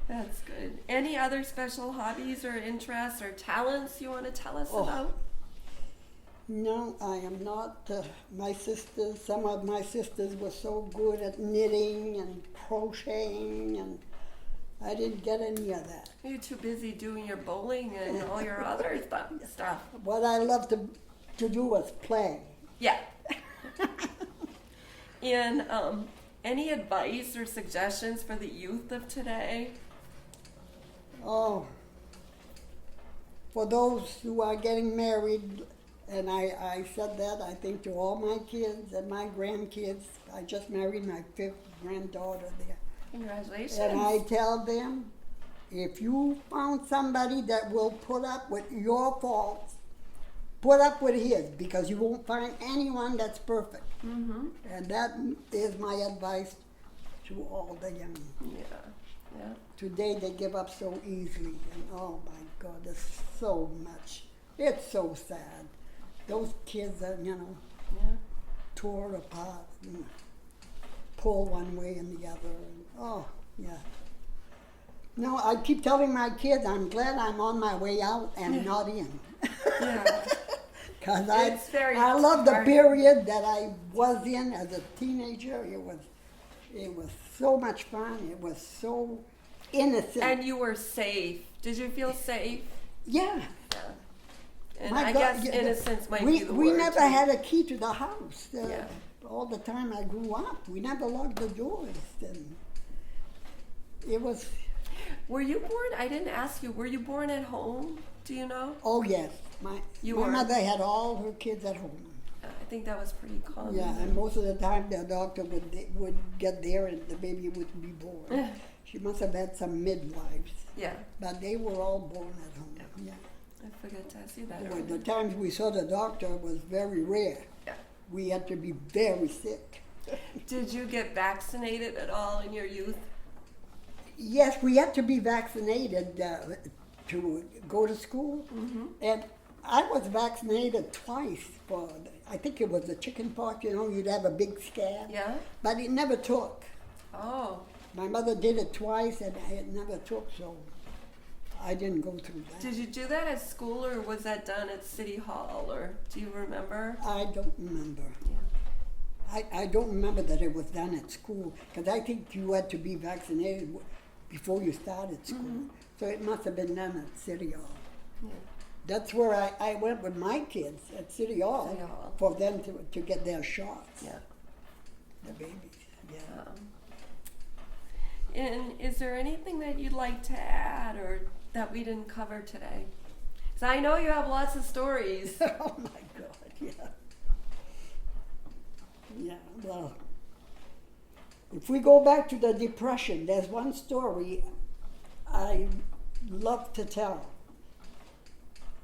[SPEAKER 1] that's good. Any other special hobbies or interests or talents you want to tell us
[SPEAKER 2] Oh.
[SPEAKER 1] about?
[SPEAKER 2] No, I am not. Some of my sisters were so good at knitting and crocheting, and I didn't get any of that.
[SPEAKER 1] You're too busy doing your bowling and all your other stuff.
[SPEAKER 2] What I love to do was play.
[SPEAKER 1] Yeah. And any advice or suggestions for the youth of today?
[SPEAKER 2] Oh, for those who are getting married, and I said that, I think, to all my kids and my grandkids. I just married my 5th granddaughter there.
[SPEAKER 1] Congratulations.
[SPEAKER 2] And I tell them, if you found somebody that will put up with your faults, put up with his, because you won't find anyone that's perfect.
[SPEAKER 1] Mm-hmm.
[SPEAKER 2] And that is my advice to all the young.
[SPEAKER 1] Yeah. Yeah.
[SPEAKER 2] Today they give up so easily, and oh my God, there's so much. It's so sad. Those kids are, you know,
[SPEAKER 1] Yeah.
[SPEAKER 2] tore apart, and pull one way and the other. And, oh, yeah. No, I keep telling my kids, I'm glad I'm on my way out and not in.
[SPEAKER 1] Yeah.
[SPEAKER 2] Because
[SPEAKER 1] It's very
[SPEAKER 2] I love the
[SPEAKER 1] hard.
[SPEAKER 2] period that I was in as a teenager. It was so much fun. It was so innocent.
[SPEAKER 1] And you were safe. Did you feel safe?
[SPEAKER 2] yeah.
[SPEAKER 1] Yeah. And
[SPEAKER 2] My
[SPEAKER 1] I
[SPEAKER 2] God,
[SPEAKER 1] guess
[SPEAKER 2] yeah,
[SPEAKER 1] innocence might
[SPEAKER 2] we,
[SPEAKER 1] be the
[SPEAKER 2] we
[SPEAKER 1] word.
[SPEAKER 2] never
[SPEAKER 1] too.
[SPEAKER 2] had a key to the house.
[SPEAKER 1] Yeah.
[SPEAKER 2] All the time I grew up, we never locked the doors. And it was,
[SPEAKER 1] Were you born? I didn't ask you. Were you born at home? Do you know?
[SPEAKER 2] oh yes, my
[SPEAKER 1] You
[SPEAKER 2] my
[SPEAKER 1] were?
[SPEAKER 2] mother had all her kids at home.
[SPEAKER 1] I think that was pretty common.
[SPEAKER 2] Yeah, and most of the time the doctor would get there and the baby wouldn't be born. She must have had some midwives,
[SPEAKER 1] Yeah.
[SPEAKER 2] but they were all born at home. Yeah.
[SPEAKER 1] I forgot to ask you that.
[SPEAKER 2] Well,
[SPEAKER 1] earlier.
[SPEAKER 2] the times we saw the doctor was very rare.
[SPEAKER 1] Yeah.
[SPEAKER 2] We had to be very sick.
[SPEAKER 1] Did you get vaccinated at all in your youth?
[SPEAKER 2] Yes, we had to be vaccinated to go to school.
[SPEAKER 1] Mm-hmm.
[SPEAKER 2] And I was vaccinated twice for, I think it was the chicken pox, you know, you'd have a big scab.
[SPEAKER 1] Yeah.
[SPEAKER 2] But it never took.
[SPEAKER 1] Oh.
[SPEAKER 2] My mother did it twice and it never took, so I didn't go through that.
[SPEAKER 1] Did you do that at school or was that done at City Hall or do you remember?
[SPEAKER 2] I don't remember.
[SPEAKER 1] Yeah.
[SPEAKER 2] I don't remember that it was done at school, because I think you had to be vaccinated before you started school.
[SPEAKER 1] Mm-hmm.
[SPEAKER 2] So it must have been done at City Hall.
[SPEAKER 1] Yeah.
[SPEAKER 2] That's where I went with my kids at City Hall,
[SPEAKER 1] City Hall.
[SPEAKER 2] for them to get their shots,
[SPEAKER 1] Yeah.
[SPEAKER 2] the babies. Yeah.
[SPEAKER 1] And is there anything that you'd like to add or that we didn't cover today? So I know you have lots of stories.
[SPEAKER 2] Oh my God, yeah. Yeah, well, if we go back to the Depression, there's one story I love to tell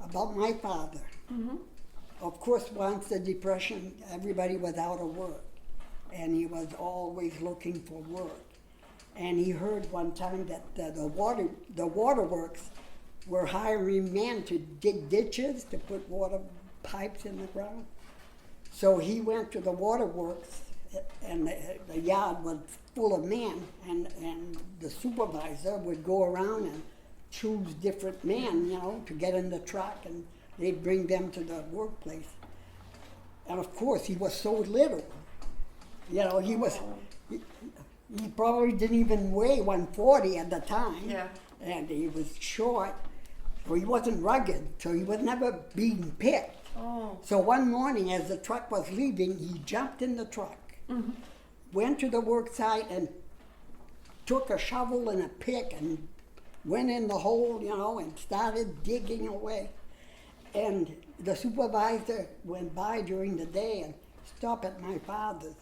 [SPEAKER 2] about my father.
[SPEAKER 1] Mm-hmm.
[SPEAKER 2] Of course, once the Depression, everybody was out of work, and he was always looking for work. And he heard one time that the waterworks were hiring men to dig ditches to put water pipes in the ground. So he went to the waterworks, and the yard was full of men, and the supervisor would go around and choose different men, you know, to get in the truck and they'd bring them to the workplace. And of course, he was so little. You know, he probably didn't even weigh 140 at the time.
[SPEAKER 1] Yeah.
[SPEAKER 2] And he was short, so he wasn't rugged, so he was never being picked.
[SPEAKER 1] Oh.
[SPEAKER 2] So one morning, as the truck was leaving, he jumped in the truck, went to the work site and took a shovel and a pick and went in the hole, you know, and started digging away. And the supervisor went by during the day and stopped at my father's.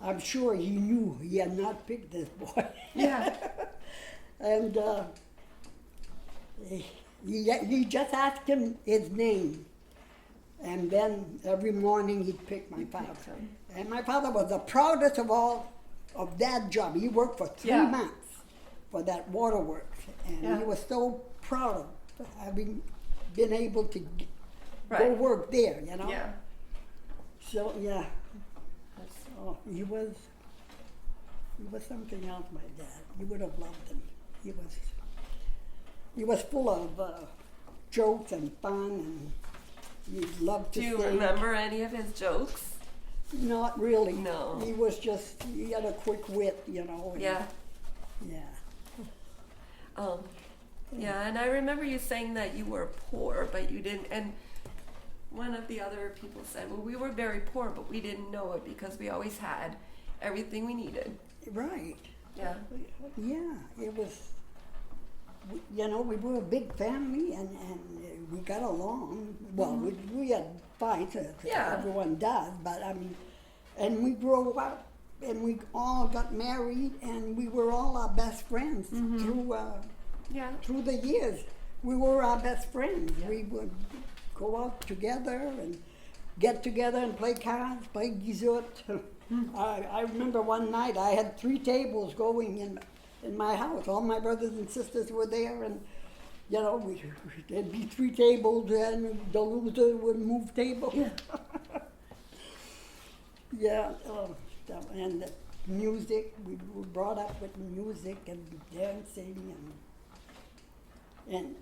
[SPEAKER 2] I'm sure he knew he had not picked this boy.
[SPEAKER 1] Yeah.
[SPEAKER 2] And he just asked him his name. And then every morning he'd pick my father. And my father was the proudest of all of that job. He worked for 3 months for that waterworks. And he was so proud of having been able to go work there, you know?
[SPEAKER 1] Yeah.
[SPEAKER 2] So, yeah. Oh, he was something else, my dad. You would have loved him. He was full of jokes and fun, and he loved to
[SPEAKER 1] Do you
[SPEAKER 2] sing.
[SPEAKER 1] remember any of his jokes?
[SPEAKER 2] Not really.
[SPEAKER 1] No.
[SPEAKER 2] He had a quick wit, you know. And,
[SPEAKER 1] Yeah.
[SPEAKER 2] Yeah.
[SPEAKER 1] Yeah, and I remember you saying that you were poor, but you didn't. And one of the other people said, well, we were very poor, but we didn't know it because we always had everything we needed.
[SPEAKER 2] Right.
[SPEAKER 1] Yeah.
[SPEAKER 2] Yeah, it was, you know, we were a big family and we got along. Well, we had fights, as everyone does, but I mean, and we grew up and we all got married and we were all our best friends through the years. We were our best friends. Yeah. We would go out together and get together and play cards, play dessert. I remember one night I had 3 tables going in my house. All my brothers and sisters were there, and you know, there'd be 3 tables, and the loser would move tables. Yeah. And the music, we were brought up with music and dancing, and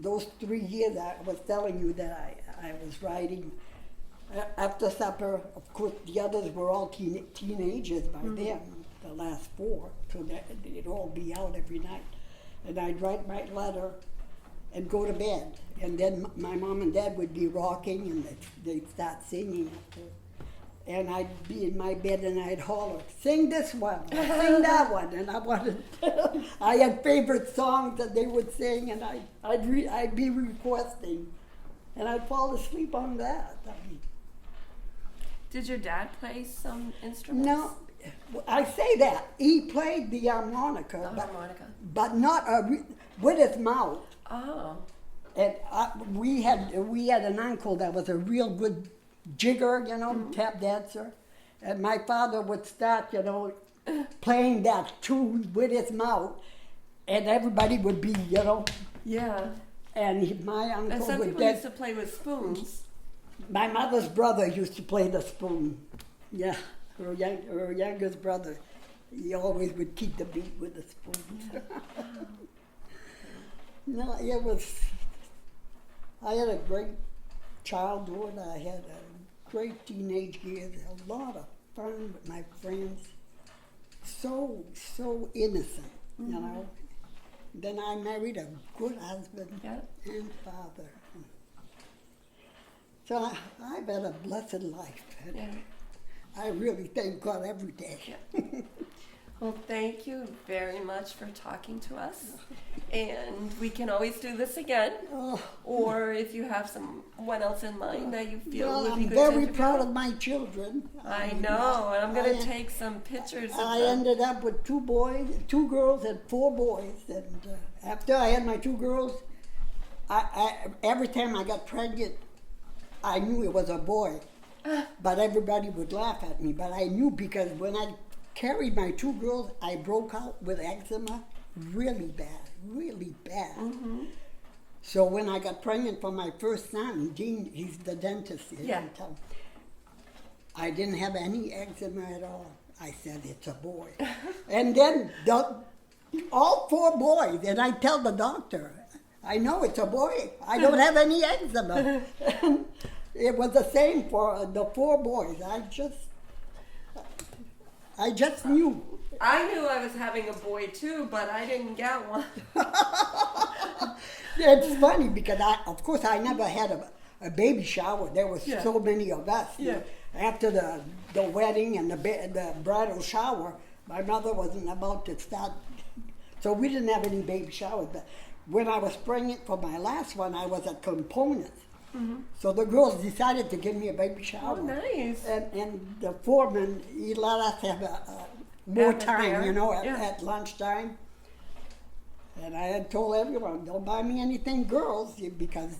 [SPEAKER 2] those 3 years I was telling you that I was writing. After supper, of course, the others were all teenagers by then, the last 4, so they'd all be out every night. And I'd write my letter and go to bed. And then my mom and dad would be rocking and they'd start singing. And I'd be in my bed and I'd holler, sing this one, sing that one. And I had favorite songs that they would sing, and I'd be requesting. And I'd fall asleep on that.
[SPEAKER 1] Did your dad play some instruments?
[SPEAKER 2] No, I say that. He played the harmonica. But not with his mouth.
[SPEAKER 1] Oh.
[SPEAKER 2] And we had an uncle that was a real good jigger, you know, tap dancer. And my father would start, you know, playing that tune with his mouth, and everybody would be, you know.
[SPEAKER 1] Yeah.
[SPEAKER 2] And my uncle
[SPEAKER 1] and some
[SPEAKER 2] would
[SPEAKER 1] people used to play with spoons.
[SPEAKER 2] My mother's brother used to play the spoon. Yeah, her youngest brother. He always would keep the beat with the spoon.
[SPEAKER 1] Yeah.
[SPEAKER 2] No, I had a great childhood. I had a great teenage years, a lot of fun with my friends. So innocent, you know. Then I married a good husband and father. So I've had a blessed life. I really thank God every day.
[SPEAKER 1] Yeah. Well, thank you very much for talking to us. And we can always do this again. Or if you have someone else in mind that you feel would be good to
[SPEAKER 2] I'm very proud of my children.
[SPEAKER 1] I know, and I'm going to take some pictures of
[SPEAKER 2] I
[SPEAKER 1] them.
[SPEAKER 2] ended up with 2 girls and 4 boys. And after I had my 2 girls, every time I got pregnant, I knew it was a boy. But everybody would laugh at me. But I knew, because when I carried my 2 girls, I broke out with eczema really bad. So when I got pregnant for my first son, Dean, he's the dentist here in town, I didn't have any eczema at all. I said, it's a boy. And then all 4 boys, and I tell the doctor, I know it's a boy. I don't have any eczema. And it was the same for the 4 boys. I just knew.
[SPEAKER 1] I knew I was having a boy too, but I didn't get one.
[SPEAKER 2] It's funny because of course, I never had a baby shower. There was
[SPEAKER 1] Yeah.
[SPEAKER 2] so many of us.
[SPEAKER 1] Yeah.
[SPEAKER 2] After the wedding and the bridal shower, my mother wasn't about to start, so we didn't have any baby showers. But when I was pregnant for my last one, I was at components. So the girls decided to give me a baby shower.
[SPEAKER 1] Oh, nice.
[SPEAKER 2] And the foreman, he let us have more
[SPEAKER 1] Have it
[SPEAKER 2] time,
[SPEAKER 1] there.
[SPEAKER 2] you know,
[SPEAKER 1] Yeah.
[SPEAKER 2] at lunchtime. And I had told everyone, don't buy me anything girls, because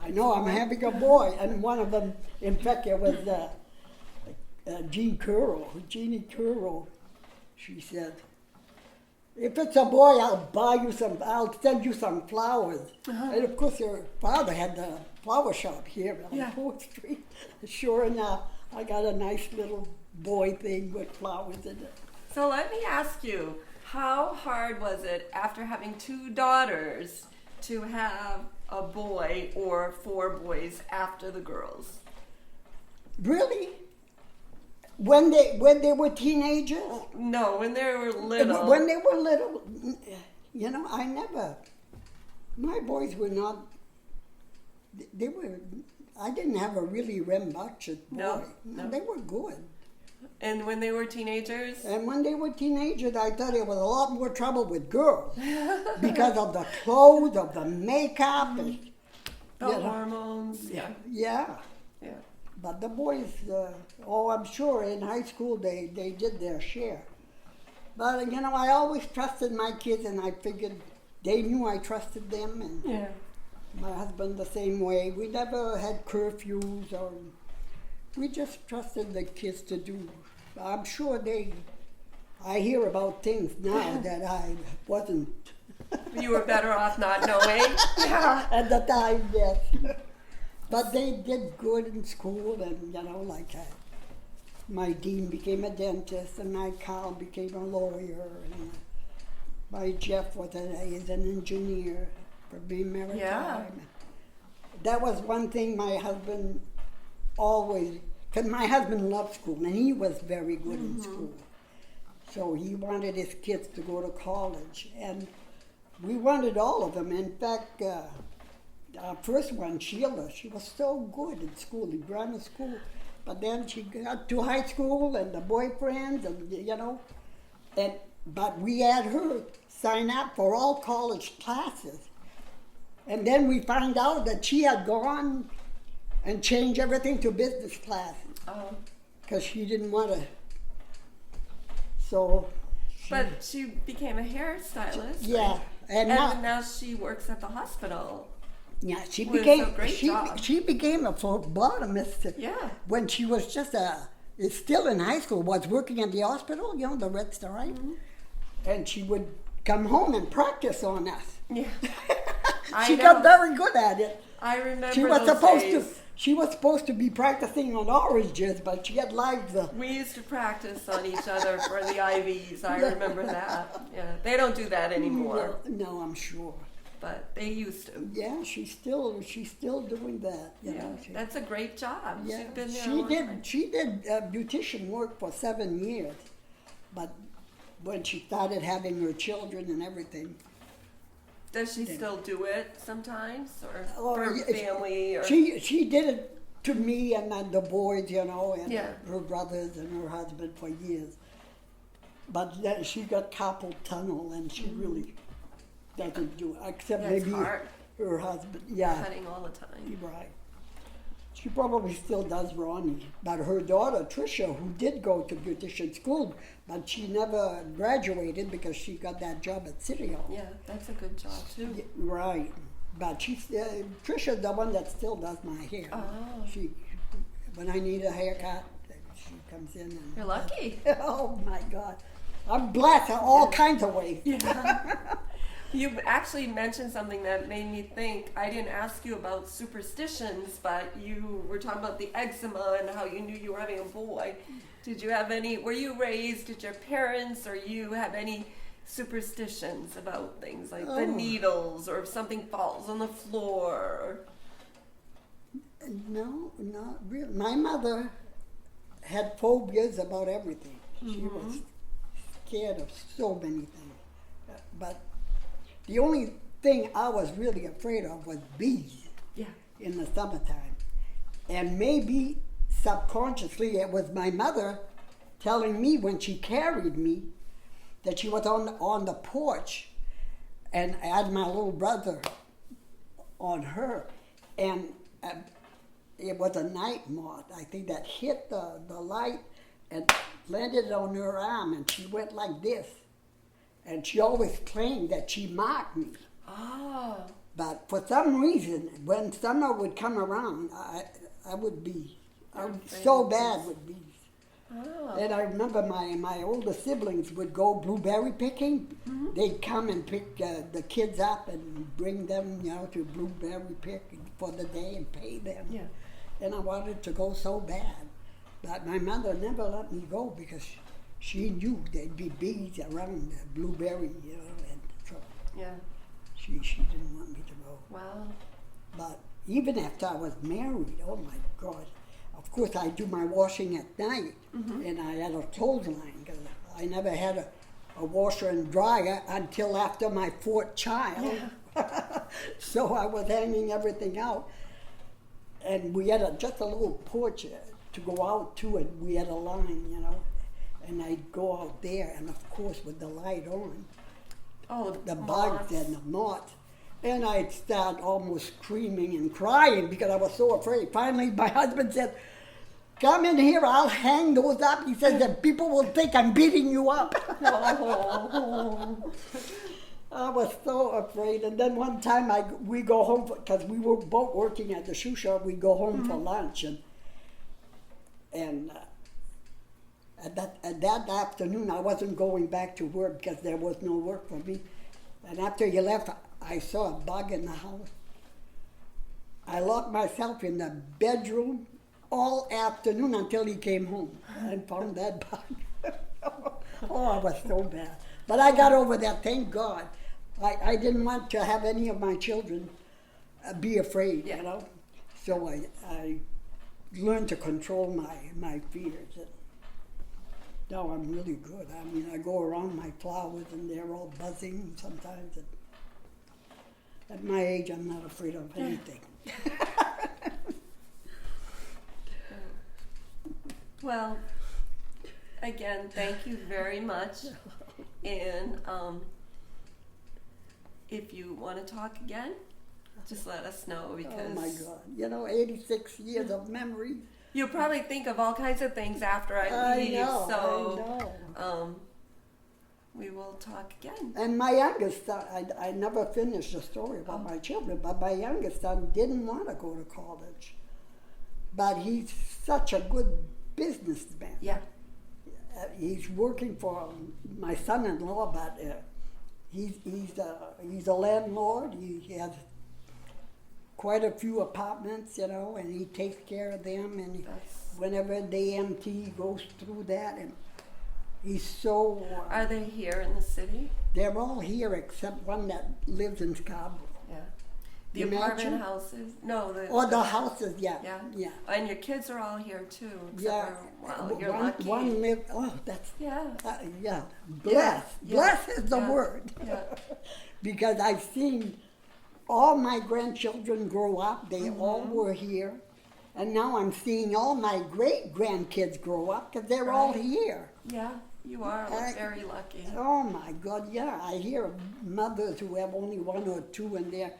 [SPEAKER 2] I know I'm having a boy. And one of them, in fact, it was Jeannie Curro. She said, if it's a boy, I'll send you some flowers. And of course, her father had the flower shop here on
[SPEAKER 1] Yeah.
[SPEAKER 2] 4th Street. Sure enough, I got a nice little boy thing with flowers in it.
[SPEAKER 1] So let me ask you, how hard was it after having 2 daughters to have a boy or 4 boys after the girls?
[SPEAKER 2] Really? When they were teenagers?
[SPEAKER 1] No, when they were little.
[SPEAKER 2] When they were little, you know, my boys were not, I didn't have a really rambunctious boy.
[SPEAKER 1] No.
[SPEAKER 2] They were good.
[SPEAKER 1] And when they were teenagers?
[SPEAKER 2] And when they were teenagers, I thought there was a lot more trouble with girls because of the clothes, of the makeup. And,
[SPEAKER 1] The
[SPEAKER 2] you know,
[SPEAKER 1] hormones. Yeah.
[SPEAKER 2] yeah.
[SPEAKER 1] Yeah.
[SPEAKER 2] But the boys, I'm sure in high school they did their share. But, you know, I always trusted my kids, and I figured they knew I trusted them, and
[SPEAKER 1] Yeah.
[SPEAKER 2] my husband the same way. We never had curfews, or we just trusted the kids to do. I'm sure I hear about things now that I wasn't
[SPEAKER 1] You were better off not knowing. Yeah.
[SPEAKER 2] at the time, yes. But they did good in school, and, you know, like my dean became a dentist, and my Carl became a lawyer, and my Jeff is an engineer for being maritime.
[SPEAKER 1] Yeah.
[SPEAKER 2] That was one thing my husband always, because my husband loved school, and he was very good in school. So he wanted his kids to go to college, and we wanted all of them. In fact, our first one, Sheila, she was so good in school, in grammar school. But then she got to high school and the boyfriends, and you know, but we had her sign up for all college classes. And then we found out that she had gone and changed everything to business class
[SPEAKER 1] Oh.
[SPEAKER 2] because she didn't want to. So.
[SPEAKER 1] But she became a hairstylist.
[SPEAKER 2] Yeah,
[SPEAKER 1] right?
[SPEAKER 2] and
[SPEAKER 1] And
[SPEAKER 2] now.
[SPEAKER 1] now she works at the hospital.
[SPEAKER 2] Yeah, she
[SPEAKER 1] Was
[SPEAKER 2] became
[SPEAKER 1] a great job.
[SPEAKER 2] she became a phlebotomist.
[SPEAKER 1] Yeah.
[SPEAKER 2] When she was just still in high school, was working at the hospital, you know, the Red Star, right? And she would come home and practice on us.
[SPEAKER 1] Yeah.
[SPEAKER 2] She
[SPEAKER 1] I know.
[SPEAKER 2] got very good at it.
[SPEAKER 1] I remember
[SPEAKER 2] She was
[SPEAKER 1] those
[SPEAKER 2] supposed
[SPEAKER 1] days.
[SPEAKER 2] to. She was supposed to be practicing on oranges, but she had liked the.
[SPEAKER 1] We used to practice on each other for the IVs. I
[SPEAKER 2] Yeah.
[SPEAKER 1] remember that. Yeah. They don't do that anymore,
[SPEAKER 2] No, I'm sure.
[SPEAKER 1] but they used to.
[SPEAKER 2] Yeah, she's still doing that. You
[SPEAKER 1] Yeah.
[SPEAKER 2] know, she-
[SPEAKER 1] That's a great job.
[SPEAKER 2] Yeah,
[SPEAKER 1] She's been there a
[SPEAKER 2] she
[SPEAKER 1] long
[SPEAKER 2] did.
[SPEAKER 1] time.
[SPEAKER 2] She did beautician work for 7 years, but when she started having her children and everything,
[SPEAKER 1] Does she still do it sometimes, or
[SPEAKER 2] Oh,
[SPEAKER 1] for
[SPEAKER 2] yeah,
[SPEAKER 1] family? Or
[SPEAKER 2] she did it to me and then the boys, you know, and
[SPEAKER 1] Yeah.
[SPEAKER 2] her brothers and her husband for years. But then she got carpal tunnel, and she really doesn't do it, except
[SPEAKER 1] Yeah, it's
[SPEAKER 2] maybe
[SPEAKER 1] hard.
[SPEAKER 2] her husband. Yeah,
[SPEAKER 1] cutting all the time.
[SPEAKER 2] you're right. She probably still does Ronnie. But her daughter, Tricia, who did go to beautician school, but she never graduated because she got that job at City Hall.
[SPEAKER 1] Yeah, that's a good job too.
[SPEAKER 2] Yeah, right. But she's, Tricia's the one that still does my hair.
[SPEAKER 1] Oh.
[SPEAKER 2] When I need a haircut, she comes in and...
[SPEAKER 1] You're lucky.
[SPEAKER 2] Oh my God. I'm blessed in all kinds of ways.
[SPEAKER 1] Yeah. You actually mentioned something that made me think. I didn't ask you about superstitions, but you were talking about the eczema and how you knew you were having a boy. Did you have any, were you raised, did your parents or you have any superstitions about things like the needles, or if something falls on the floor.
[SPEAKER 2] No, not really. My mother had phobias about everything. She was scared of so many things. But the only thing I was really afraid of was bees in the summertime. And maybe subconsciously it was my mother telling me when she carried me that she was on the porch, and I had my little brother on her, and it was a night moth, I think, that hit the light and landed on her arm, and she went like this. And she always claimed that she marked me.
[SPEAKER 1] Oh.
[SPEAKER 2] But for some reason, when summer would come around, I would be so bad with bees.
[SPEAKER 1] Oh.
[SPEAKER 2] And I remember my older siblings would go blueberry picking. They'd come and pick the kids up and bring them, to blueberry pick for the day and pay them.
[SPEAKER 1] Yeah.
[SPEAKER 2] And I wanted to go so bad. But my mother never let me go because she knew there'd be bees around the blueberry, and so she didn't want me to go.
[SPEAKER 1] Wow.
[SPEAKER 2] But even after I was married, oh my God, of course I do my washing at night, and I had a clothesline because I never had a washer and dryer until after my fourth child. Yeah. So I was hanging everything out, and we had just a little porch to go out to, and we had a line, and I'd go out there, and of course with the light on, the bugs and the moths. And I'd start almost screaming and crying because I was so afraid. Finally, my husband said, "Come in here, I'll hang those up." He said that people will think I'm beating you up. I was so afraid. And then one time we go home, because we were both working at the shoe shop, we go home for lunch. And at that afternoon, I wasn't going back to work because there was no work for me. And after you left, I saw a bug in the house. I locked myself in the bedroom all afternoon until he came home and found that bug. Oh, I was so bad. But I got over that, thank God. I didn't want to have any of my children be afraid, So I learned to control my fears. And now I'm really good. I mean, I go around my flowers and they're all buzzing sometimes. And at my age, I'm not afraid of anything.
[SPEAKER 1] Well, again, thank you very much. And if you want to talk again, just let us know, because
[SPEAKER 2] oh my God, 86 years of memory.
[SPEAKER 1] You'll probably think of all kinds of things after I leave.
[SPEAKER 2] I know.
[SPEAKER 1] We will talk again.
[SPEAKER 2] And my youngest son, I never finished the story about my children, but my youngest son didn't want to go to college. But he's such a good businessman.
[SPEAKER 1] Yeah.
[SPEAKER 2] He's working for my son-in-law, but he's a landlord. He has quite a few apartments, and he takes care of them. And whenever they empty, he goes through that. And he's so...
[SPEAKER 1] Are they here in the city?
[SPEAKER 2] They're all here except one that lives in Scarborough.
[SPEAKER 1] Yeah. The apartment houses? No.
[SPEAKER 2] The houses, yeah.
[SPEAKER 1] And your kids are all here too.
[SPEAKER 2] Yeah.
[SPEAKER 1] You're lucky.
[SPEAKER 2] One lives, that's...
[SPEAKER 1] Yeah.
[SPEAKER 2] Yeah. Bless.
[SPEAKER 1] Yeah.
[SPEAKER 2] Bless is the word.
[SPEAKER 1] Yeah.
[SPEAKER 2] Because I've seen all my grandchildren grow up. They all were here. And now I'm seeing all my great-grandkids grow up because they're all here.
[SPEAKER 1] Yeah, you are very lucky.
[SPEAKER 2] Oh my God, yeah. I hear of mothers who have only one or two and they're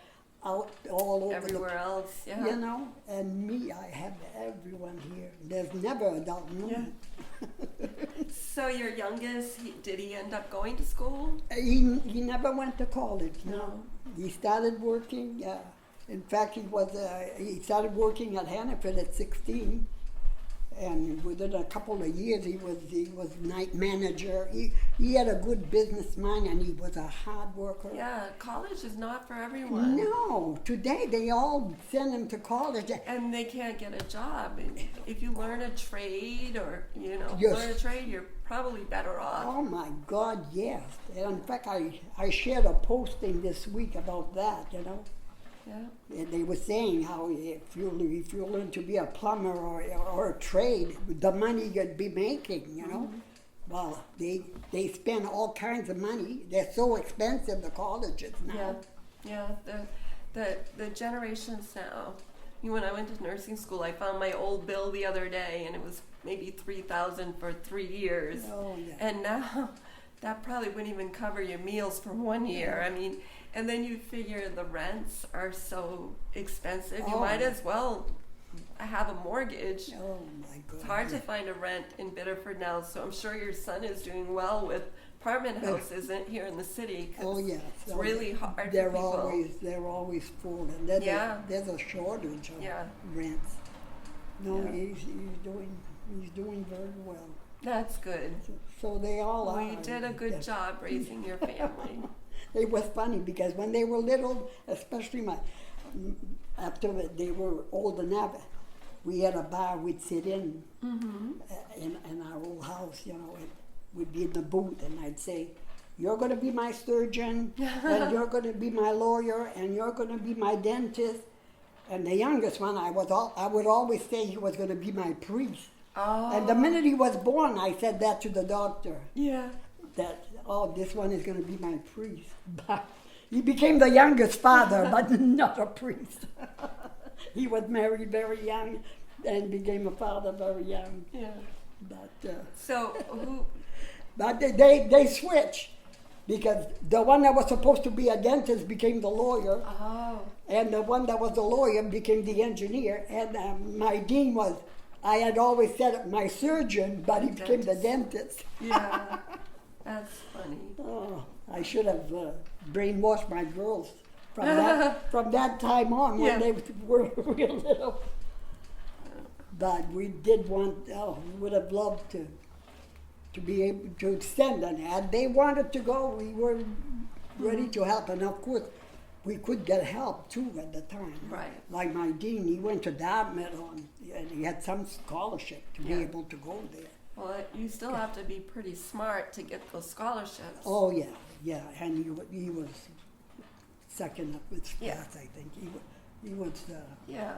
[SPEAKER 2] out all over
[SPEAKER 1] everywhere else, yeah.
[SPEAKER 2] And me, I have everyone here. There's never a doubt.
[SPEAKER 1] Yeah. So your youngest, did he end up going to school?
[SPEAKER 2] He never went to college. No. He started working. In fact, he started working at Hannaford at 16, And within a couple of years, he was night manager. He had a good business mind, and he was a hard worker.
[SPEAKER 1] Yeah, college is not for everyone.
[SPEAKER 2] No, today they all send him to college.
[SPEAKER 1] And they can't get a job. And if you learn a trade or,
[SPEAKER 2] Yes.
[SPEAKER 1] learn a trade, you're probably better off.
[SPEAKER 2] Oh my God, yes. And in fact, I shared a posting this week about that,
[SPEAKER 1] Yeah.
[SPEAKER 2] And they were saying how if you learn to be a plumber or a trade, the money you'd be making, Well, they spend all kinds of money. They're so expensive, the colleges now.
[SPEAKER 1] Yeah. The generations now. When I went to nursing school, I found my old bill the other day, and it was maybe $3,000 for 3 years.
[SPEAKER 2] Oh, yeah.
[SPEAKER 1] And now, that probably wouldn't even cover your meals for 1 year. I mean, and then you figure the rents are so expensive. You might as well have a mortgage.
[SPEAKER 2] Oh my God.
[SPEAKER 1] It's hard to find a rent in Biddeford now, so I'm sure your son is doing well with apartment houses here in the city. 'Cause
[SPEAKER 2] Oh yeah.
[SPEAKER 1] it's really hard
[SPEAKER 2] They're
[SPEAKER 1] for people.
[SPEAKER 2] they're always full, and there's a shortage of rents. No,
[SPEAKER 1] Yeah.
[SPEAKER 2] he's doing very well.
[SPEAKER 1] That's good.
[SPEAKER 2] So they all
[SPEAKER 1] Well,
[SPEAKER 2] are.
[SPEAKER 1] you did a good job raising your family.
[SPEAKER 2] It was funny because when they were little, especially after they were old enough, we had a bar we'd sit in our old house, It would be in the booth, and I'd say, "You're going to be my surgeon, and you're going to be my lawyer, and you're going to be my dentist." And the youngest one, I would always say he was going to be my priest.
[SPEAKER 1] Oh.
[SPEAKER 2] And the minute he was born, I said that to the doctor.
[SPEAKER 1] Yeah.
[SPEAKER 2] That, this one is going to be my priest. But he became the youngest father, but not a priest. He was married very young and became a father very young.
[SPEAKER 1] Yeah.
[SPEAKER 2] But,
[SPEAKER 1] So who?
[SPEAKER 2] but they switched because the one that was supposed to be a dentist became the lawyer,
[SPEAKER 1] Oh.
[SPEAKER 2] and the one that was the lawyer became the engineer, and my dean was, I had always said my surgeon, but he became the dentist.
[SPEAKER 1] Yeah. That's funny.
[SPEAKER 2] Oh, I should have brainwashed my girls from that time on when they were real little. But we did want, we would have loved to be able to send an ad. They wanted to go, we were ready to help. And of course, we could get help too at the time.
[SPEAKER 1] Right.
[SPEAKER 2] Like my dean, he went to Dartmouth and he had some scholarship to be able to go there.
[SPEAKER 1] Well, you still have to be pretty smart to get those scholarships.
[SPEAKER 2] Oh yeah, and he was second up with class, I think. He was.
[SPEAKER 1] Yeah.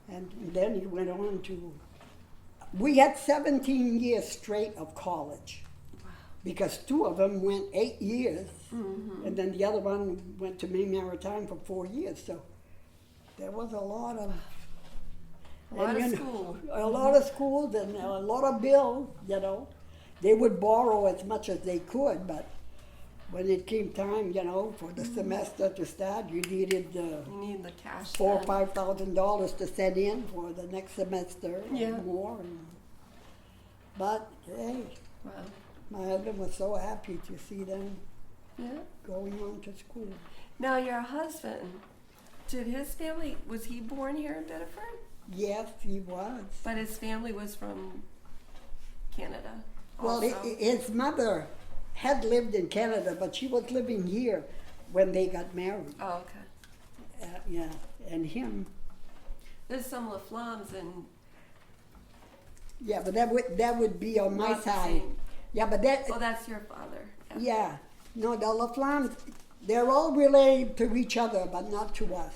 [SPEAKER 2] And then he went on to. We had 17 years straight of college, because 2 of them went 8 years, and then the other one went to Maine Maritime for 4 years. So there was a lot of.
[SPEAKER 1] A lot of school.
[SPEAKER 2] A lot of schools and a lot of bills, They would borrow as much as they could, but when it came time, for the semester to start, you needed
[SPEAKER 1] You need the cash.
[SPEAKER 2] $4,000 or
[SPEAKER 1] then.
[SPEAKER 2] $5,000 to send in for the next semester or more. But hey,
[SPEAKER 1] Wow.
[SPEAKER 2] my husband was so happy to see them
[SPEAKER 1] Yeah.
[SPEAKER 2] going on to school.
[SPEAKER 1] Now your husband, was he born here in Biddeford?
[SPEAKER 2] Yes, he was.
[SPEAKER 1] But his family was from Canada.
[SPEAKER 2] Well,
[SPEAKER 1] also.
[SPEAKER 2] his mother had lived in Canada, but she was living here when they got married.
[SPEAKER 1] Oh, okay.
[SPEAKER 2] Yeah, and him.
[SPEAKER 1] There's some LaFlammes and.
[SPEAKER 2] Yeah, but that would be on my
[SPEAKER 1] Not the
[SPEAKER 2] side.
[SPEAKER 1] same.
[SPEAKER 2] Yeah, but that.
[SPEAKER 1] Oh, that's your father.
[SPEAKER 2] Yeah, no, the LaFlammes, they're all related to each other, but not to us.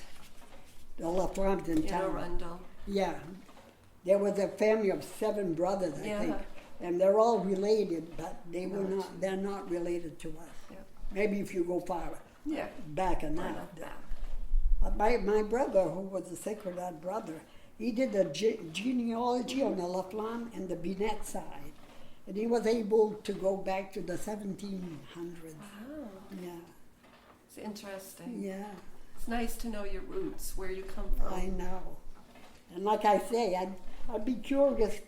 [SPEAKER 2] The LaFlammes in town.
[SPEAKER 1] Arundel.
[SPEAKER 2] Yeah, there was a family of 7 brothers, I
[SPEAKER 1] Yeah.
[SPEAKER 2] think, and they're all related, but they were
[SPEAKER 1] Not.
[SPEAKER 2] not. They're not related to us.
[SPEAKER 1] Yeah.
[SPEAKER 2] Maybe if you go far
[SPEAKER 1] Yeah.
[SPEAKER 2] back
[SPEAKER 1] Or
[SPEAKER 2] enough.
[SPEAKER 1] not that.
[SPEAKER 2] But my brother, who was a Sacred Heart brother, he did the genealogy on the LaFlamme and the Binet side, and he was able to go back to the 1700s.
[SPEAKER 1] Wow.
[SPEAKER 2] Yeah,
[SPEAKER 1] It's interesting.
[SPEAKER 2] yeah,
[SPEAKER 1] It's nice to know your roots, where you come from.
[SPEAKER 2] I know. And like I say, I'd be curious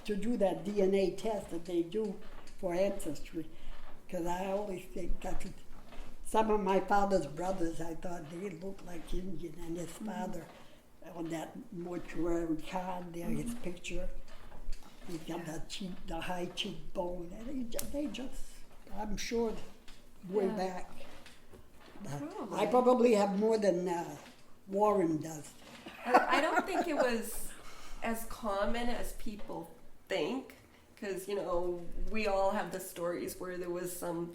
[SPEAKER 2] to do that DNA test that they do for ancestry, because I always think some of my father's brothers, I thought they looked like Indian, and his father, on that mortuary card there, his picture, He's got the high cheekbone. And they just, I'm sure, way
[SPEAKER 1] Yeah.
[SPEAKER 2] back.
[SPEAKER 1] Probably.
[SPEAKER 2] I probably have more than Warren does.
[SPEAKER 1] I don't think it was as common as people think, because we all have the stories where there was some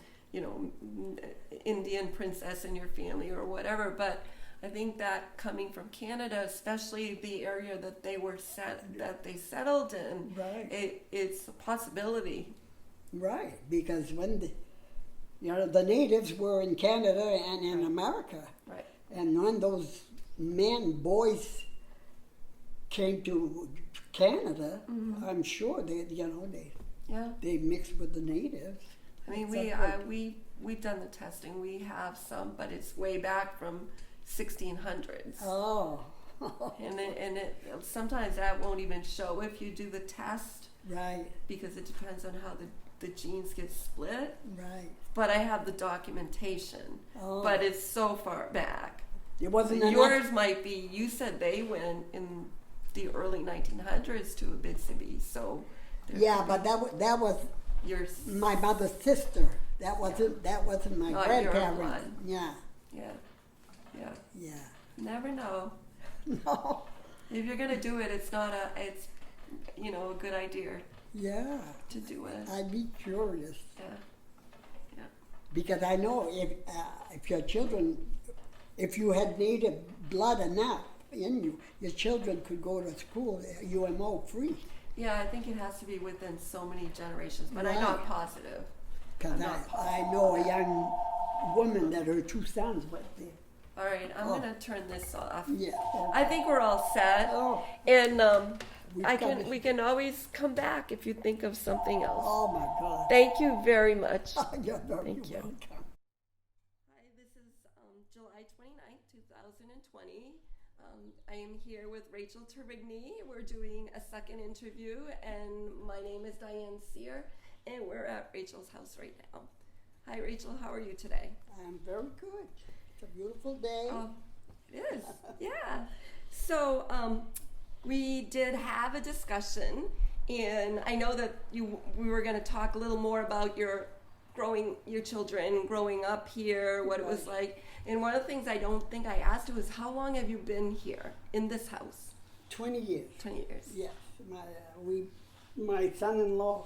[SPEAKER 1] Indian princess in your family or whatever. But I think that coming from Canada, especially the area that they settled in,
[SPEAKER 2] Right.
[SPEAKER 1] it's a possibility.
[SPEAKER 2] Right, because when the natives were in Canada and in America,
[SPEAKER 1] Right.
[SPEAKER 2] and when those boys came to Canada, I'm sure
[SPEAKER 1] Yeah.
[SPEAKER 2] they mixed with the natives.
[SPEAKER 1] I mean, we've done the testing. We have some, but it's way back from 1600s.
[SPEAKER 2] Oh,
[SPEAKER 1] And sometimes that won't even show if you do the test,
[SPEAKER 2] right,
[SPEAKER 1] because it depends on how the genes get split.
[SPEAKER 2] right.
[SPEAKER 1] But I have the documentation.
[SPEAKER 2] Oh.
[SPEAKER 1] But it's so far back.
[SPEAKER 2] It wasn't enough.
[SPEAKER 1] Yours might be, you said they went in the early 1900s to Abitibi, so.
[SPEAKER 2] Yeah, but that was
[SPEAKER 1] Yours.
[SPEAKER 2] my mother's sister. That wasn't my
[SPEAKER 1] Not your
[SPEAKER 2] grandparents.
[SPEAKER 1] blood.
[SPEAKER 2] Yeah,
[SPEAKER 1] Yeah.
[SPEAKER 2] yeah.
[SPEAKER 1] Never know.
[SPEAKER 2] No.
[SPEAKER 1] If you're gonna do it, it's a good idea
[SPEAKER 2] Yeah,
[SPEAKER 1] to do it.
[SPEAKER 2] I'd be curious
[SPEAKER 1] Yeah.
[SPEAKER 2] because I know if your children, if you had native blood enough in you, your children could go to school UMO free.
[SPEAKER 1] Yeah, I think it has to be within so many generations, but I'm
[SPEAKER 2] Right.
[SPEAKER 1] not positive.
[SPEAKER 2] Because I know a young woman that her two sons went there.
[SPEAKER 1] All right, I'm
[SPEAKER 2] Oh.
[SPEAKER 1] gonna turn this off.
[SPEAKER 2] Yeah.
[SPEAKER 1] I think we're all set,
[SPEAKER 2] Oh,
[SPEAKER 1] and
[SPEAKER 2] We've
[SPEAKER 1] I
[SPEAKER 2] got
[SPEAKER 1] can
[SPEAKER 2] it.
[SPEAKER 1] we can always come back if you think of something else.
[SPEAKER 2] oh my God.
[SPEAKER 1] Thank you very much.
[SPEAKER 2] You're very
[SPEAKER 1] Thank you.
[SPEAKER 2] welcome.
[SPEAKER 1] Hi, this is July 29th, 2020. I am here with Rachel Tourigny. We're doing a second interview, and my name is Diane Sear, and we're at Rachel's house right now. Hi, Rachel. How are you today?
[SPEAKER 2] I'm very good. It's a beautiful day.
[SPEAKER 1] Oh, it is. Yeah. So we did have a discussion, and I know that we were going to talk a little more about your children growing up here, what it was like. And one of the things I don't think I asked you is, how long have you been here in this house?
[SPEAKER 2] 20 years.
[SPEAKER 1] 20 years.
[SPEAKER 2] Yes. My son-in-law,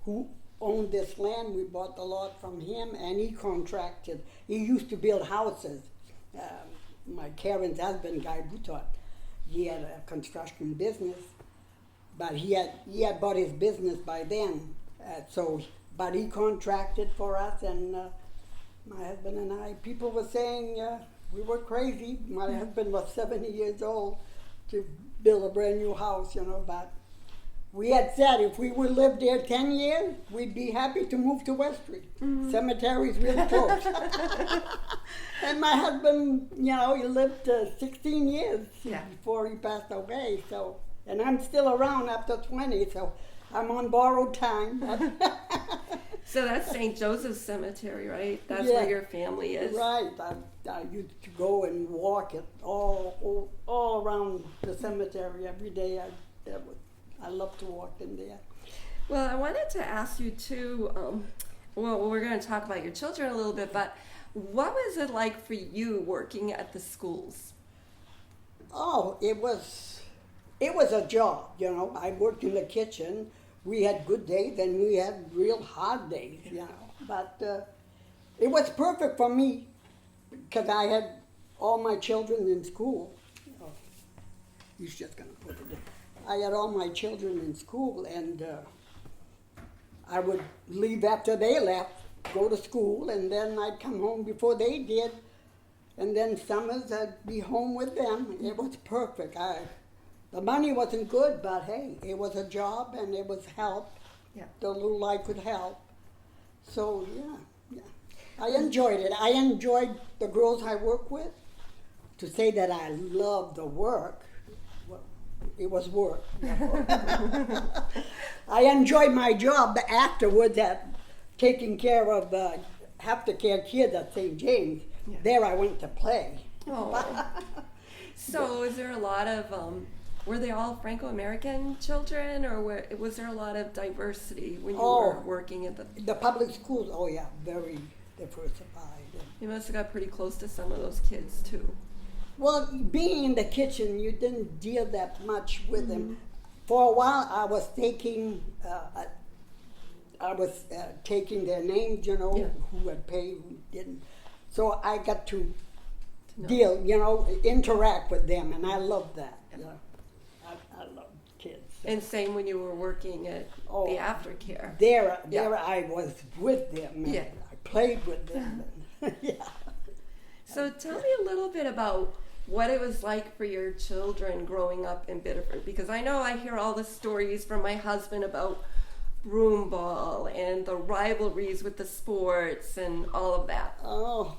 [SPEAKER 2] who owned this land, we bought the lot from him, and he contracted. He used to build houses. My Karen's husband, Guy Boutot, he had a construction business, but he had bought his business by then. But he contracted for us, and my husband and I, people were saying we were crazy. My husband was 70 years old to build a brand new house, but we had said if we would live there 10 years, we'd be happy to move to West Street. Cemetery's really close. And my husband, he lived 16 years before he passed away. So, and I'm still around after 20, so I'm on borrowed time.
[SPEAKER 1] So that's St. Joseph's Cemetery, right? That's where your family is.
[SPEAKER 2] Right. I used to go and walk it all around the cemetery every day. I love to walk in there.
[SPEAKER 1] Well, I wanted to ask you too, we're going to talk about your children a little bit, but what was it like for you working at the schools?
[SPEAKER 2] Oh, it was a job, I worked in the kitchen. We had good days and we had real hard days, But it was perfect for me because I had all my children in school. Oh, he's just going to put it in. I had all my children in school, and I would leave after they left, go to school, and then I'd come home before they did. And then summers I'd be home with them. It was perfect. The money wasn't good, but hey, it was a job and it was help.
[SPEAKER 1] Yeah.
[SPEAKER 2] The little I could help. So yeah. I enjoyed it. I enjoyed the girls I work with. To say that I loved the work, well, it was work. I enjoyed my job afterwards at taking care of aftercare kids at St. James. Yeah. There I went to play.
[SPEAKER 1] Oh. So is there a lot of were they all Franco-American children, or was there a lot of diversity when you
[SPEAKER 2] Oh.
[SPEAKER 1] were working at the?
[SPEAKER 2] The public schools, oh yeah, very diversified.
[SPEAKER 1] You must have got pretty close to some of those kids too.
[SPEAKER 2] Well, being in the kitchen, you didn't deal that much with them. For a while, I was taking their names, you know,
[SPEAKER 1] Yeah.
[SPEAKER 2] who had paid, who didn't. So I got to
[SPEAKER 1] No.
[SPEAKER 2] deal, you know, interact with them, and I love that.
[SPEAKER 1] Yeah.
[SPEAKER 2] I love kids.
[SPEAKER 1] And same when you were working at
[SPEAKER 2] Oh.
[SPEAKER 1] the aftercare.
[SPEAKER 2] There
[SPEAKER 1] Yeah.
[SPEAKER 2] I was with them, and
[SPEAKER 1] Yeah.
[SPEAKER 2] I played with them. And yeah.
[SPEAKER 1] So tell me a little bit about what it was like for your children growing up in Biddeford, because I know I hear all the stories from my husband about broom ball and the rivalries with the sports and all of that.
[SPEAKER 2] Oh,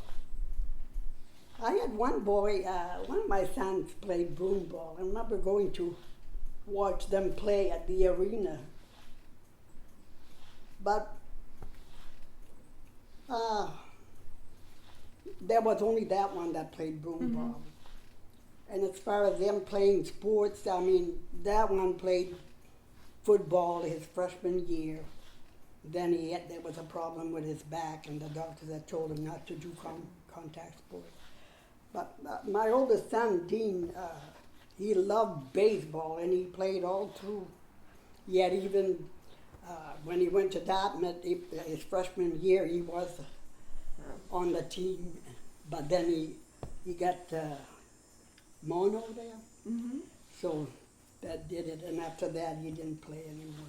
[SPEAKER 2] I had one boy, one of my sons played broom ball. I remember going to watch them play at the arena. But there was only that one that played broom ball. And as far as them playing sports, I mean, that one played football his freshman year. Then there was a problem with his back, and the doctors had told him not to do contact sports. But my oldest son, Dean, he loved baseball, and he played all through. Yet even when he went to Dartmouth, his freshman year, he was on the team. But then he got mono there, so that did it. And after that, he didn't play anymore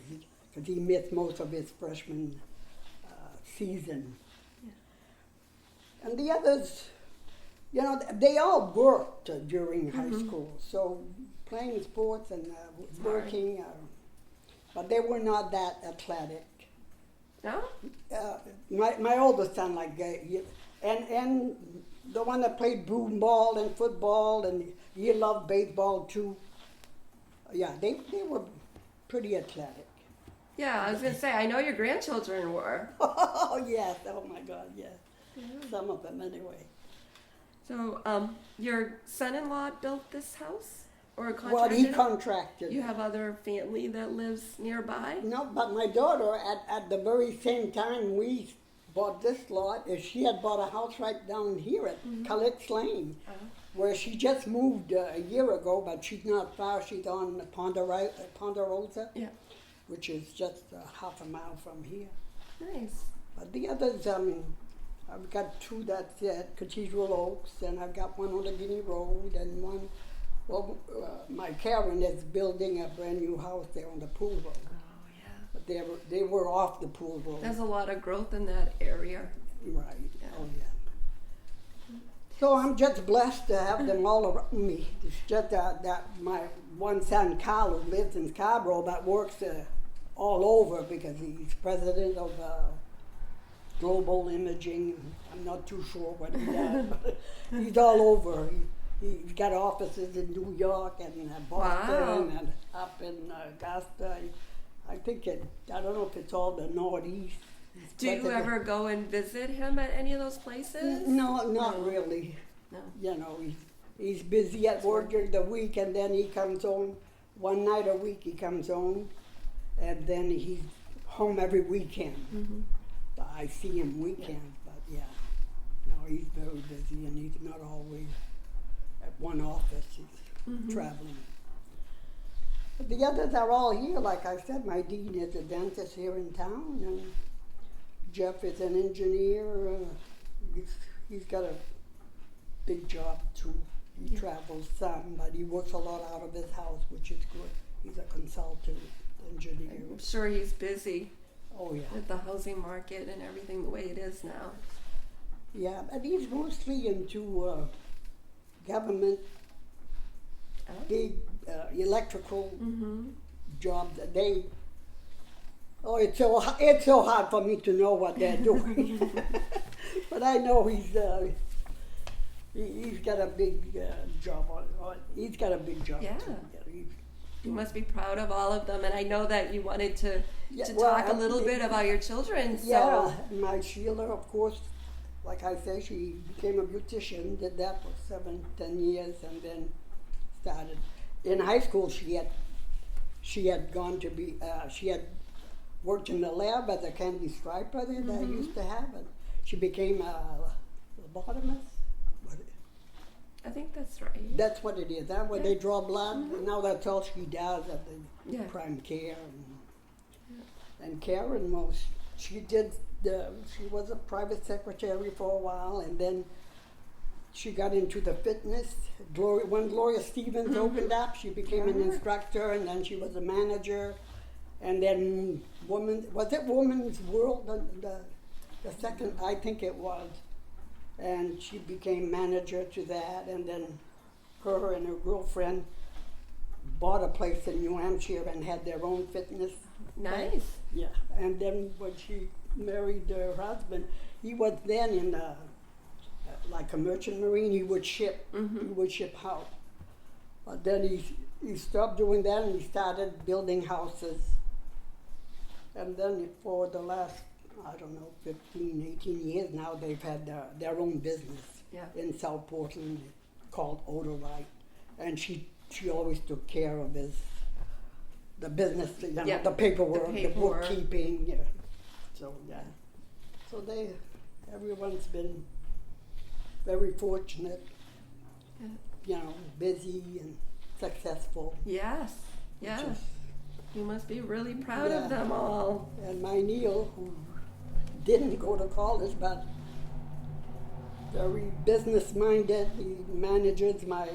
[SPEAKER 2] because he missed most of his freshman season. Yeah. And the others, you know, they all worked during high school. So playing sports and working, but they were not that athletic.
[SPEAKER 1] No?
[SPEAKER 2] My oldest son, like, and the one that played broom ball and football, and he loved baseball too. Yeah, they were pretty athletic.
[SPEAKER 1] Yeah, I was going to say, I know your grandchildren were.
[SPEAKER 2] Oh, yes. Oh, my God, yes. Some of them, anyway.
[SPEAKER 1] So, your son-in-law built this house? Or
[SPEAKER 2] Well,
[SPEAKER 1] contracted
[SPEAKER 2] he
[SPEAKER 1] it?
[SPEAKER 2] contracted.
[SPEAKER 1] You have other family that lives nearby?
[SPEAKER 2] No, but my daughter, at the very same time we bought this lot, she had bought a house right down here at Calitz Lane, where she just moved a year ago, but she's not far. She's on Ponderosa,
[SPEAKER 1] Yeah.
[SPEAKER 2] which is just half a mile from here.
[SPEAKER 1] Nice.
[SPEAKER 2] But the others, I've got two that's at Cathedral Oaks, and I've got one on the Guinea Road, and one, well, my Karen is building a brand new house there on the pool road.
[SPEAKER 1] Oh, yeah.
[SPEAKER 2] But they were off the pool road.
[SPEAKER 1] There's a lot of growth in that area.
[SPEAKER 2] Right,
[SPEAKER 1] Yeah.
[SPEAKER 2] oh yeah. So I'm just blessed to have them all around me. It's just that my one son, Carl, who lives in Scarborough, but works all over because he's president of Global Imaging. I'm not too sure what he does, but he's all over. He's got offices in New York and Boston and up in Augusta. I think I don't know if it's all the Northeast.
[SPEAKER 1] Do you ever go and visit him at any of those places?
[SPEAKER 2] No, not really.
[SPEAKER 1] No.
[SPEAKER 2] You know, he's busy at work during the week, and then he comes home one night a week. He comes home, and then he's home every weekend. I see him weekends, but yeah, no, he's very busy, and he's not always at one office. He's traveling. But the others are all here. Like I said, my dean is a dentist here in town, and Jeff is an engineer. He's got a big job too. He travels some, but he works a lot out of his house, which is good. He's a consultant engineer.
[SPEAKER 1] I'm sure he's busy
[SPEAKER 2] Oh yeah.
[SPEAKER 1] with the housing market and everything the way it is now.
[SPEAKER 2] Yeah, but he's mostly into government, big electrical jobs that they. Oh, it's so hard for me to know what they're doing. But I know he's got a big job on. He's got a big job.
[SPEAKER 1] Yeah.
[SPEAKER 2] Too.
[SPEAKER 1] You must be proud of all of them, and I know that you wanted to
[SPEAKER 2] well,
[SPEAKER 1] talk a little bit about your children. So.
[SPEAKER 2] Yeah, my Sheila, of course, like I say, she became a beautician, did that for 7-10 years, and then started. in high school she had gone to be she had worked in the lab as a candy striper that I used to have, and she became a lobotomist.
[SPEAKER 1] I think that's right.
[SPEAKER 2] That's what it is. That where they draw blood. And now that's all she does at the prime care. And Karen she was a private secretary for a while, and then she got into the fitness. When Gloria Stevens opened up, she became an instructor, and then she was a manager. And then Woman's World, the second, I think it was. And she became manager to that, and then her and her girlfriend bought a place in New Hampshire and had their own fitness.
[SPEAKER 1] Nice.
[SPEAKER 2] Yeah, and then when she married her husband, he was then in like a merchant marine. He would ship. He would ship out. But then he stopped doing that and he started building houses. And then for the last, I don't know, 15, 18 years now, they've had their own business in South Portland called Odorite. And she always took care of the business, the paperwork, the bookkeeping. Yeah. So, So everyone's been very fortunate, busy and successful.
[SPEAKER 1] Yes, yes. You must be really proud of them all.
[SPEAKER 2] And my Neil, who didn't go to college, but very business-minded, he manages my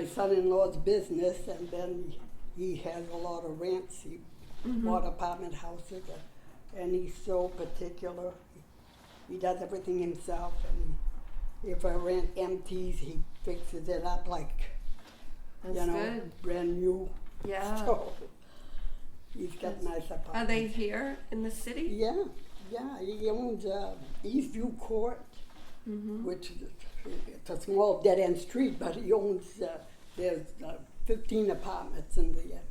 [SPEAKER 2] son-in-law's business, and then he has a lot of rents. He bought apartment houses, and he's so particular. He does everything himself, and if a rent empties, he fixes it up like,
[SPEAKER 1] good.
[SPEAKER 2] Brand new.
[SPEAKER 1] Yeah.
[SPEAKER 2] So he's got nice apartments.
[SPEAKER 1] Are they here in the city?
[SPEAKER 2] Yeah. He owns Eastview Court, which it's a small dead-end street, but he owns, there's 15 apartments in there.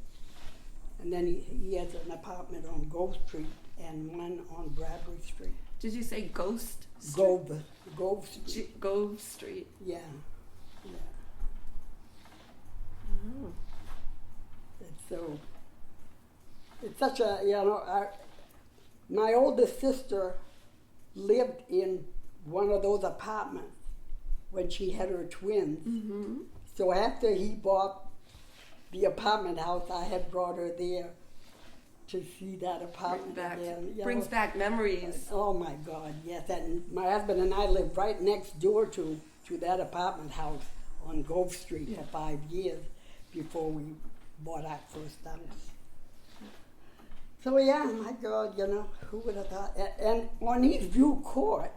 [SPEAKER 2] And then he has an apartment on Gove Street and one on Bradbury Street.
[SPEAKER 1] Did you say Ghost Street?
[SPEAKER 2] Gove Street.
[SPEAKER 1] Gove Street.
[SPEAKER 2] Yeah.
[SPEAKER 1] Oh.
[SPEAKER 2] So it's such a, my oldest sister lived in one of those apartments when she had her twins. So after he bought the apartment house, I had brought her there to see that apartment again.
[SPEAKER 1] Brings back memories.
[SPEAKER 2] Oh my God, yes. And my husband and I lived right next door to that apartment house on Gove Street for 5 years before we bought our first house. So my God, who would have thought? And on Eastview Court,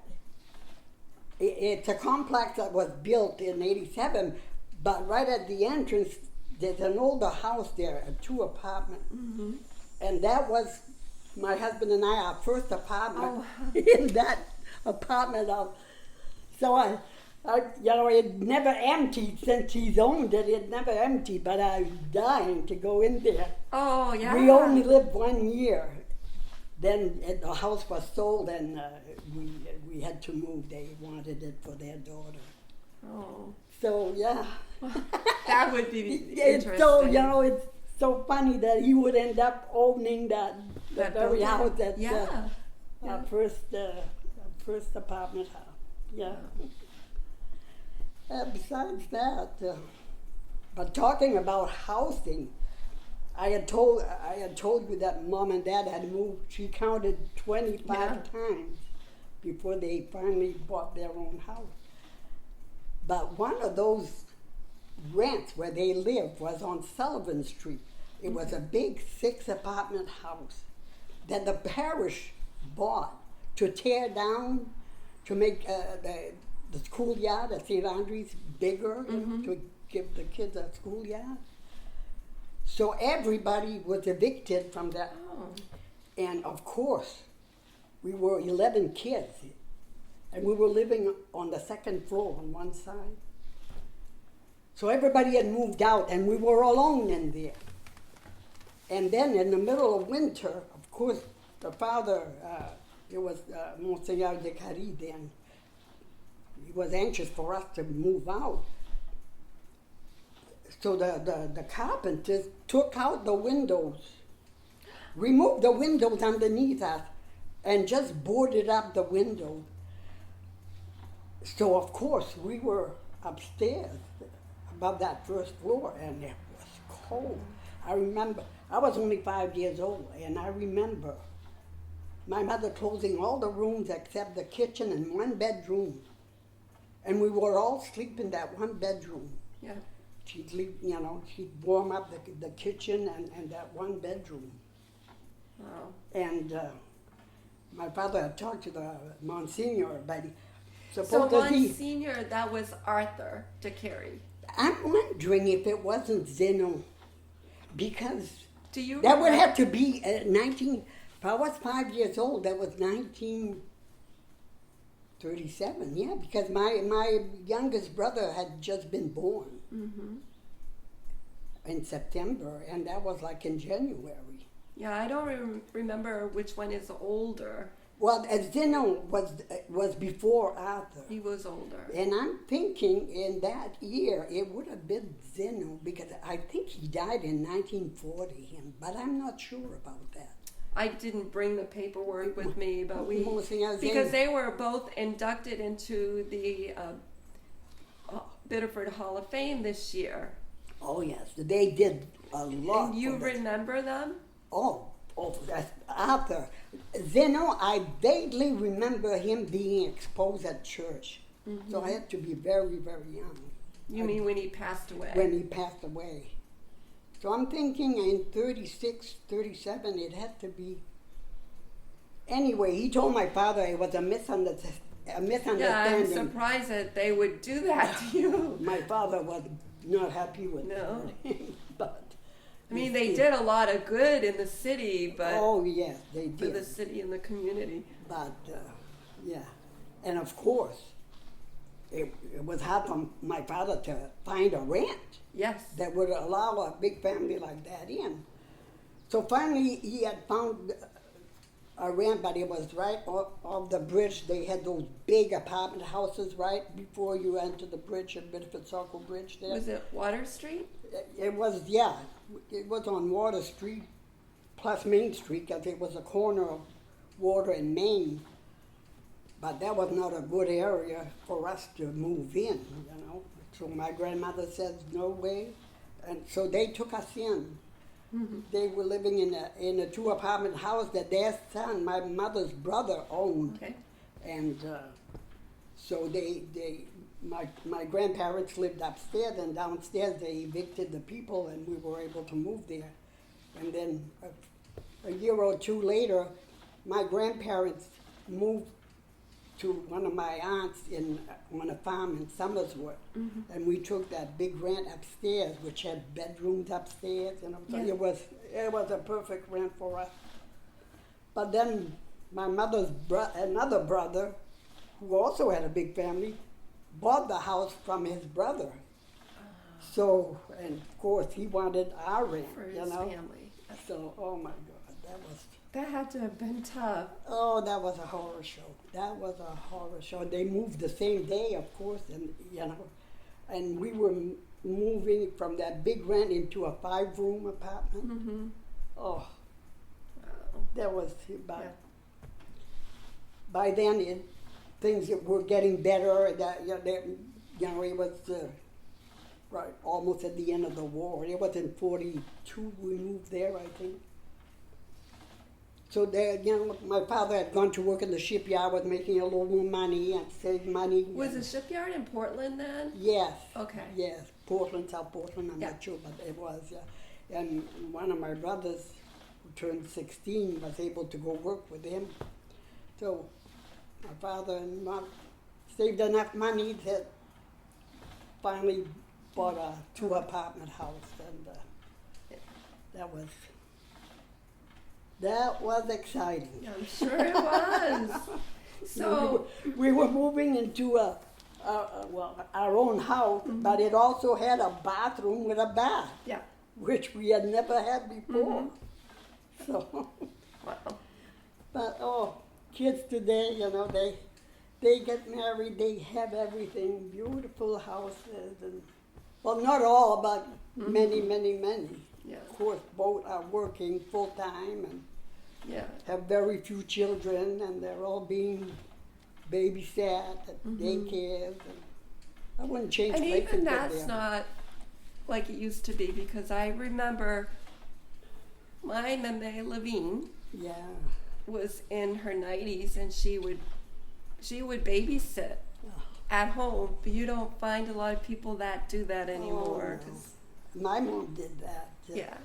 [SPEAKER 2] it's a complex that was built in '87, but right at the entrance, there's an older house there, a 2 apartment. And that was my husband and I, our first apartment in that apartment house. So it never emptied since he's owned it. It never emptied, but I was dying to go in there.
[SPEAKER 1] Oh, yeah.
[SPEAKER 2] We only lived 1 year. Then the house was sold, and we had to move. They wanted it for their daughter.
[SPEAKER 1] Oh.
[SPEAKER 2] So,
[SPEAKER 1] That would be interesting.
[SPEAKER 2] It's so funny that he would end up owning that very house that our first apartment house. Besides that, but talking about housing, I had told you that Mom and Dad had moved. She counted 25 times before they finally bought their own house. But one of those rents where they lived was on Sullivan Street. It was a big 6-apartment house that the parish bought to tear down, to make the schoolyard at St. Andrews bigger, to give the kids a schoolyard. So everybody was evicted from that.
[SPEAKER 1] Oh.
[SPEAKER 2] And of course, we were 11 kids, and we were living on the second floor on one side. So everybody had moved out, and we were alone in there. And then in the middle of winter, of course, the father, it was Monseigneur de Carrie then, he was anxious for us to move out. So the carpenters took out the windows, removed the windows underneath us, and just boarded up the window. So of course we were upstairs above that first floor, and it was cold. I remember, I was only 5 years old, and I remember my mother closing all the rooms except the kitchen and one bedroom. And we were all sleeping in that one bedroom.
[SPEAKER 1] Yeah.
[SPEAKER 2] She'd leave, you know, she'd warm up the kitchen and that one bedroom.
[SPEAKER 1] Wow.
[SPEAKER 2] And my father had talked to the Monsignor, but
[SPEAKER 1] So
[SPEAKER 2] supposedly,
[SPEAKER 1] Monsignor, that was Arthur to carry.
[SPEAKER 2] I'm wondering if it wasn't Zeno, because
[SPEAKER 1] Do you
[SPEAKER 2] that would
[SPEAKER 1] remember-
[SPEAKER 2] have to be 19, if I was 5 years old, that was 1937, yeah, because my youngest brother had just been born in September, and that was like in January.
[SPEAKER 1] Yeah, I don't remember which one is older.
[SPEAKER 2] Well, Zeno was before Arthur.
[SPEAKER 1] He was older.
[SPEAKER 2] And I'm thinking in that year it would have been Zeno, because I think he died in 1940, but I'm not sure about that.
[SPEAKER 1] I didn't bring the paperwork with me, but we
[SPEAKER 2] Monsignor
[SPEAKER 1] because
[SPEAKER 2] Zeno.
[SPEAKER 1] they were both inducted into the Biddeford Hall of Fame this year.
[SPEAKER 2] Oh yes, they did a lot.
[SPEAKER 1] And you
[SPEAKER 2] for that.
[SPEAKER 1] remember them?
[SPEAKER 2] Oh, that's Arthur. Zeno, I vaguely remember him being exposed at church. So I had to be very, very young.
[SPEAKER 1] You mean when he passed away?
[SPEAKER 2] When he passed away. So I'm thinking in 36, 37, it had to be. Anyway, he told my father it was a misunderstanding.
[SPEAKER 1] Yeah, I'm surprised that they would do that to you.
[SPEAKER 2] My father was not happy with
[SPEAKER 1] No.
[SPEAKER 2] that. But
[SPEAKER 1] I mean, they did a lot of good in the city, but
[SPEAKER 2] oh yes, they
[SPEAKER 1] for
[SPEAKER 2] did.
[SPEAKER 1] the city and the community.
[SPEAKER 2] But yeah, and of course, it was hard for my father to find a ranch
[SPEAKER 1] Yes.
[SPEAKER 2] that would allow a big family like that in. So finally, he had found a ranch, but it was right off the bridge. They had those big apartment houses right before you enter the bridge at Biddeford Circle Bridge there.
[SPEAKER 1] Was it Water Street?
[SPEAKER 2] It was, yeah, it was on Water Street plus Main Street, because it was a corner of Water and Main. But that was not a good area for us to move in, you know. So my grandmother said, no way. And so they took us in. They were living in a 2-apartment house that their son, my mother's brother, owned.
[SPEAKER 1] Okay.
[SPEAKER 2] And so my grandparents lived upstairs, and downstairs they evicted the people, and we were able to move there. And then a year or two later, my grandparents moved to one of my aunts on a farm in Somersworth, and we took that big ranch upstairs, which had bedrooms upstairs, and
[SPEAKER 1] Yeah.
[SPEAKER 2] it was a perfect ranch for us. But then my mother's another brother, who also had a big family, bought the house from his brother. So, and of course, he wanted our ranch,
[SPEAKER 1] For
[SPEAKER 2] you
[SPEAKER 1] his
[SPEAKER 2] know.
[SPEAKER 1] family.
[SPEAKER 2] So, oh my God,
[SPEAKER 1] That had to have been tough.
[SPEAKER 2] that was a horror show. That was a horror show. They moved the same day, of course, and you know, and we were moving from that big rent into a 5-room apartment.
[SPEAKER 1] Mm-hmm.
[SPEAKER 2] Oh,
[SPEAKER 1] Wow.
[SPEAKER 2] that was by.
[SPEAKER 1] Yeah.
[SPEAKER 2] By then, things were getting better. That it was right almost at the end of the war. It was in 42 we moved there, I think. So there, my father had gone to work in the shipyard, was making a little more money and saved money.
[SPEAKER 1] Was the shipyard in Portland then?
[SPEAKER 2] Yes.
[SPEAKER 1] Okay.
[SPEAKER 2] Yes, Portland, South Portland, I'm
[SPEAKER 1] Yeah.
[SPEAKER 2] not sure, but it was. And one of my brothers, who turned 16, was able to go work with him. So my father and mom saved enough money to finally bought a 2-apartment house, and that was exciting.
[SPEAKER 1] I'm sure it was. So,
[SPEAKER 2] we were moving into our own house, but it also had a bathroom with a bath,
[SPEAKER 1] yeah.
[SPEAKER 2] which we had never had before. So,
[SPEAKER 1] Wow.
[SPEAKER 2] but kids today, they get married, they have everything, beautiful houses, and Well, not all, but many, many, many.
[SPEAKER 1] Yeah.
[SPEAKER 2] Of course, both are working full time and
[SPEAKER 1] Yeah.
[SPEAKER 2] have very few children, and they're all being babysat at daycares. And I wouldn't change
[SPEAKER 1] And
[SPEAKER 2] places
[SPEAKER 1] even
[SPEAKER 2] with
[SPEAKER 1] that's
[SPEAKER 2] them.
[SPEAKER 1] not like it used to be, because I remember my Meme Levine
[SPEAKER 2] Yeah.
[SPEAKER 1] was in her 90s, and she would babysit at home, but you don't find a lot of people that do that anymore.
[SPEAKER 2] Oh, no.
[SPEAKER 1] 'Cause-
[SPEAKER 2] My mom did that.
[SPEAKER 1] yeah.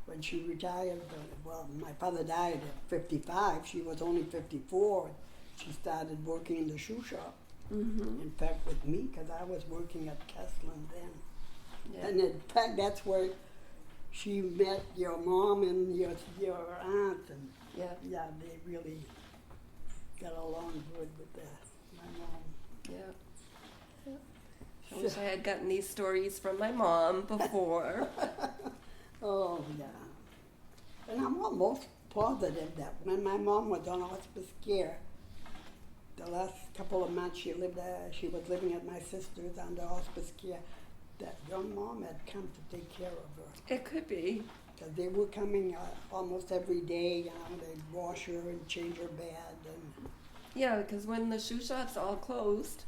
[SPEAKER 2] When she retired, well, my father died at 55. She was only 54. She started working in the shoe shop. In fact, with me, because I was working at Kesslin then.
[SPEAKER 1] Yeah.
[SPEAKER 2] And in fact, that's where she met your mom and your aunt, and
[SPEAKER 1] Yeah.
[SPEAKER 2] yeah, they really got along good with my mom.
[SPEAKER 1] Yeah. I wish I had gotten these stories from my mom before.
[SPEAKER 2] Oh yeah, and I'm almost positive that when my mom was on hospice care, the last couple of months she was living at my sister's under hospice care, that your mom had come to take care of her.
[SPEAKER 1] It could be.
[SPEAKER 2] Because they were coming almost every day, they'd wash her and change her bed. And
[SPEAKER 1] Yeah, because when the shoe shops all closed,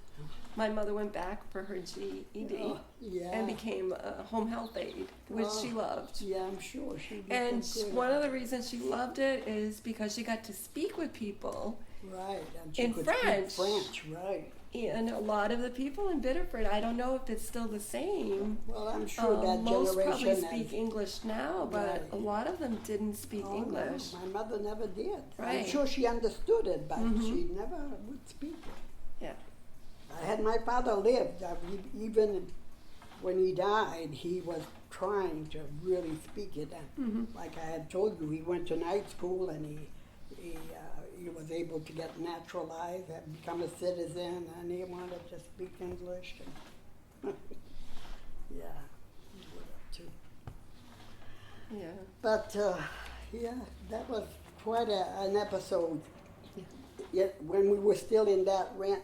[SPEAKER 1] my mother went back for her GED
[SPEAKER 2] yeah.
[SPEAKER 1] and became a home health aide, which she loved.
[SPEAKER 2] Yeah, I'm sure she did.
[SPEAKER 1] And
[SPEAKER 2] so good.
[SPEAKER 1] one of the reasons she loved it is because she got to speak with people.
[SPEAKER 2] Right, and she
[SPEAKER 1] in
[SPEAKER 2] could
[SPEAKER 1] French.
[SPEAKER 2] speak French, right.
[SPEAKER 1] And a lot of the people in Biddeford, I don't know if it's still the same.
[SPEAKER 2] Well, I'm sure that
[SPEAKER 1] Most
[SPEAKER 2] generation
[SPEAKER 1] probably
[SPEAKER 2] has-
[SPEAKER 1] speak English now, but
[SPEAKER 2] Right.
[SPEAKER 1] a lot of them didn't speak
[SPEAKER 2] Oh,
[SPEAKER 1] English.
[SPEAKER 2] No, my mother never did. I'm
[SPEAKER 1] Right.
[SPEAKER 2] sure she understood it, but she never would speak it.
[SPEAKER 1] Yeah.
[SPEAKER 2] I had my father lived, even when he died, he was trying to really speak it. And like I had told you, he went to night school and he was able to get naturalized and become a citizen, and he wanted to speak English. And yeah, he would have too.
[SPEAKER 1] Yeah.
[SPEAKER 2] But yeah, that was quite an episode. Yet when we were still in that rent,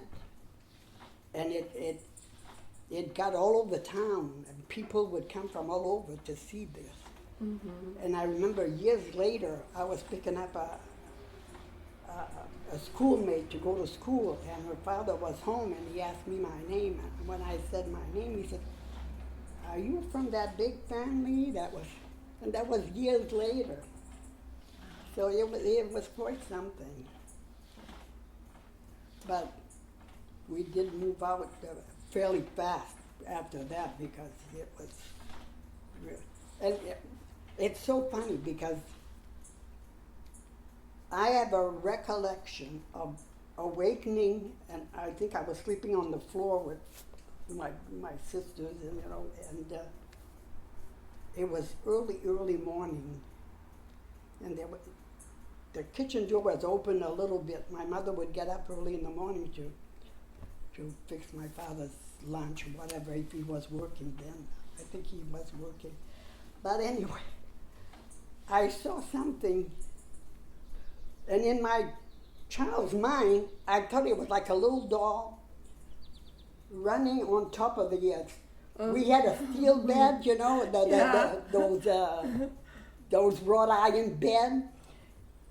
[SPEAKER 2] and it got all over town, and people would come from all over to see this. And I remember years later, I was picking up a schoolmate to go to school, and her father was home, and he asked me my name. And when I said my name, he said, "Are you from that big family?" And that was years later. So it was quite something. But we did move out fairly fast after that, because it was real. And it's so funny because I have a recollection of awakening, and I think I was sleeping on the floor with my sisters, and it was early morning, and the kitchen door was open a little bit. My mother would get up early in the morning to fix my father's lunch or whatever, if he was working then. I think he was working. But anyway, I saw something, and in my child's mind, I thought it was like a little doll running on top of the we had a steel bed, those wrought iron bed.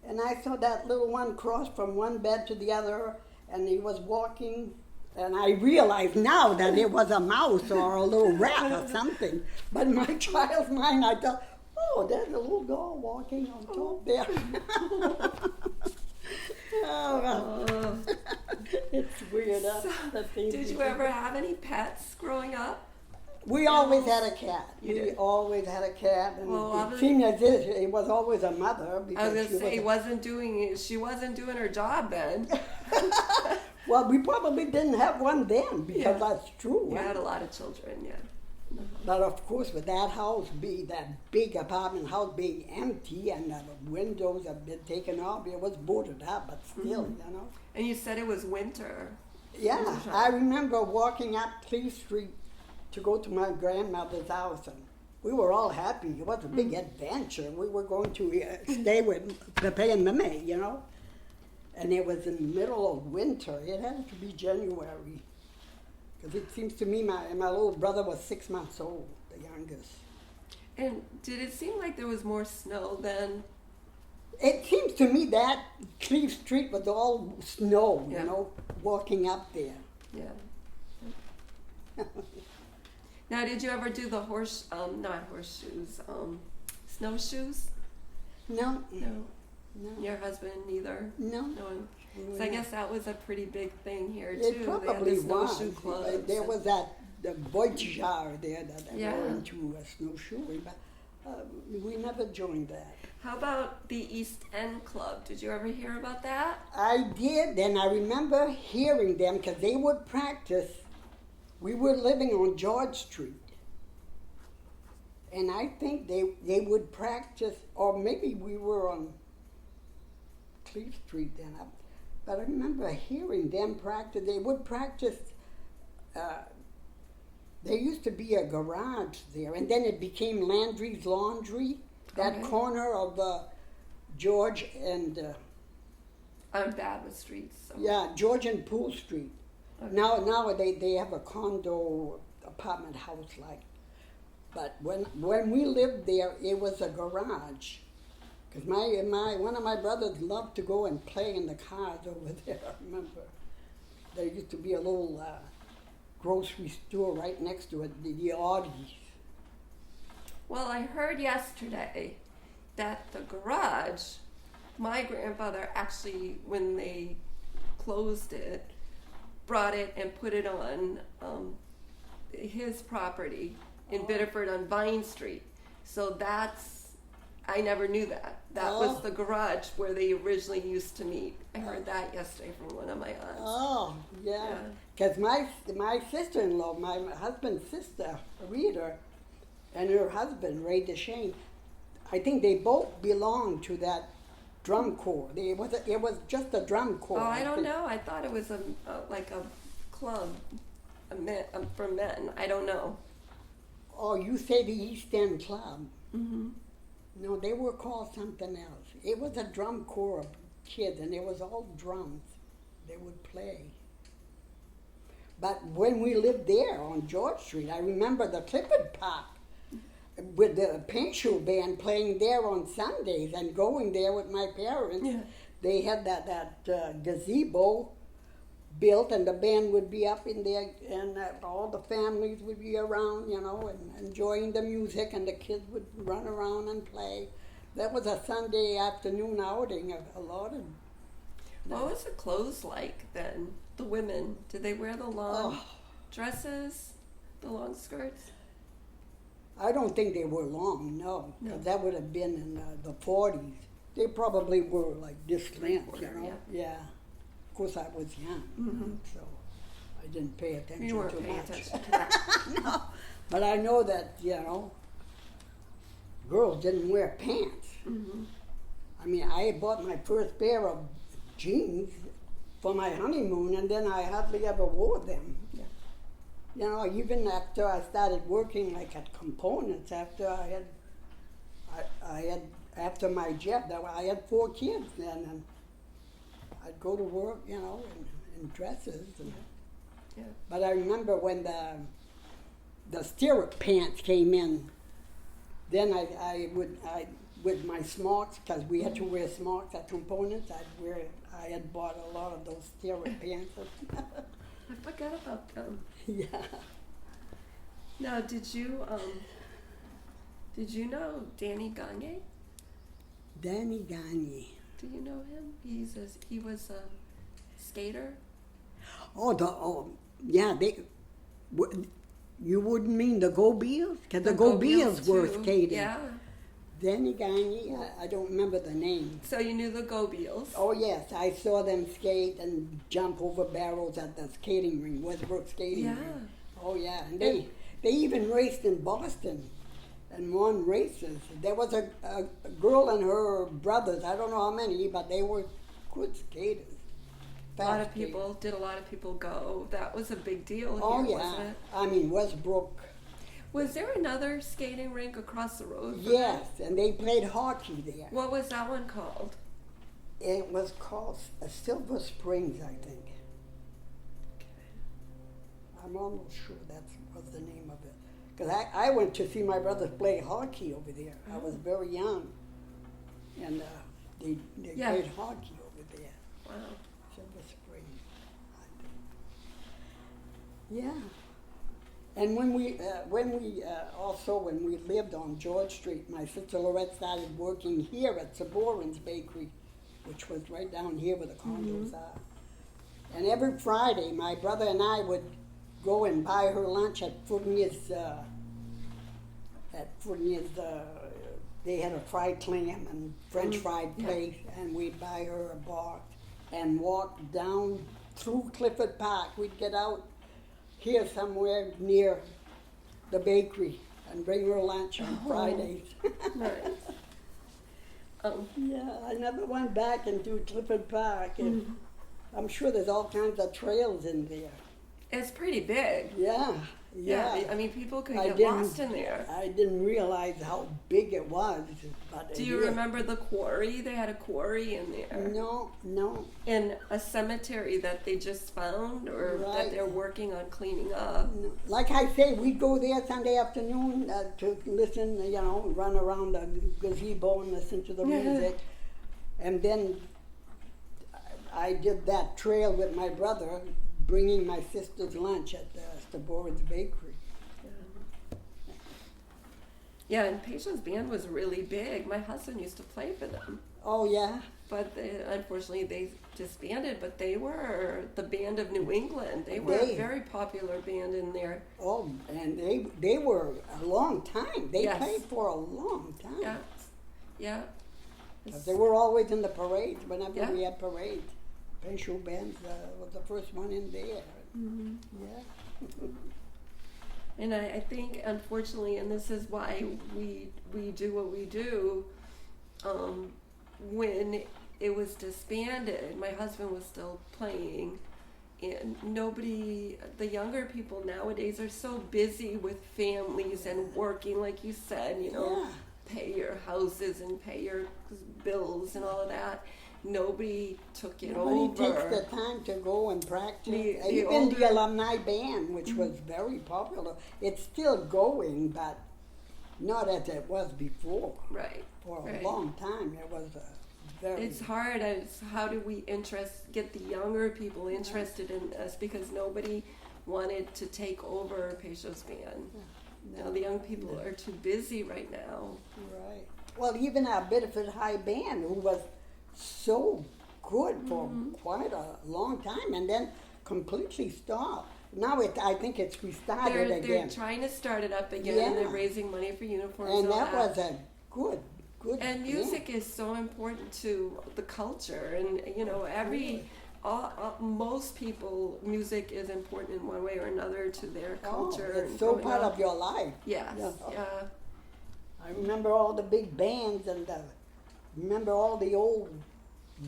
[SPEAKER 2] And I saw that little one cross from one bed to the other, and he was walking, and I realized now that it was a mouse or a little rat or something. But in my child's mind, I thought, oh, there's a little doll walking on top there. Oh, it's weird.
[SPEAKER 1] Did you ever have any pets growing up?
[SPEAKER 2] We always had a cat.
[SPEAKER 1] You
[SPEAKER 2] We
[SPEAKER 1] did?
[SPEAKER 2] always had a cat, and
[SPEAKER 1] Well,
[SPEAKER 2] it seemed as if it was always a mother.
[SPEAKER 1] I was
[SPEAKER 2] Because
[SPEAKER 1] gonna
[SPEAKER 2] she
[SPEAKER 1] say she wasn't doing her job then.
[SPEAKER 2] Well, we probably didn't have one then, because
[SPEAKER 1] Yeah.
[SPEAKER 2] that's true.
[SPEAKER 1] You
[SPEAKER 2] huh?
[SPEAKER 1] had a lot of children, yeah.
[SPEAKER 2] But of course, with that house that big apartment house being empty and the windows have been taken off, it was boarded up, but still,
[SPEAKER 1] And you said it was winter.
[SPEAKER 2] Yeah,
[SPEAKER 1] Winter.
[SPEAKER 2] I remember walking up Cleave Street to go to my grandmother's house, and we were all happy. It was a big adventure. We were going to stay with Pepe and Meme, And it was in the middle of winter. It had to be January. Because it seems to me my little brother was 6 months old, the youngest.
[SPEAKER 1] And did it seem like there was more snow then?
[SPEAKER 2] It seems to me that Cleve Street was all snow,
[SPEAKER 1] Yeah.
[SPEAKER 2] you know, walking up there.
[SPEAKER 1] Yeah. Now, did you ever do the not horseshoes, snowshoes?
[SPEAKER 2] No,
[SPEAKER 1] No.
[SPEAKER 2] no,
[SPEAKER 1] Your husband neither?
[SPEAKER 2] no.
[SPEAKER 1] No. So I guess that was a pretty big thing here too.
[SPEAKER 2] It probably
[SPEAKER 1] they had the
[SPEAKER 2] was.
[SPEAKER 1] snowshoe clubs.
[SPEAKER 2] There was that the Voyageur there that
[SPEAKER 1] Yeah.
[SPEAKER 2] were into snowshoeing, but we never joined that.
[SPEAKER 1] How about the East End Club? Did you ever hear about that?
[SPEAKER 2] I did, and I remember hearing them because they would practice. We were living on George Street, and I think they would practice, or maybe we were on Cleve Street then. But I remember hearing them practice. They would practice. There used to be a garage there, and then it became Landry's Laundry. That
[SPEAKER 1] Okay.
[SPEAKER 2] corner of George and
[SPEAKER 1] I'm bad with streets. So.
[SPEAKER 2] yeah, George and Pool Street.
[SPEAKER 1] Okay.
[SPEAKER 2] Now they have a condo apartment house like. But when we lived there, it was a garage. Because one of my brothers loved to go and play in the cars over there. I remember there used to be a little grocery store right next to it, the Audis.
[SPEAKER 1] Well, I heard yesterday that the garage, my grandfather actually, when they closed it, brought it and put it on his property in Biddeford on Vine Street. So I never knew that. That was the garage where they originally used to meet. I heard that yesterday from one of my aunts.
[SPEAKER 2] Oh, yeah.
[SPEAKER 1] Yeah.
[SPEAKER 2] Because my sister-in-law, my husband's sister, Rita, and her husband, Ray DeShane, I think they both belonged to that drum corps. It was just a drum corps.
[SPEAKER 1] Oh, I don't know. I thought it was like a club for men. I don't know.
[SPEAKER 2] Oh, you say the East End Club.
[SPEAKER 1] Mm-hmm.
[SPEAKER 2] No, they were called something else. It was a drum corps of kids, and it was all drums. They would play. But when we lived there on George Street, I remember the Clifford Park with the paint shoe band playing there on Sundays and going there with my parents.
[SPEAKER 1] Yeah.
[SPEAKER 2] They had that gazebo built, and the band would be up in there, and all the families would be around, you know, and enjoying the music, and the kids would run around and play. That was a Sunday afternoon outing. A lot of.
[SPEAKER 1] What was the clothes like then? The women, did they wear the long
[SPEAKER 2] Oh.
[SPEAKER 1] dresses, the long skirts?
[SPEAKER 2] I don't think they were long, no.
[SPEAKER 1] No.
[SPEAKER 2] That would have been in the 40s. They probably were like this length, you
[SPEAKER 1] Three-quarter,
[SPEAKER 2] know? Yeah. Of course, I was young,
[SPEAKER 1] Mhm.
[SPEAKER 2] so I didn't pay attention
[SPEAKER 1] You weren't
[SPEAKER 2] too
[SPEAKER 1] paying
[SPEAKER 2] much.
[SPEAKER 1] attention to that.
[SPEAKER 2] No, but I know that, you know, girls didn't wear pants.
[SPEAKER 1] Mhm.
[SPEAKER 2] I mean, I bought my first pair of jeans for my honeymoon, and then I hardly ever wore them.
[SPEAKER 1] Yeah.
[SPEAKER 2] You know, even after I started working like at components, after after my job, I had 4 kids then, and I'd go to work, you know, in dresses. And,
[SPEAKER 1] Yeah.
[SPEAKER 2] But I remember when the stirrup pants came in, then I would with my smocks, because we had to wear smocks at components. I had bought a lot of those stirrup pants.
[SPEAKER 1] I forgot about them.
[SPEAKER 2] Yeah.
[SPEAKER 1] Now, did you know Danny Gagne?
[SPEAKER 2] Danny Gagne.
[SPEAKER 1] Do you know him? He was a skater.
[SPEAKER 2] Yeah. You wouldn't mean the Go Beals? Because the Go Beals were
[SPEAKER 1] too.
[SPEAKER 2] skating.
[SPEAKER 1] Yeah.
[SPEAKER 2] Danny Gagne, I don't remember the name.
[SPEAKER 1] So you knew the Go Beals.
[SPEAKER 2] Oh yes, I saw them skate and jump over barrels at the skating rink, Westbrook skating
[SPEAKER 1] Yeah.
[SPEAKER 2] rink. Oh yeah, and they even raced in Boston and won races. There was a girl and her brothers, I don't know how many, but they were good skaters.
[SPEAKER 1] A lot of
[SPEAKER 2] Fast skaters.
[SPEAKER 1] people go. That was a big deal here,
[SPEAKER 2] Oh yeah,
[SPEAKER 1] wasn't it?
[SPEAKER 2] I mean Westbrook.
[SPEAKER 1] Was there another skating rink across the road from
[SPEAKER 2] Yes, and they played hockey there.
[SPEAKER 1] that? What was that one called?
[SPEAKER 2] It was called Silver Springs, I think. I'm almost sure that was the name of it. Because I went to see my brothers play hockey over there. I was very young. And they played hockey over there.
[SPEAKER 1] Wow.
[SPEAKER 2] Silver Spring. Yeah. And when we lived on George Street, my sister Lorette started working here at Saborin's Bakery, which was right down here where the condos are. And every Friday, my brother and I would go and buy her lunch at Fournier's. They had a fried clam and French fried place, and we'd buy her a box and walk down through Clifford Park. We'd get out here somewhere near the bakery and bring her lunch on Fridays.
[SPEAKER 1] Nice.
[SPEAKER 2] Yeah, I never went back into Clifford Park, and I'm sure there's all kinds of trails in there.
[SPEAKER 1] It's pretty big.
[SPEAKER 2] Yeah.
[SPEAKER 1] I mean, people could get lost in there.
[SPEAKER 2] I didn't realize how big it was. But
[SPEAKER 1] Do you remember the quarry? They had a quarry in there.
[SPEAKER 2] No.
[SPEAKER 1] In a cemetery that they just found, or that
[SPEAKER 2] Right.
[SPEAKER 1] they're working on cleaning up.
[SPEAKER 2] No. Like I say, we'd go there Sunday afternoon to listen, run around the gazebo and listen to the music. And then I did that trail with my brother, bringing my sister's lunch at Staborin's Bakery.
[SPEAKER 1] Yeah, and Patience Band was really big. My husband used to play for them.
[SPEAKER 2] Oh, yeah?
[SPEAKER 1] But unfortunately, they disbanded, but they were the band of New England. They were a very popular band in there.
[SPEAKER 2] Oh, and they were a long time. They
[SPEAKER 1] Yes.
[SPEAKER 2] played for a long time.
[SPEAKER 1] Yeah.
[SPEAKER 2] 'Cause they were always in the parades whenever
[SPEAKER 1] Yeah.
[SPEAKER 2] we had parades. Pension Bands was the first one in there.
[SPEAKER 1] Mm-hmm.
[SPEAKER 2] Yeah.
[SPEAKER 1] And I think, unfortunately, and this is why we do what we do, when it was disbanded, my husband was still playing, and the younger people nowadays are so busy with families and working, like you said,
[SPEAKER 2] Yeah.
[SPEAKER 1] pay your houses and pay your bills and all of that. Nobody took it
[SPEAKER 2] Nobody
[SPEAKER 1] over.
[SPEAKER 2] takes the time to go and practice.
[SPEAKER 1] The
[SPEAKER 2] Even
[SPEAKER 1] older-
[SPEAKER 2] the alumni band, which was very popular, it's still going, but not as it was before.
[SPEAKER 1] Right.
[SPEAKER 2] For a
[SPEAKER 1] Right.
[SPEAKER 2] long time, it was very.
[SPEAKER 1] It's hard. It's how do we get the younger people interested in this, because nobody wanted to take over Patience Band. Now the young people are too busy right now.
[SPEAKER 2] Right. Well, even our Biddeford High Band, who was so good for quite a long time, and then completely stopped. Now I think it's restarted
[SPEAKER 1] They're
[SPEAKER 2] again.
[SPEAKER 1] trying to start it up again, and they're raising money for uniforms
[SPEAKER 2] And
[SPEAKER 1] all
[SPEAKER 2] that was a good.
[SPEAKER 1] And music is so important to the culture, and most people, music is important in one way or another to their culture.
[SPEAKER 2] It's
[SPEAKER 1] and
[SPEAKER 2] so
[SPEAKER 1] growing
[SPEAKER 2] part
[SPEAKER 1] up.
[SPEAKER 2] of your life.
[SPEAKER 1] Yes, yeah.
[SPEAKER 2] I remember all the big bands, and remember all the old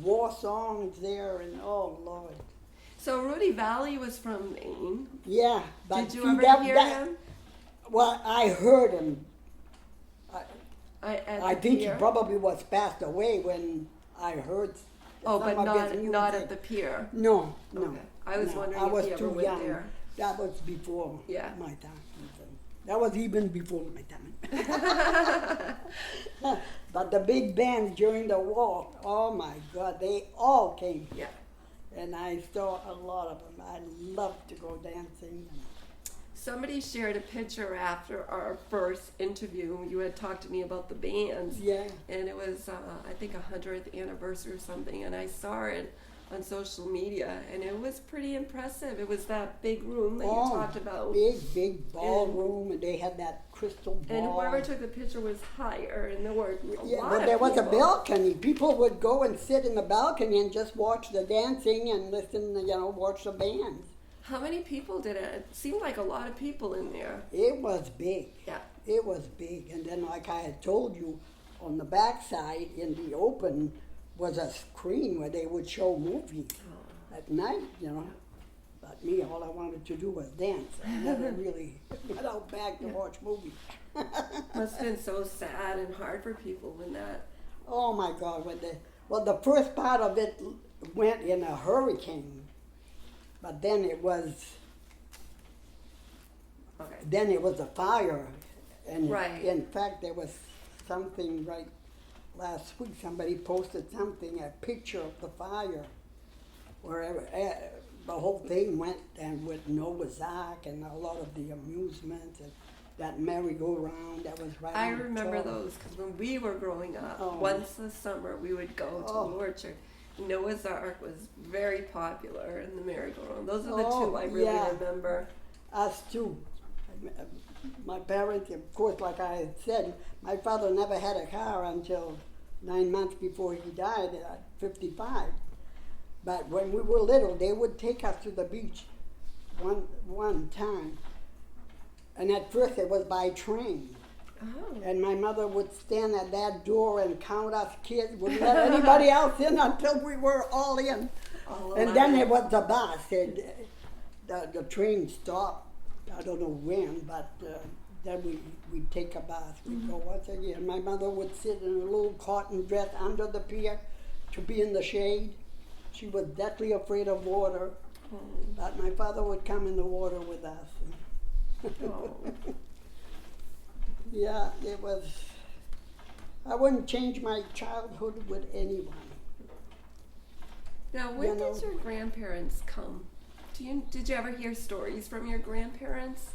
[SPEAKER 2] war songs there, and oh Lord.
[SPEAKER 1] So Rudy Valley was from Maine.
[SPEAKER 2] Yeah, but
[SPEAKER 1] Did you
[SPEAKER 2] see,
[SPEAKER 1] ever hear him?
[SPEAKER 2] Well, I heard him.
[SPEAKER 1] At
[SPEAKER 2] I
[SPEAKER 1] the
[SPEAKER 2] think
[SPEAKER 1] pier?
[SPEAKER 2] he probably was passed away when I heard.
[SPEAKER 1] Oh,
[SPEAKER 2] some
[SPEAKER 1] but
[SPEAKER 2] of his
[SPEAKER 1] not
[SPEAKER 2] music.
[SPEAKER 1] at the pier.
[SPEAKER 2] No.
[SPEAKER 1] Okay. I was wondering
[SPEAKER 2] I
[SPEAKER 1] if
[SPEAKER 2] was
[SPEAKER 1] he ever
[SPEAKER 2] too
[SPEAKER 1] went
[SPEAKER 2] young.
[SPEAKER 1] there.
[SPEAKER 2] That was before
[SPEAKER 1] Yeah.
[SPEAKER 2] my time. That was even before my time. But the big bands during the war, oh my God, they all came.
[SPEAKER 1] Yeah.
[SPEAKER 2] And I saw a lot of them. I loved to go dancing.
[SPEAKER 1] Somebody shared a picture after our first interview. You had talked to me about the bands.
[SPEAKER 2] Yeah.
[SPEAKER 1] And it was, I think, 100th anniversary or something. And I saw it on social media, and it was pretty impressive. It was that big room that you talked about.
[SPEAKER 2] Big ballroom, and they had that crystal ball.
[SPEAKER 1] And whoever took the picture was higher, and there were a lot
[SPEAKER 2] but
[SPEAKER 1] of
[SPEAKER 2] there was a
[SPEAKER 1] people.
[SPEAKER 2] balcony. People would go and sit in the balcony and just watch the dancing and listen, watch the bands.
[SPEAKER 1] How many people did it? It seemed like a lot of people in there.
[SPEAKER 2] It was big.
[SPEAKER 1] Yeah.
[SPEAKER 2] It was big. And then, like I had told you, on the backside in the open was a screen where they would show movies at night, But me, all I wanted to do was dance. I never really got out back to watch movies.
[SPEAKER 1] Must have been so sad and hard for people when that.
[SPEAKER 2] Oh my God! The first part of it went in a hurricane, but then it was
[SPEAKER 1] Okay.
[SPEAKER 2] Then it was a fire, and
[SPEAKER 1] Right.
[SPEAKER 2] in fact there was something right last week. Somebody posted something, a picture of the fire, where the whole thing went, and with Noah's Ark and a lot of the amusements and that merry-go-round that was right.
[SPEAKER 1] I
[SPEAKER 2] on the
[SPEAKER 1] remember
[SPEAKER 2] top.
[SPEAKER 1] those because when we were growing up,
[SPEAKER 2] Oh.
[SPEAKER 1] once a summer we would go to
[SPEAKER 2] Oh.
[SPEAKER 1] the orchard. Noah's Ark was very popular in the merry-go-round. Those are the
[SPEAKER 2] Oh,
[SPEAKER 1] two I really
[SPEAKER 2] yeah.
[SPEAKER 1] remember.
[SPEAKER 2] Us too. My parents, of course, like I had said, my father never had a car until 9 months before he died at 55. But when we were little, they would take us to the beach one time. And at first it was by train.
[SPEAKER 1] Oh.
[SPEAKER 2] And my mother would stand at that door and count us kids, wouldn't let anybody else in until we were all in.
[SPEAKER 1] All
[SPEAKER 2] And then
[SPEAKER 1] 11.
[SPEAKER 2] it was the bus. The train stopped. I don't know when, but then we'd take a bus. We'd go once a year. My mother would sit in a little cotton dress under the pier to be in the shade. She was deathly afraid of water,
[SPEAKER 1] Oh.
[SPEAKER 2] but my father would come in the water with us.
[SPEAKER 1] Oh.
[SPEAKER 2] Yeah, it was. I wouldn't change my childhood with anyone.
[SPEAKER 1] Now, when
[SPEAKER 2] You know.
[SPEAKER 1] did your grandparents come? Did you ever hear stories from your grandparents?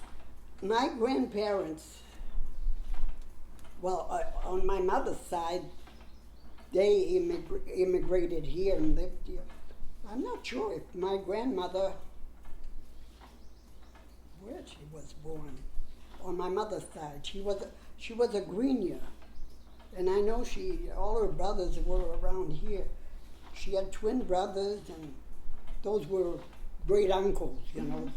[SPEAKER 2] My grandparents, well, on my mother's side, they immigrated here and lived here. I'm not sure if my grandmother, where she was born. On my mother's side, she was a Greenier, and I know all her brothers were around here. She had twin brothers, and those were great uncles, you know.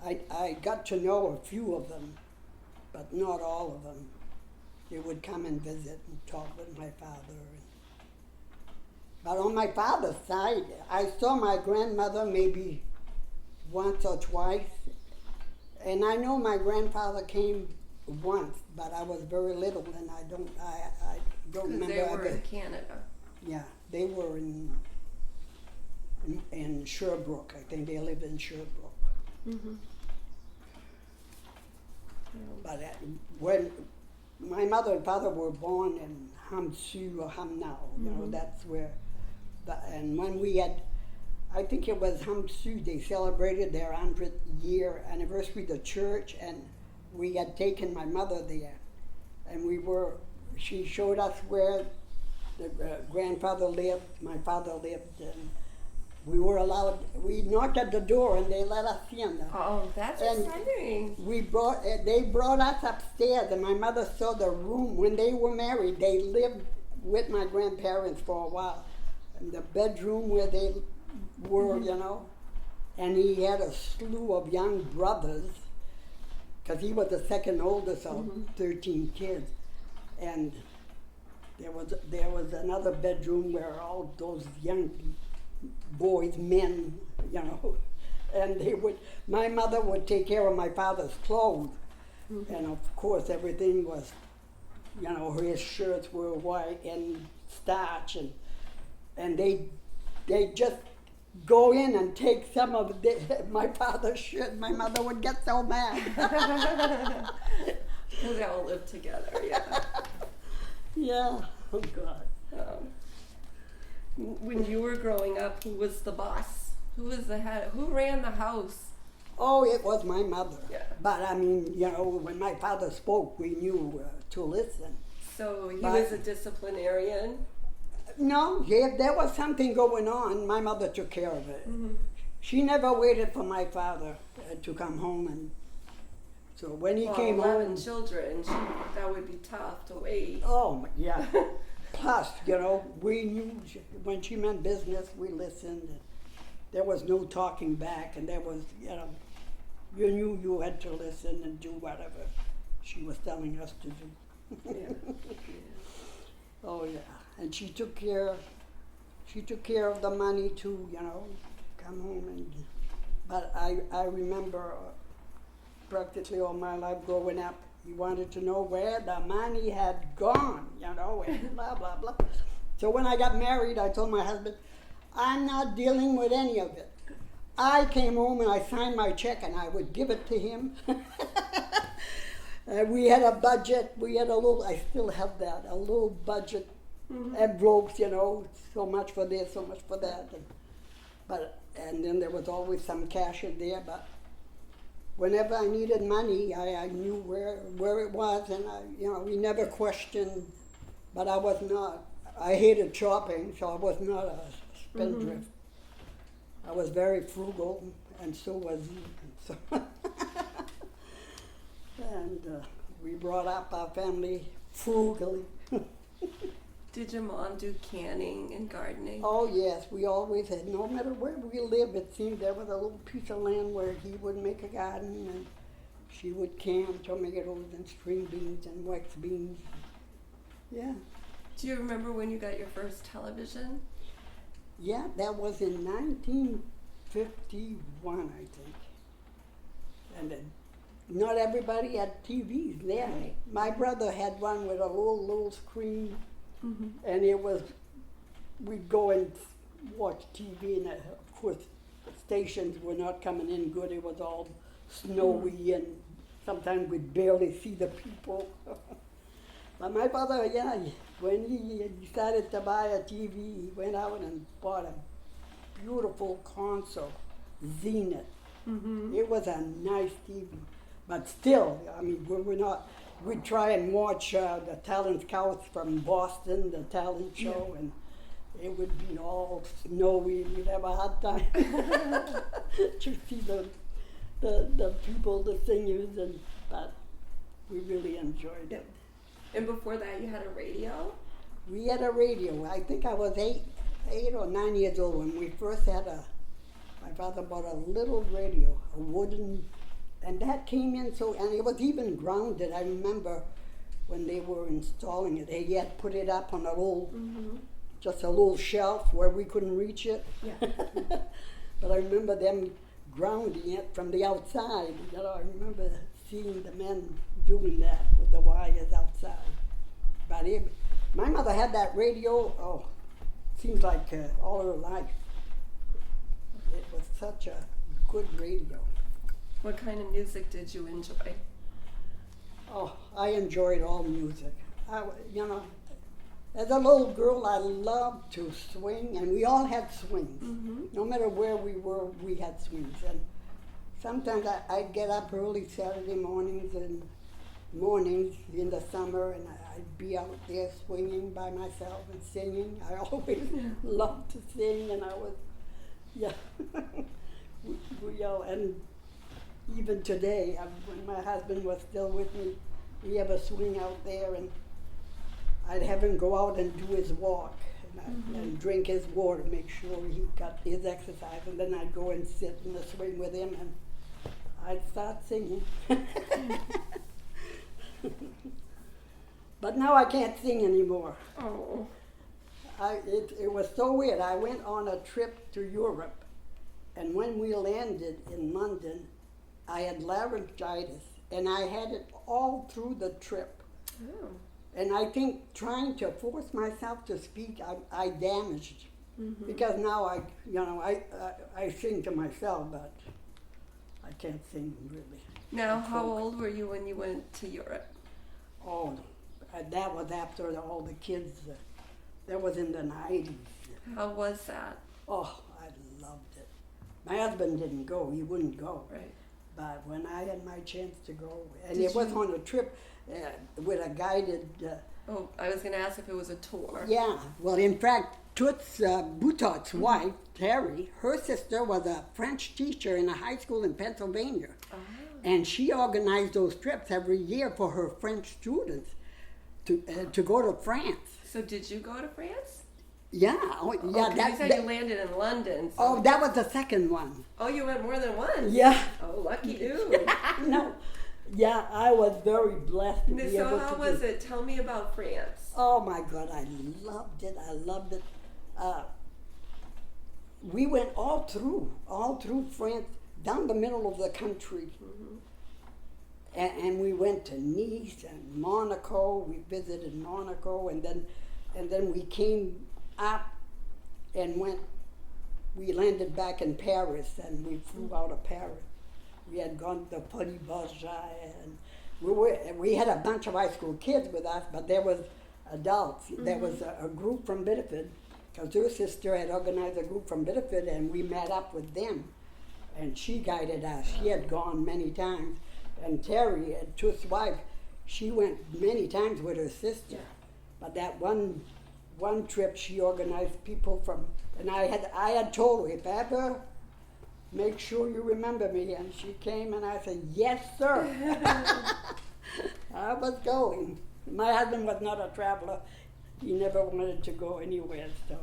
[SPEAKER 2] I got to know a few of them, but not all of them. They would come and visit and talk with my father. But on my father's side, I saw my grandmother maybe once or twice, and I know my grandfather came once, but I was very little, and I don't
[SPEAKER 1] Because
[SPEAKER 2] remember.
[SPEAKER 1] they were in Canada.
[SPEAKER 2] Yeah, they were in Sherbrooke. I think they lived in Sherbrooke.
[SPEAKER 1] Mm-hmm.
[SPEAKER 2] But when my mother and father were born in Hamsu or Hamnao, you know, that's where. And when we had, I think it was Hamsu, they celebrated their 100th year anniversary, the church, and we had taken my mother there, and she showed us where the grandfather lived, my father lived, and we were allowed, we knocked at the door and they let us in.
[SPEAKER 1] Oh, that's
[SPEAKER 2] And
[SPEAKER 1] exciting.
[SPEAKER 2] they brought us upstairs, and my mother saw the room. When they were married, they lived with my grandparents for a while, in the bedroom where they were, you know. And he had a slew of young brothers, because he was the second oldest of 13 kids. And there was another bedroom where all those young boys, men, you know, and my mother would take care of my father's clothes. And of course everything was, you know, his shirts were white and starch, and they just go in and take some of my father's shirt. My mother would get so mad.
[SPEAKER 1] They all live together, yeah.
[SPEAKER 2] Yeah. Oh God.
[SPEAKER 1] When you were growing up, who was the boss? Who was the head? Who ran the house?
[SPEAKER 2] Oh, it was my mother.
[SPEAKER 1] Yeah.
[SPEAKER 2] But I mean, you know, when my father spoke, we knew to listen.
[SPEAKER 1] So he
[SPEAKER 2] But-
[SPEAKER 1] was a disciplinarian?
[SPEAKER 2] No, yeah, there was something going on. My mother took care of it. She never waited for my father to come home, and so when he came
[SPEAKER 1] 11
[SPEAKER 2] home,
[SPEAKER 1] children, that would be tough to wait.
[SPEAKER 2] oh yeah. Plus, you know, we knew when she meant business, we listened. And there was no talking back, and there was, you know, you knew you had to listen and do whatever she was telling us to do.
[SPEAKER 1] Yeah.
[SPEAKER 2] Oh yeah, and she took care of the money too, you know, come home and, but I remember practically all my life growing up, he wanted to know where the money had gone, you know, and blah, blah, blah. So when I got married, I told my husband, I'm not dealing with any of it. I came home and I signed my check and I would give it to him. We had a budget. We had a little. I still have that. A little budget envelopes. You know, so much for this, so much for that. And then there was always some cash in there. But whenever I needed money, I knew where it was, and we never questioned. But I was not. I hated shopping, so I was not a spendthrift. I was very frugal, and so was he. So and we brought up our family frugally.
[SPEAKER 1] Did your mom do canning and gardening?
[SPEAKER 2] Oh yes, we always had. No matter where we lived, it seemed there was a little piece of land where he would make a garden, and she would can tomatoes and string beans and wax beans. Yeah.
[SPEAKER 1] Do you remember when you got your first television?
[SPEAKER 2] Yeah, that was in 1951, I think. And not everybody had TVs then.
[SPEAKER 1] Right.
[SPEAKER 2] My brother had one with a little screen, and we'd go and watch TV, and of course the stations were not coming in good. It was all snowy, and sometimes we'd barely see the people. But my father, when he decided to buy a TV, he went out and bought a beautiful console, Zenith. It was a nice TV. But still, I mean, we'd try and watch the talent scouts from Boston, the talent show, and it would be all snowy. We'd have a hard time to see the people, the singers, but we really enjoyed it.
[SPEAKER 1] And before that, you had a radio?
[SPEAKER 2] We had a radio. I think I was 8 or 9 years old when we first had my father bought a little radio, a wooden, and that came in and it was even grounded. I remember when they were installing it, they had put it up on just a little shelf where we couldn't reach it.
[SPEAKER 1] Yeah.
[SPEAKER 2] But I remember them grounding it from the outside. I remember seeing the men doing that with the wires outside. But my mother had that radio, seems like all her life. It was such a good radio.
[SPEAKER 1] What kind of music did you enjoy?
[SPEAKER 2] Oh, I enjoyed all music. As a little girl, I loved to swing, and we all had swings. No matter where we were, we had swings. And sometimes I'd get up early Saturday mornings in the summer, and I'd be out there swinging by myself and singing. I always loved to sing, and I was, we all, and even today, when my husband was still with me, we have a swing out there, and I'd have him go out and do his walk, and drink his water, make sure he got his exercise, and then I'd go and sit in the swing with him, and I'd start singing. But now I can't sing anymore.
[SPEAKER 1] Oh.
[SPEAKER 2] It was so weird. I went on a trip to Europe, and when we landed in London, I had laryngitis, and I had it all through the trip.
[SPEAKER 1] Oh.
[SPEAKER 2] And I think trying to force myself to speak, I damaged, because now I sing to myself, but I can't sing really.
[SPEAKER 1] Now, how old were you when you went to Europe?
[SPEAKER 2] Oh, that was after all the kids. That was in the 90s.
[SPEAKER 1] How was that?
[SPEAKER 2] Oh, I loved it. My husband didn't go. He wouldn't go.
[SPEAKER 1] Right.
[SPEAKER 2] But when I had my chance to go, and it was on a trip with a guided...
[SPEAKER 1] I was going to ask if it was a tour.
[SPEAKER 2] Yeah. Well, in fact, Toots Boutot's wife, Terry, her sister was a French teacher in a high school in Pennsylvania.
[SPEAKER 1] Oh.
[SPEAKER 2] And she organized those trips every year for her French students to go to France.
[SPEAKER 1] So did you go to France?
[SPEAKER 2] Yeah.
[SPEAKER 1] You said you landed in London. So.
[SPEAKER 2] Oh, that was the second one.
[SPEAKER 1] Oh, you went more than once?
[SPEAKER 2] Yeah.
[SPEAKER 1] Oh, lucky you.
[SPEAKER 2] No. Yeah, I was very blessed to be able to
[SPEAKER 1] So how was it? Tell me about France.
[SPEAKER 2] Oh my God, I loved it. I loved it. We went all through France, down the middle of the country. And we went to Nice and Monaco. We visited Monaco, and then we came up and went we landed back in Paris, and we flew out of Paris. We had gone to Petit Bourget, and we had a bunch of high school kids with us, but there was adults. There was a group from Biddeford, because her sister had organized a group from Biddeford, and we met up with them, and she guided us. She had gone many times, and Terry, Tooth's wife, she went many times with her sister. But that one trip, she organized people from, and I had told her, if ever, make sure you remember me. And she came, and I said, yes, sir. I was going. My husband was not a traveler. He never wanted to go anywhere, so.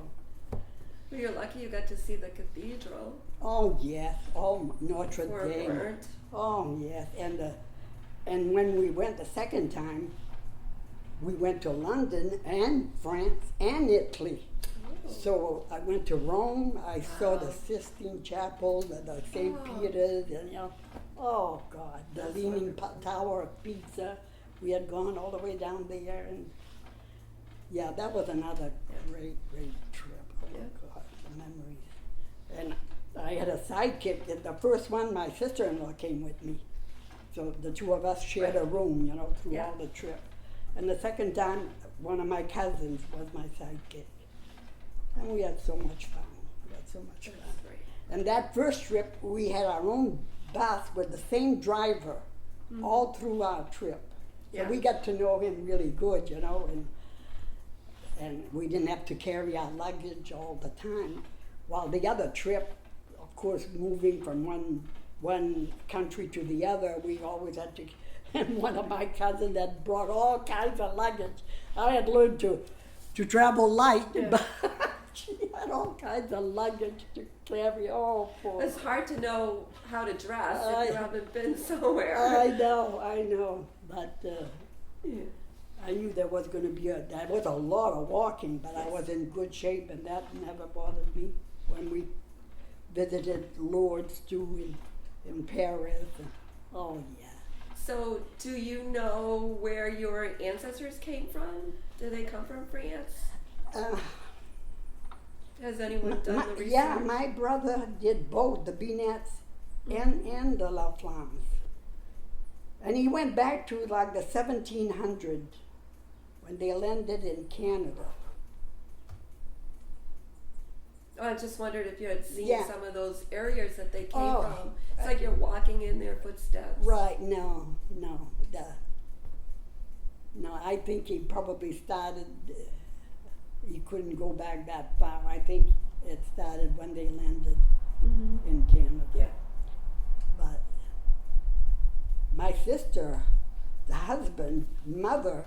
[SPEAKER 1] Well, you're lucky you got to see the cathedral.
[SPEAKER 2] Oh, yes. Oh, Notre
[SPEAKER 1] Before it
[SPEAKER 2] Dame.
[SPEAKER 1] burnt.
[SPEAKER 2] Oh, yes. And when we went the second time, we went to London and France and Italy.
[SPEAKER 1] Oh.
[SPEAKER 2] So I went to Rome. I saw the Sistine Chapel, the St. Peter's, and oh God, the Leaning Tower of Pisa. We had gone all the way down there, and yeah, that was another great trip. Oh God, the memories. And I had a sidekick. The first one, my sister-in-law came with me, so the two of us shared a room, through all the trip. And the second time, one of my cousins was my sidekick. And we had so much fun.
[SPEAKER 1] Great.
[SPEAKER 2] And that first trip, we had our own bus with the same driver all through our trip. So we got to know him really good, and we didn't have to carry our luggage all the time. While the other trip, of course, moving from one country to the other, we always had to. And one of my cousins had brought all kinds of luggage. I had learned to travel light, but she had all kinds of luggage to carry. Oh, poor.
[SPEAKER 1] It's hard to know how to dress if you haven't been somewhere.
[SPEAKER 2] I know. But I knew there was going to be that was a lot of walking, but I was in good shape, and that never bothered me. When we visited Lourdes too in Paris, oh yeah.
[SPEAKER 1] So, do you know where your ancestors came from? Do they come from France? Has anyone done the research?
[SPEAKER 2] Yeah, my brother did both the Binets and the La Flammes. And he went back to like the 1700s when they landed in Canada.
[SPEAKER 1] I just wondered if you had seen
[SPEAKER 2] Yeah.
[SPEAKER 1] some of those areas that they came
[SPEAKER 2] Oh,
[SPEAKER 1] from. It's like you're walking in their footsteps.
[SPEAKER 2] Right, no. No, I think he probably started, he couldn't go back that far. I think it started when they landed in Canada.
[SPEAKER 1] Yeah.
[SPEAKER 2] But my sister, the husband, mother,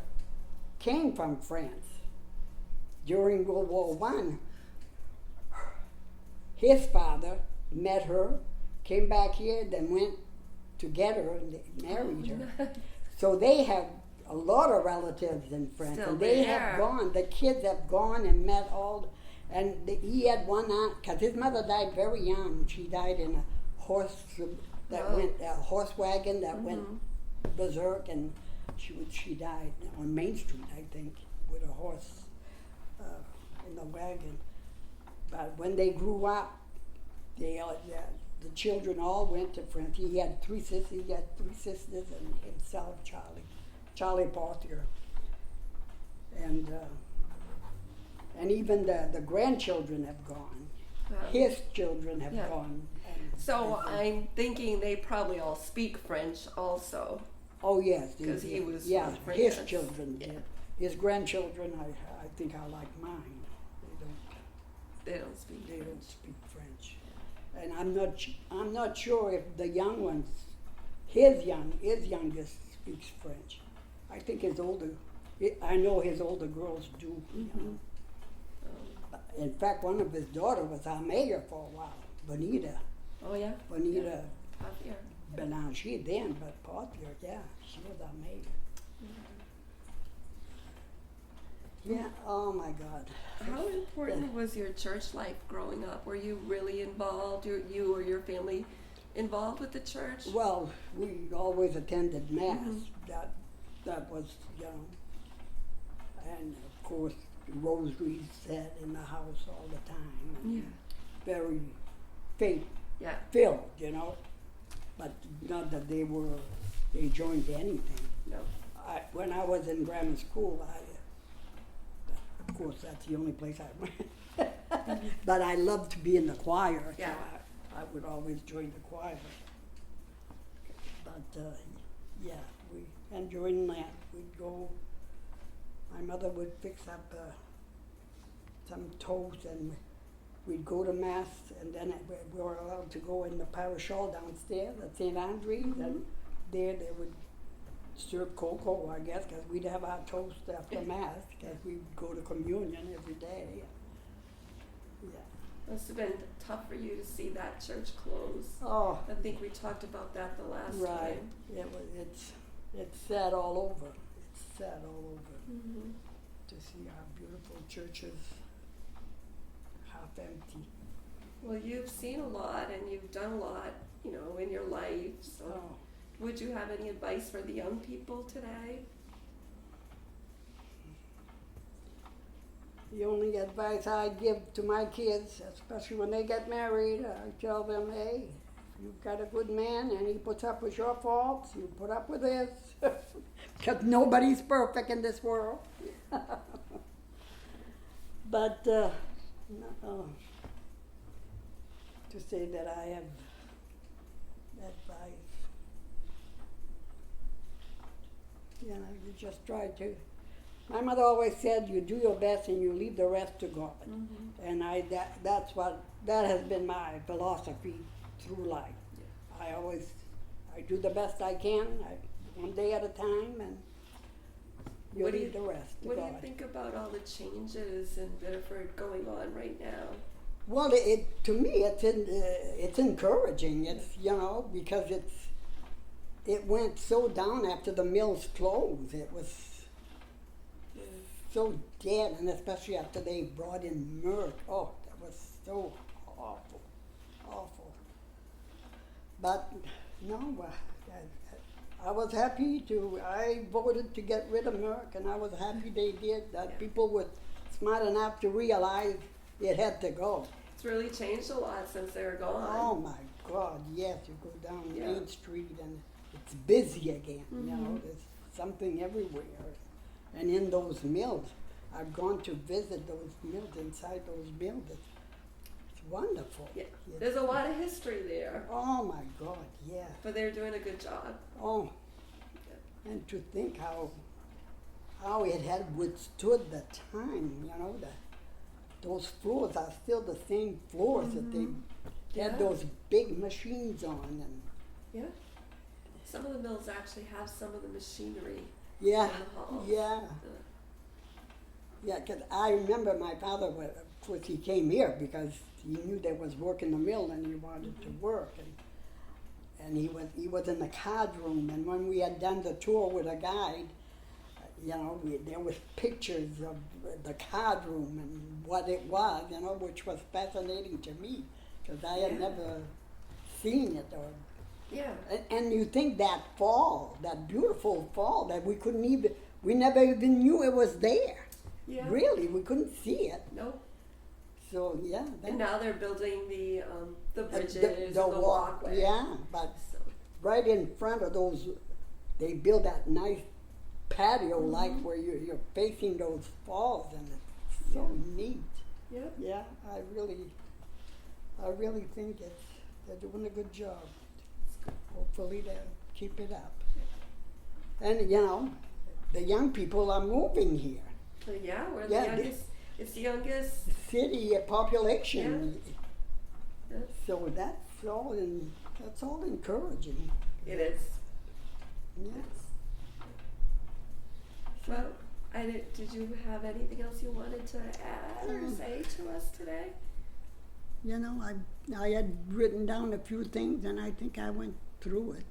[SPEAKER 2] came from France during World War I. His father met her, came back here, then went to get her and they married her. So they have a lot of relatives in France.
[SPEAKER 1] Still
[SPEAKER 2] and they
[SPEAKER 1] there.
[SPEAKER 2] have gone, the kids have gone and met he had one aunt, because his mother died very young. She died in a horse horse wagon that went berserk, and she died on Main Street, I think, with a horse in the wagon. But when they grew up, the children all went to France. He had three sisters, and himself, Charlie Portier. And even the grandchildren have gone.
[SPEAKER 1] Wow.
[SPEAKER 2] His children have gone.
[SPEAKER 1] So I'm thinking they probably all speak French also.
[SPEAKER 2] Oh yes,
[SPEAKER 1] Because he was
[SPEAKER 2] from
[SPEAKER 1] France.
[SPEAKER 2] his children did. His grandchildren, I think, are like mine.
[SPEAKER 1] They don't speak
[SPEAKER 2] They
[SPEAKER 1] French.
[SPEAKER 2] don't speak French, and I'm not sure if the young ones, his youngest speaks French. I think I know his older girls do. In fact, one of his daughters was our mayor for a while, Bonita
[SPEAKER 1] Oh yeah. Javier.
[SPEAKER 2] Belanger then, but Portier, yeah, she was our mayor. Yeah, oh my God.
[SPEAKER 1] How important was your church life growing up? Were you really involved, you or your family involved with the church?
[SPEAKER 2] Well, we always attended Mass. That was, and of course, rosaries said in the house all the time. very faith
[SPEAKER 1] Yeah.
[SPEAKER 2] filled, but not that they joined anything.
[SPEAKER 1] No.
[SPEAKER 2] When I was in grammar school, of course, that's the only place I went. But I loved to be in the choir,
[SPEAKER 1] Yeah.
[SPEAKER 2] so I would always join the choir. But yeah, we enjoyed that. We'd go. My mother would fix up some toast, and we'd go to mass, and then we were allowed to go in the parish hall downstairs at St. Andrews, and there they would serve cocoa, I guess, because we'd have our toast after mass, because we'd go to communion every day. Yeah.
[SPEAKER 1] Must have been tough for you to see that church close.
[SPEAKER 2] Oh,
[SPEAKER 1] I think we talked about that the last
[SPEAKER 2] right.
[SPEAKER 1] time.
[SPEAKER 2] It's sad all over. It's sad all over
[SPEAKER 1] Mm-hmm.
[SPEAKER 2] to see our beautiful churches half empty.
[SPEAKER 1] Well, you've seen a lot and you've done a lot, in your life. So,
[SPEAKER 2] Oh.
[SPEAKER 1] would you have any advice for the young people today?
[SPEAKER 2] The only advice I give to my kids, especially when they get married, I tell them, hey, if you've got a good man and he puts up with your faults, you put up with his. Because nobody's perfect in this world. But no, to say that I have advice, you just try to. My mother always said, you do your best and you leave the rest to God.
[SPEAKER 1] Mm-hmm.
[SPEAKER 2] And that has been my philosophy through life.
[SPEAKER 1] Yeah.
[SPEAKER 2] I do the best I can, one day at a time, and you
[SPEAKER 1] What do
[SPEAKER 2] leave the rest to
[SPEAKER 1] What
[SPEAKER 2] God.
[SPEAKER 1] do you think about all the changes in Biddeford going on right now?
[SPEAKER 2] Well, to me, it's encouraging. It's because it went so down after the mills closed. It was so dead, and especially after they brought in Merck. Oh, that was so awful, awful. But no, I was happy I voted to get rid of Merck, and I was happy they did. That
[SPEAKER 1] Yeah.
[SPEAKER 2] people were smart enough to realize it had to go.
[SPEAKER 1] It's really changed a lot since they were gone.
[SPEAKER 2] Oh my God, yes, you go down
[SPEAKER 1] Yeah.
[SPEAKER 2] Main Street and it's busy again,
[SPEAKER 1] Mhm.
[SPEAKER 2] there's something everywhere. And in those mills, I've gone to visit those mills, inside those mills, it's wonderful.
[SPEAKER 1] Yeah.
[SPEAKER 2] It's-
[SPEAKER 1] There's a lot of history there,
[SPEAKER 2] Oh my God, yeah.
[SPEAKER 1] but they're doing a good job.
[SPEAKER 2] Oh, and to think how it had withstood the time, those floors are still the same floors that they
[SPEAKER 1] Yeah.
[SPEAKER 2] had those big machines on, and
[SPEAKER 1] Yeah. Some of the mills actually have some of the machinery
[SPEAKER 2] yeah,
[SPEAKER 1] in the halls.
[SPEAKER 2] yeah. Yeah, because I remember my father, of course, he came here because he knew there was work in the mill and he wanted to work. And he was in the card room, and when we had done the tour with a guide, there was pictures of the card room and what it was, which was fascinating to me because I had
[SPEAKER 1] Yeah.
[SPEAKER 2] never seen it.
[SPEAKER 1] Yeah.
[SPEAKER 2] And you think that fall, that beautiful fall that we never even knew it was there.
[SPEAKER 1] Yeah.
[SPEAKER 2] Really, we couldn't see it.
[SPEAKER 1] Nope.
[SPEAKER 2] So yeah.
[SPEAKER 1] And now they're building the bridges,
[SPEAKER 2] the
[SPEAKER 1] the walkway.
[SPEAKER 2] Yeah, but
[SPEAKER 1] So,
[SPEAKER 2] right in front of those, they build that nice patio like where you're facing those falls, and it's so neat.
[SPEAKER 1] yep.
[SPEAKER 2] Yeah, I really think they're doing a good job. Hopefully they'll keep it up. And the young people are moving here.
[SPEAKER 1] So yeah, we're
[SPEAKER 2] Yeah,
[SPEAKER 1] the youngest. It's the youngest.
[SPEAKER 2] City population.
[SPEAKER 1] Yeah.
[SPEAKER 2] So that's all encouraging.
[SPEAKER 1] It is.
[SPEAKER 2] Yes.
[SPEAKER 1] Well, did you have anything else you wanted to add or say to us today?
[SPEAKER 2] I had written down a few things, and I think I went through it.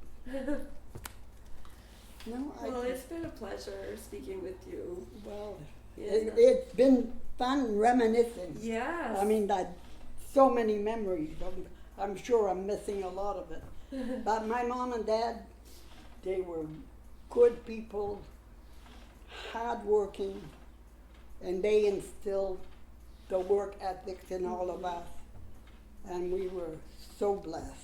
[SPEAKER 1] Well, it's been a pleasure speaking with you.
[SPEAKER 2] Well,
[SPEAKER 1] Yeah.
[SPEAKER 2] it's been fun reminiscing.
[SPEAKER 1] Yes.
[SPEAKER 2] I mean, so many memories. I'm sure I'm missing a lot of it. But my mom and dad, they were good people, hardworking, and they instilled the work ethics in all of us. And we were so blessed.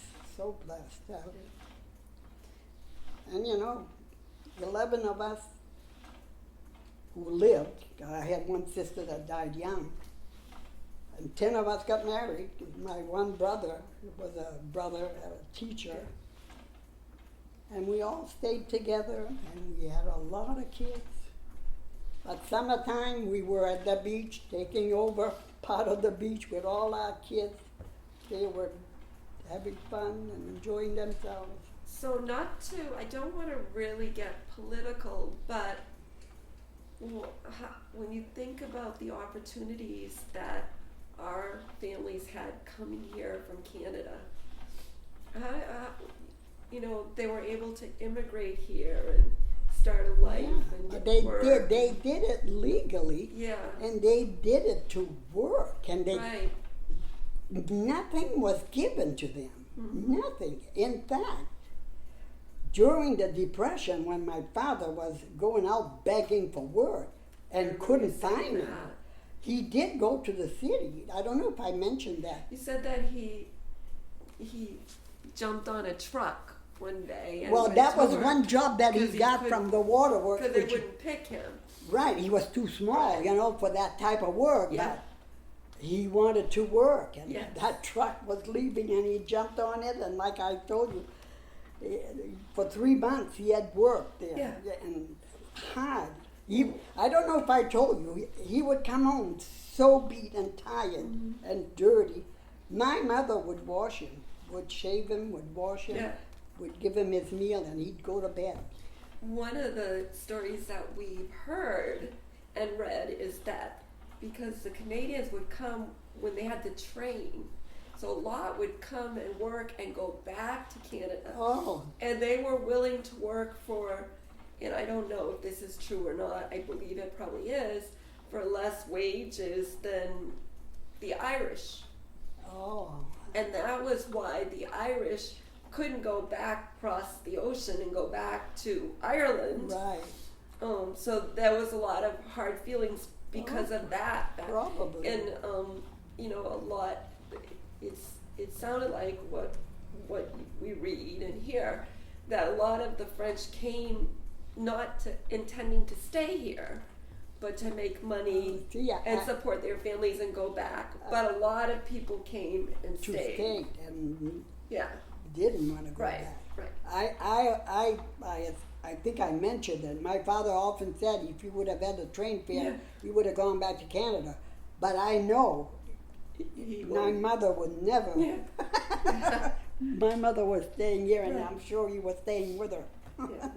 [SPEAKER 2] And 11 of us who lived, I had one sister that died young, and 10 of us got married. My one brother was a teacher, and we all stayed together, and we had a lot of kids. At summertime, we were at the beach, taking over part of the beach with all our kids. They were having fun and enjoying themselves.
[SPEAKER 1] So I don't want to really get political, but when you think about the opportunities that our families had coming here from Canada, they were able to immigrate here and start a life and
[SPEAKER 2] But
[SPEAKER 1] work.
[SPEAKER 2] they did it legally,
[SPEAKER 1] Yeah.
[SPEAKER 2] and they did it to work, and
[SPEAKER 1] Right.
[SPEAKER 2] nothing was given to them.
[SPEAKER 1] Mm-hmm.
[SPEAKER 2] Nothing. In fact, during the Depression, when my father was going out begging for work and couldn't find it, he did go to the city. I don't know if I mentioned that.
[SPEAKER 1] You said that he jumped on a truck one day. And
[SPEAKER 2] Well,
[SPEAKER 1] went
[SPEAKER 2] that
[SPEAKER 1] to
[SPEAKER 2] was
[SPEAKER 1] work
[SPEAKER 2] one job that he got from the waterworks.
[SPEAKER 1] because they wouldn't pick him.
[SPEAKER 2] Right, he was too small,
[SPEAKER 1] Right.
[SPEAKER 2] for that type of work.
[SPEAKER 1] Yeah.
[SPEAKER 2] But he wanted to work, and
[SPEAKER 1] Yes.
[SPEAKER 2] that truck was leaving, and he jumped on it. And like I told you, for 3 months he had worked there,
[SPEAKER 1] Yeah.
[SPEAKER 2] and hard. I don't know if I told you, he would come home so beat and tired
[SPEAKER 1] Mm-hmm.
[SPEAKER 2] and dirty. My mother would wash him, would shave him, would wash him,
[SPEAKER 1] Yeah.
[SPEAKER 2] would give him his meal, and he'd go to bed.
[SPEAKER 1] One of the stories that we've heard and read is that because the Canadians would come when they had the train, so a lot would come and work and go back to Canada.
[SPEAKER 2] Oh,
[SPEAKER 1] And they were willing to work for, and I don't know if this is true or not, I believe it probably is, for less wages than the Irish.
[SPEAKER 2] oh.
[SPEAKER 1] And that was why the Irish couldn't go back across the ocean and go back to Ireland.
[SPEAKER 2] Right,
[SPEAKER 1] So there was a lot of hard feelings because of that.
[SPEAKER 2] probably.
[SPEAKER 1] And a lot. It sounded like what we read and hear, that a lot of the French came not intending to stay here, but to make money
[SPEAKER 2] See,
[SPEAKER 1] and support their families and go back. But a lot of people came and
[SPEAKER 2] to
[SPEAKER 1] stayed.
[SPEAKER 2] stay and
[SPEAKER 1] Yeah.
[SPEAKER 2] didn't want to go
[SPEAKER 1] Right.
[SPEAKER 2] back.
[SPEAKER 1] Right.
[SPEAKER 2] I think I mentioned that my father often said if he would have had a train fare,
[SPEAKER 1] Yeah.
[SPEAKER 2] he would have gone back to Canada. But I know
[SPEAKER 1] He
[SPEAKER 2] my
[SPEAKER 1] wouldn't.
[SPEAKER 2] mother would never.
[SPEAKER 1] Yeah.
[SPEAKER 2] My mother was staying here, and
[SPEAKER 1] Right.
[SPEAKER 2] I'm sure he was staying with her.
[SPEAKER 1] Yeah.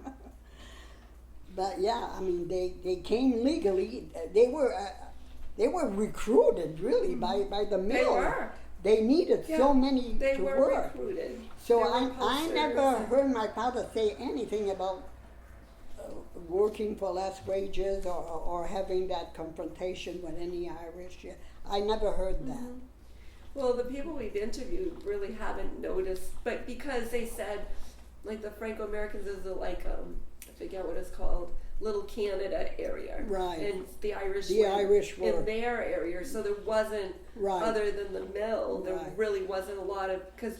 [SPEAKER 2] But yeah, I mean, they came legally. They were recruited really by the
[SPEAKER 1] They
[SPEAKER 2] mill.
[SPEAKER 1] were.
[SPEAKER 2] They needed
[SPEAKER 1] Yeah.
[SPEAKER 2] so many
[SPEAKER 1] They
[SPEAKER 2] to
[SPEAKER 1] were
[SPEAKER 2] work.
[SPEAKER 1] recruited.
[SPEAKER 2] So
[SPEAKER 1] There were
[SPEAKER 2] I
[SPEAKER 1] posters
[SPEAKER 2] never
[SPEAKER 1] and-
[SPEAKER 2] heard my father say anything about working for less wages or having that confrontation with any Irish. I never heard that.
[SPEAKER 1] Mhm. Well, the people we've interviewed really haven't noticed, but because they said, like the Franco-Americans is I forget what it's called, Little Canada area.
[SPEAKER 2] Right.
[SPEAKER 1] And the Irish
[SPEAKER 2] The
[SPEAKER 1] were
[SPEAKER 2] Irish were-
[SPEAKER 1] in their area, so there wasn't,
[SPEAKER 2] Right.
[SPEAKER 1] other than the mill, there
[SPEAKER 2] Right.
[SPEAKER 1] really wasn't a lot of, because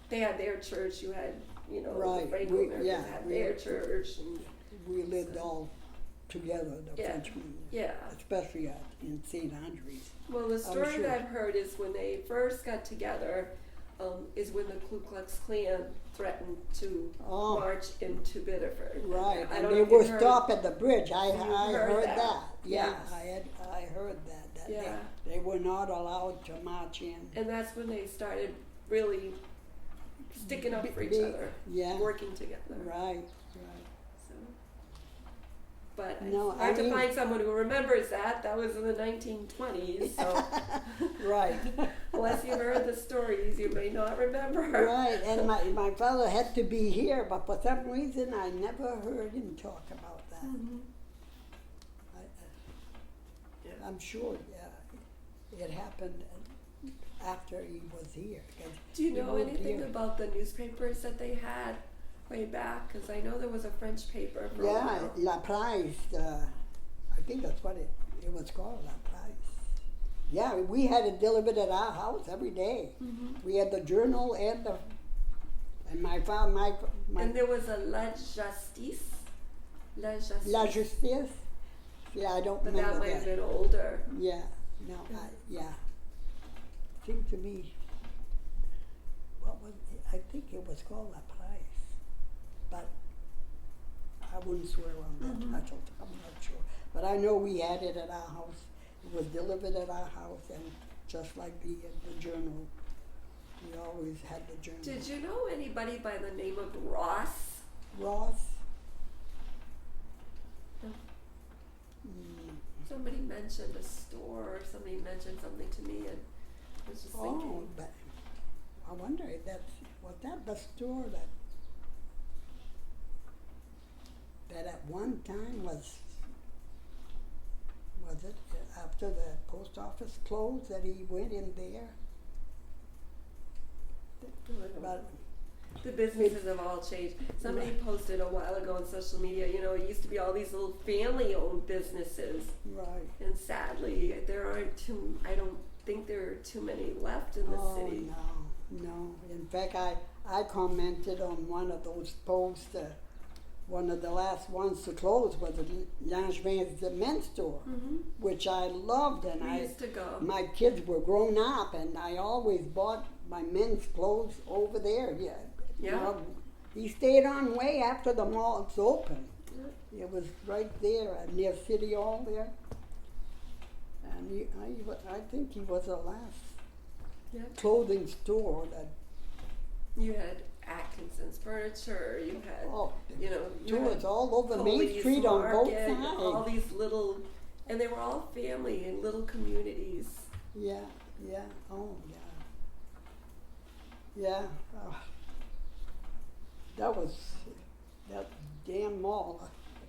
[SPEAKER 1] they had their church, you had,
[SPEAKER 2] Right.
[SPEAKER 1] the Franco-Americans
[SPEAKER 2] Yeah,
[SPEAKER 1] had
[SPEAKER 2] we-
[SPEAKER 1] their church. And,
[SPEAKER 2] We lived all together, the
[SPEAKER 1] Yeah.
[SPEAKER 2] Frenchmen,
[SPEAKER 1] yeah.
[SPEAKER 2] especially in St. Andrews.
[SPEAKER 1] Well, the story
[SPEAKER 2] sure.
[SPEAKER 1] that I've heard is when they first got together, is when the Ku Klux Klan threatened to
[SPEAKER 2] Oh.
[SPEAKER 1] march into Biddeford.
[SPEAKER 2] Right,
[SPEAKER 1] I
[SPEAKER 2] and
[SPEAKER 1] don't
[SPEAKER 2] they
[SPEAKER 1] know if
[SPEAKER 2] would
[SPEAKER 1] you heard-
[SPEAKER 2] stop at the bridge. I
[SPEAKER 1] heard
[SPEAKER 2] heard
[SPEAKER 1] that.
[SPEAKER 2] that. Yeah,
[SPEAKER 1] Yes.
[SPEAKER 2] I heard that
[SPEAKER 1] Yeah.
[SPEAKER 2] they were not allowed to march in.
[SPEAKER 1] And that's when they started really sticking up for each
[SPEAKER 2] Be-
[SPEAKER 1] other,
[SPEAKER 2] yeah.
[SPEAKER 1] working together.
[SPEAKER 2] Right.
[SPEAKER 1] So. But
[SPEAKER 2] No,
[SPEAKER 1] it's hard
[SPEAKER 2] I
[SPEAKER 1] to
[SPEAKER 2] mean-
[SPEAKER 1] find someone who remembers that. That was in the 1920s, so
[SPEAKER 2] Right.
[SPEAKER 1] unless you heard the stories, you may not remember.
[SPEAKER 2] Right, and my father had to be here, but for some reason I never heard him talk about that.
[SPEAKER 1] Mhm. Yeah.
[SPEAKER 2] I'm sure, yeah, it happened after he was here. 'Cause
[SPEAKER 1] Do you
[SPEAKER 2] he
[SPEAKER 1] know
[SPEAKER 2] moved
[SPEAKER 1] anything
[SPEAKER 2] here.
[SPEAKER 1] about the newspapers that they had way back? Because I know there was a French paper for a
[SPEAKER 2] Yeah,
[SPEAKER 1] while.
[SPEAKER 2] La Price, I think that's what it was called, La Price. Yeah, we had it delivered at our house every day. We had the journal and my father, my
[SPEAKER 1] And there was a La Justice. La Justice.
[SPEAKER 2] La Justice. Yeah, I don't
[SPEAKER 1] But that
[SPEAKER 2] remember
[SPEAKER 1] might have
[SPEAKER 2] that.
[SPEAKER 1] been older.
[SPEAKER 2] Yeah, no, yeah. Seemed to me, what was it? I think it was called La Price, but I wouldn't swear on that. I'm not sure. But I know we had it at our house. It was delivered at our house, and just like the journal, we always had the journal.
[SPEAKER 1] Did you know anybody by the name of Ross?
[SPEAKER 2] Ross?
[SPEAKER 1] No.
[SPEAKER 2] Mm.
[SPEAKER 1] Somebody mentioned a store, or somebody mentioned something to me, and I was just
[SPEAKER 2] Oh,
[SPEAKER 1] thinking.
[SPEAKER 2] but I wonder if was that the store that at one time was it after the post office closed that he went in there? But
[SPEAKER 1] The businesses have all changed. Somebody posted a while ago on social media, you know, it used to be all these little family-owned businesses,
[SPEAKER 2] right.
[SPEAKER 1] and sadly, I don't think there are too many left in the city.
[SPEAKER 2] No. In fact, I commented on one of those posts. One of the last ones to close was the Langevin's men's store, which I loved, and
[SPEAKER 1] We used to go.
[SPEAKER 2] my kids were grown up, and I always bought my men's clothes over there. Yeah.
[SPEAKER 1] Yeah.
[SPEAKER 2] You know, he stayed on way after the mall's open.
[SPEAKER 1] Yeah.
[SPEAKER 2] It was right there near City Hall there, and I think he was the last
[SPEAKER 1] Yeah.
[SPEAKER 2] clothing store that.
[SPEAKER 1] You had Atkinson's Furniture, you had, you know, you
[SPEAKER 2] Stores
[SPEAKER 1] had
[SPEAKER 2] all over Main
[SPEAKER 1] Foley's
[SPEAKER 2] Street on both
[SPEAKER 1] Market, all
[SPEAKER 2] sides.
[SPEAKER 1] these little, and they were all family in little communities.
[SPEAKER 2] Yeah. Oh, yeah. That was that damn mall.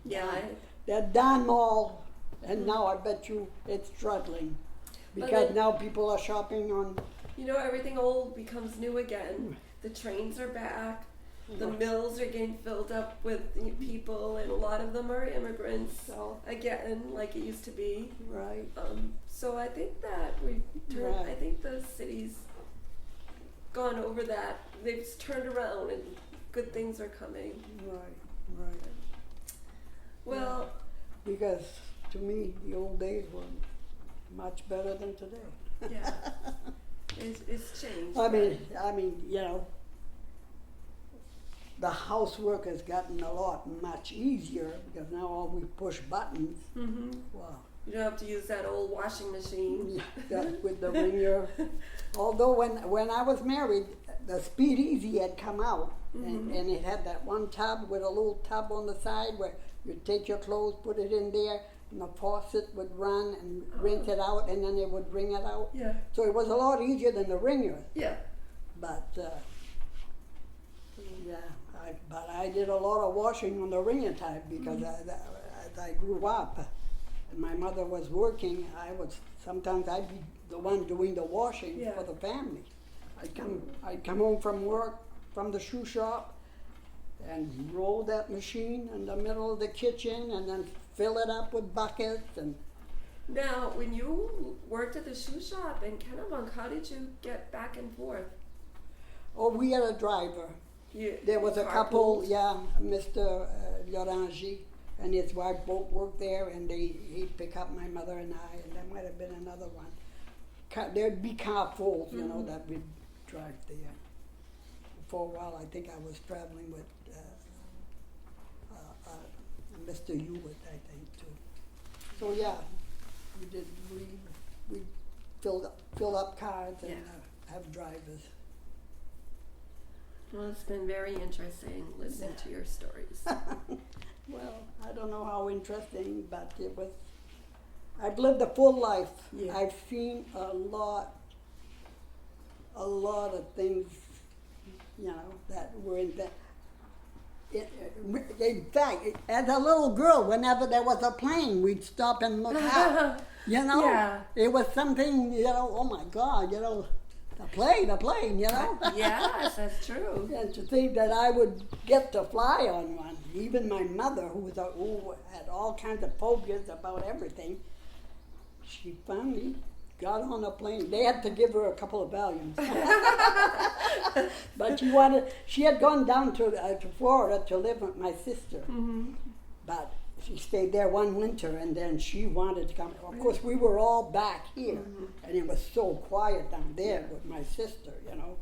[SPEAKER 1] Yeah.
[SPEAKER 2] That Don Mall, and now I bet you it's struggling because
[SPEAKER 1] then-
[SPEAKER 2] now people are shopping on.
[SPEAKER 1] You know, everything old becomes new again. The trains are back. The mills are getting filled up with people, and a lot of them are immigrants again, like it used to be.
[SPEAKER 2] Right.
[SPEAKER 1] So I think that we've turned.
[SPEAKER 2] Right.
[SPEAKER 1] I think the city's gone over that. They've turned around, and good things are coming.
[SPEAKER 2] Right.
[SPEAKER 1] Well,
[SPEAKER 2] Because to me, the old days were much better than today.
[SPEAKER 1] yeah, it's changed.
[SPEAKER 2] I mean, you know, the housework has gotten a lot much easier because now all we push buttons.
[SPEAKER 1] Mm-hmm.
[SPEAKER 2] Wow.
[SPEAKER 1] You don't have to use that old washing machine.
[SPEAKER 2] With the ringer. Although when I was married, the Speed Easy had come out, and it had that one tub with a little tub on the side where you take your clothes, put it in there, and the faucet would run and rinse it out, and then it would wring it out.
[SPEAKER 1] Yeah.
[SPEAKER 2] So it was a lot easier than the ringer.
[SPEAKER 1] Yeah.
[SPEAKER 2] But but I did a lot of washing on the ringer type because as I grew up, and my mother was working, sometimes I'd be the one doing the washing for the family. I'd come home from work, from the shoe shop, and roll that machine in the middle of the kitchen, and then fill it up with buckets. And
[SPEAKER 1] Now, when you worked at the shoe shop in Kennebunk, how did you get back and forth?
[SPEAKER 2] we had a driver. There was a couple, Mr. Lorangi and his wife both worked there, and he'd pick up my mother and I, and there might have been another one. There'd be carfuls, you know, that we'd drive there. For a while, I think I was traveling with Mr. Hewitt, I think, too. So yeah, we fill up cars and have drivers.
[SPEAKER 1] Well, it's been very interesting listening to your stories.
[SPEAKER 2] Well, I don't know how interesting, but I've lived a full life.
[SPEAKER 1] Yeah.
[SPEAKER 2] I've seen a lot of things, you know, that were in that. In fact, as a little girl, whenever there was a plane, we'd stop and look out. You know,
[SPEAKER 1] Yeah.
[SPEAKER 2] It was something, you know. Oh my God, you know, a plane, you know.
[SPEAKER 1] Yes, that's true.
[SPEAKER 2] And to think that I would get to fly on one, even my mother, who had all kinds of phobias about everything, she finally got on a plane. They had to give her a couple of Valiums. But she had gone down to Florida to live with my sister.
[SPEAKER 1] Mm-hmm.
[SPEAKER 2] But she stayed there one winter, and then she wanted to come. Of course, we were all back here, and it was so quiet down there with my sister, you know.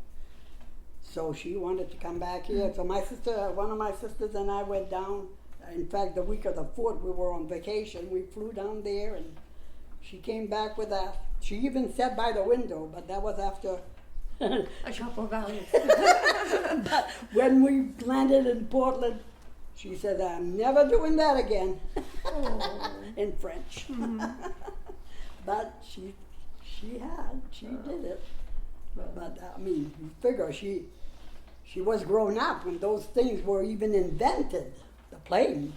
[SPEAKER 2] So she wanted to come back here. So one of my sisters and I went down. In fact, the week of the 4th, we were on vacation. We flew down there, and she came back with us. She even sat by the window, but that was after
[SPEAKER 1] A couple of values.
[SPEAKER 2] But when we landed in Portland, she said, "I'm never doing that again," in French. But she did it. But I mean, you figure she was grown up when those things were even invented, the plane.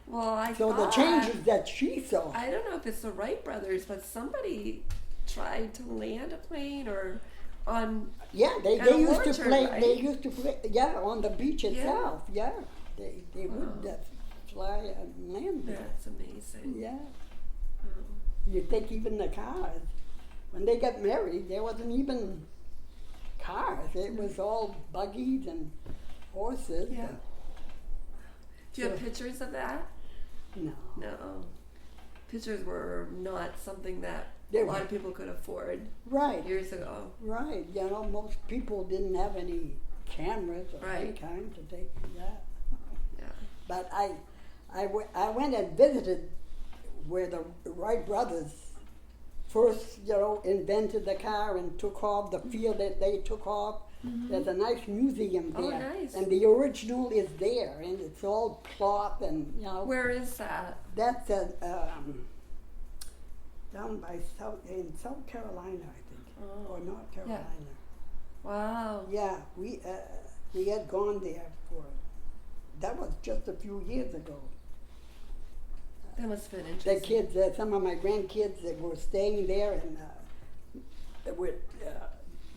[SPEAKER 1] Well,
[SPEAKER 2] So the changes that she saw.
[SPEAKER 1] I don't know if it's the Wright brothers, but somebody tried to land a plane or on.
[SPEAKER 2] Yeah, they
[SPEAKER 1] at a
[SPEAKER 2] used to
[SPEAKER 1] orchard,
[SPEAKER 2] play.
[SPEAKER 1] right?
[SPEAKER 2] They used to play. Yeah, on the beach itself. Yeah, they would fly and land there.
[SPEAKER 1] That's amazing.
[SPEAKER 2] Yeah.
[SPEAKER 1] Wow.
[SPEAKER 2] You think even the cars, when they got married, there wasn't even cars. It was all buggies and horses.
[SPEAKER 1] Yeah. Do you have pictures of that?
[SPEAKER 2] No.
[SPEAKER 1] No. Pictures were not something that
[SPEAKER 2] They
[SPEAKER 1] a lot
[SPEAKER 2] were-
[SPEAKER 1] of people could afford
[SPEAKER 2] Right.
[SPEAKER 1] years ago.
[SPEAKER 2] Right. You know, most people didn't have any cameras of any
[SPEAKER 1] Right.
[SPEAKER 2] kind to take that.
[SPEAKER 1] Yeah.
[SPEAKER 2] But I went and visited where the Wright brothers first, invented the car and took off the field that they took off. There's a nice museum there.
[SPEAKER 1] Oh, nice.
[SPEAKER 2] And the original is there, and it's all cloth and,
[SPEAKER 1] Where is that?
[SPEAKER 2] That's down by in South Carolina, I think,
[SPEAKER 1] Oh.
[SPEAKER 2] or North Carolina.
[SPEAKER 1] Wow.
[SPEAKER 2] Yeah, we had gone there that was just a few years ago.
[SPEAKER 1] That must have been
[SPEAKER 2] The
[SPEAKER 1] interesting.
[SPEAKER 2] kids, some of my grandkids that were staying there, and with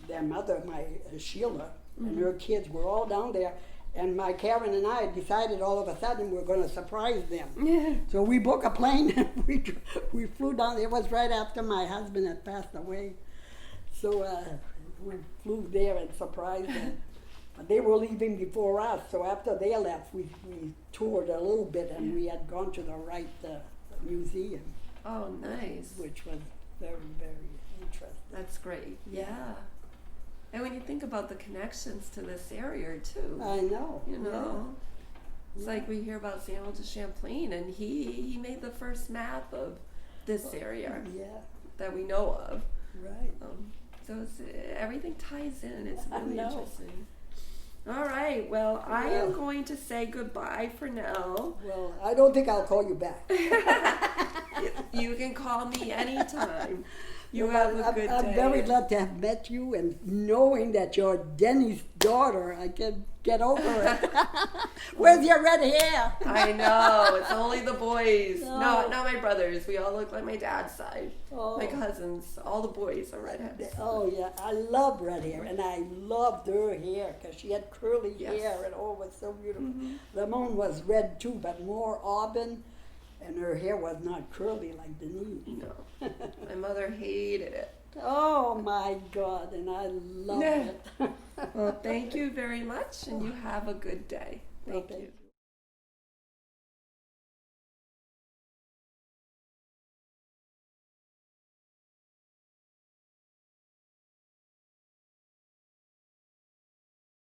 [SPEAKER 2] their mother, my Sheila, and her kids were all down there. And my Karen and I decided all of a sudden we're going to surprise them.
[SPEAKER 1] Yeah.
[SPEAKER 2] So we booked a plane and we flew down. It was right after my husband had passed away. So we flew there and surprised them. But they were leaving before us, so after they left, we toured a little bit, and we had gone to the Wright Museum,
[SPEAKER 1] Oh, nice.
[SPEAKER 2] which was very, very interesting.
[SPEAKER 1] That's great. Yeah. And when you think about the connections to this area too,
[SPEAKER 2] I know.
[SPEAKER 1] you know, it's like we hear about Samuel de Champlain, and he made the first map of this area
[SPEAKER 2] Yeah,
[SPEAKER 1] that we know of.
[SPEAKER 2] right.
[SPEAKER 1] So everything ties in. It's
[SPEAKER 2] I
[SPEAKER 1] really
[SPEAKER 2] know.
[SPEAKER 1] interesting. All right. Well, I am
[SPEAKER 2] Yeah.
[SPEAKER 1] going to say goodbye for now.
[SPEAKER 2] Well, I don't think I'll call you back.
[SPEAKER 1] You can call me anytime. You
[SPEAKER 2] Well,
[SPEAKER 1] have a good day.
[SPEAKER 2] I'm very glad to have met you, and knowing that you're Denny's daughter, I can get over it. Where's your red hair?
[SPEAKER 1] I know. It's only the boys.
[SPEAKER 2] No.
[SPEAKER 1] No, not my brothers. We all look like my dad's side.
[SPEAKER 2] Oh.
[SPEAKER 1] My cousins. All the boys are redheads.
[SPEAKER 2] Oh yeah, I love red hair, and I loved her hair because she had curly
[SPEAKER 1] Yes.
[SPEAKER 2] hair, and oh, it was so beautiful. Ramon was red too, but more auburn, and her hair was not curly like Denise.
[SPEAKER 1] No. My mother hated it.
[SPEAKER 2] Oh my God, and I loved
[SPEAKER 1] Yeah.
[SPEAKER 2] it.
[SPEAKER 1] Well, thank you very much, and you have a good day. Thank
[SPEAKER 2] Okay.
[SPEAKER 1] you.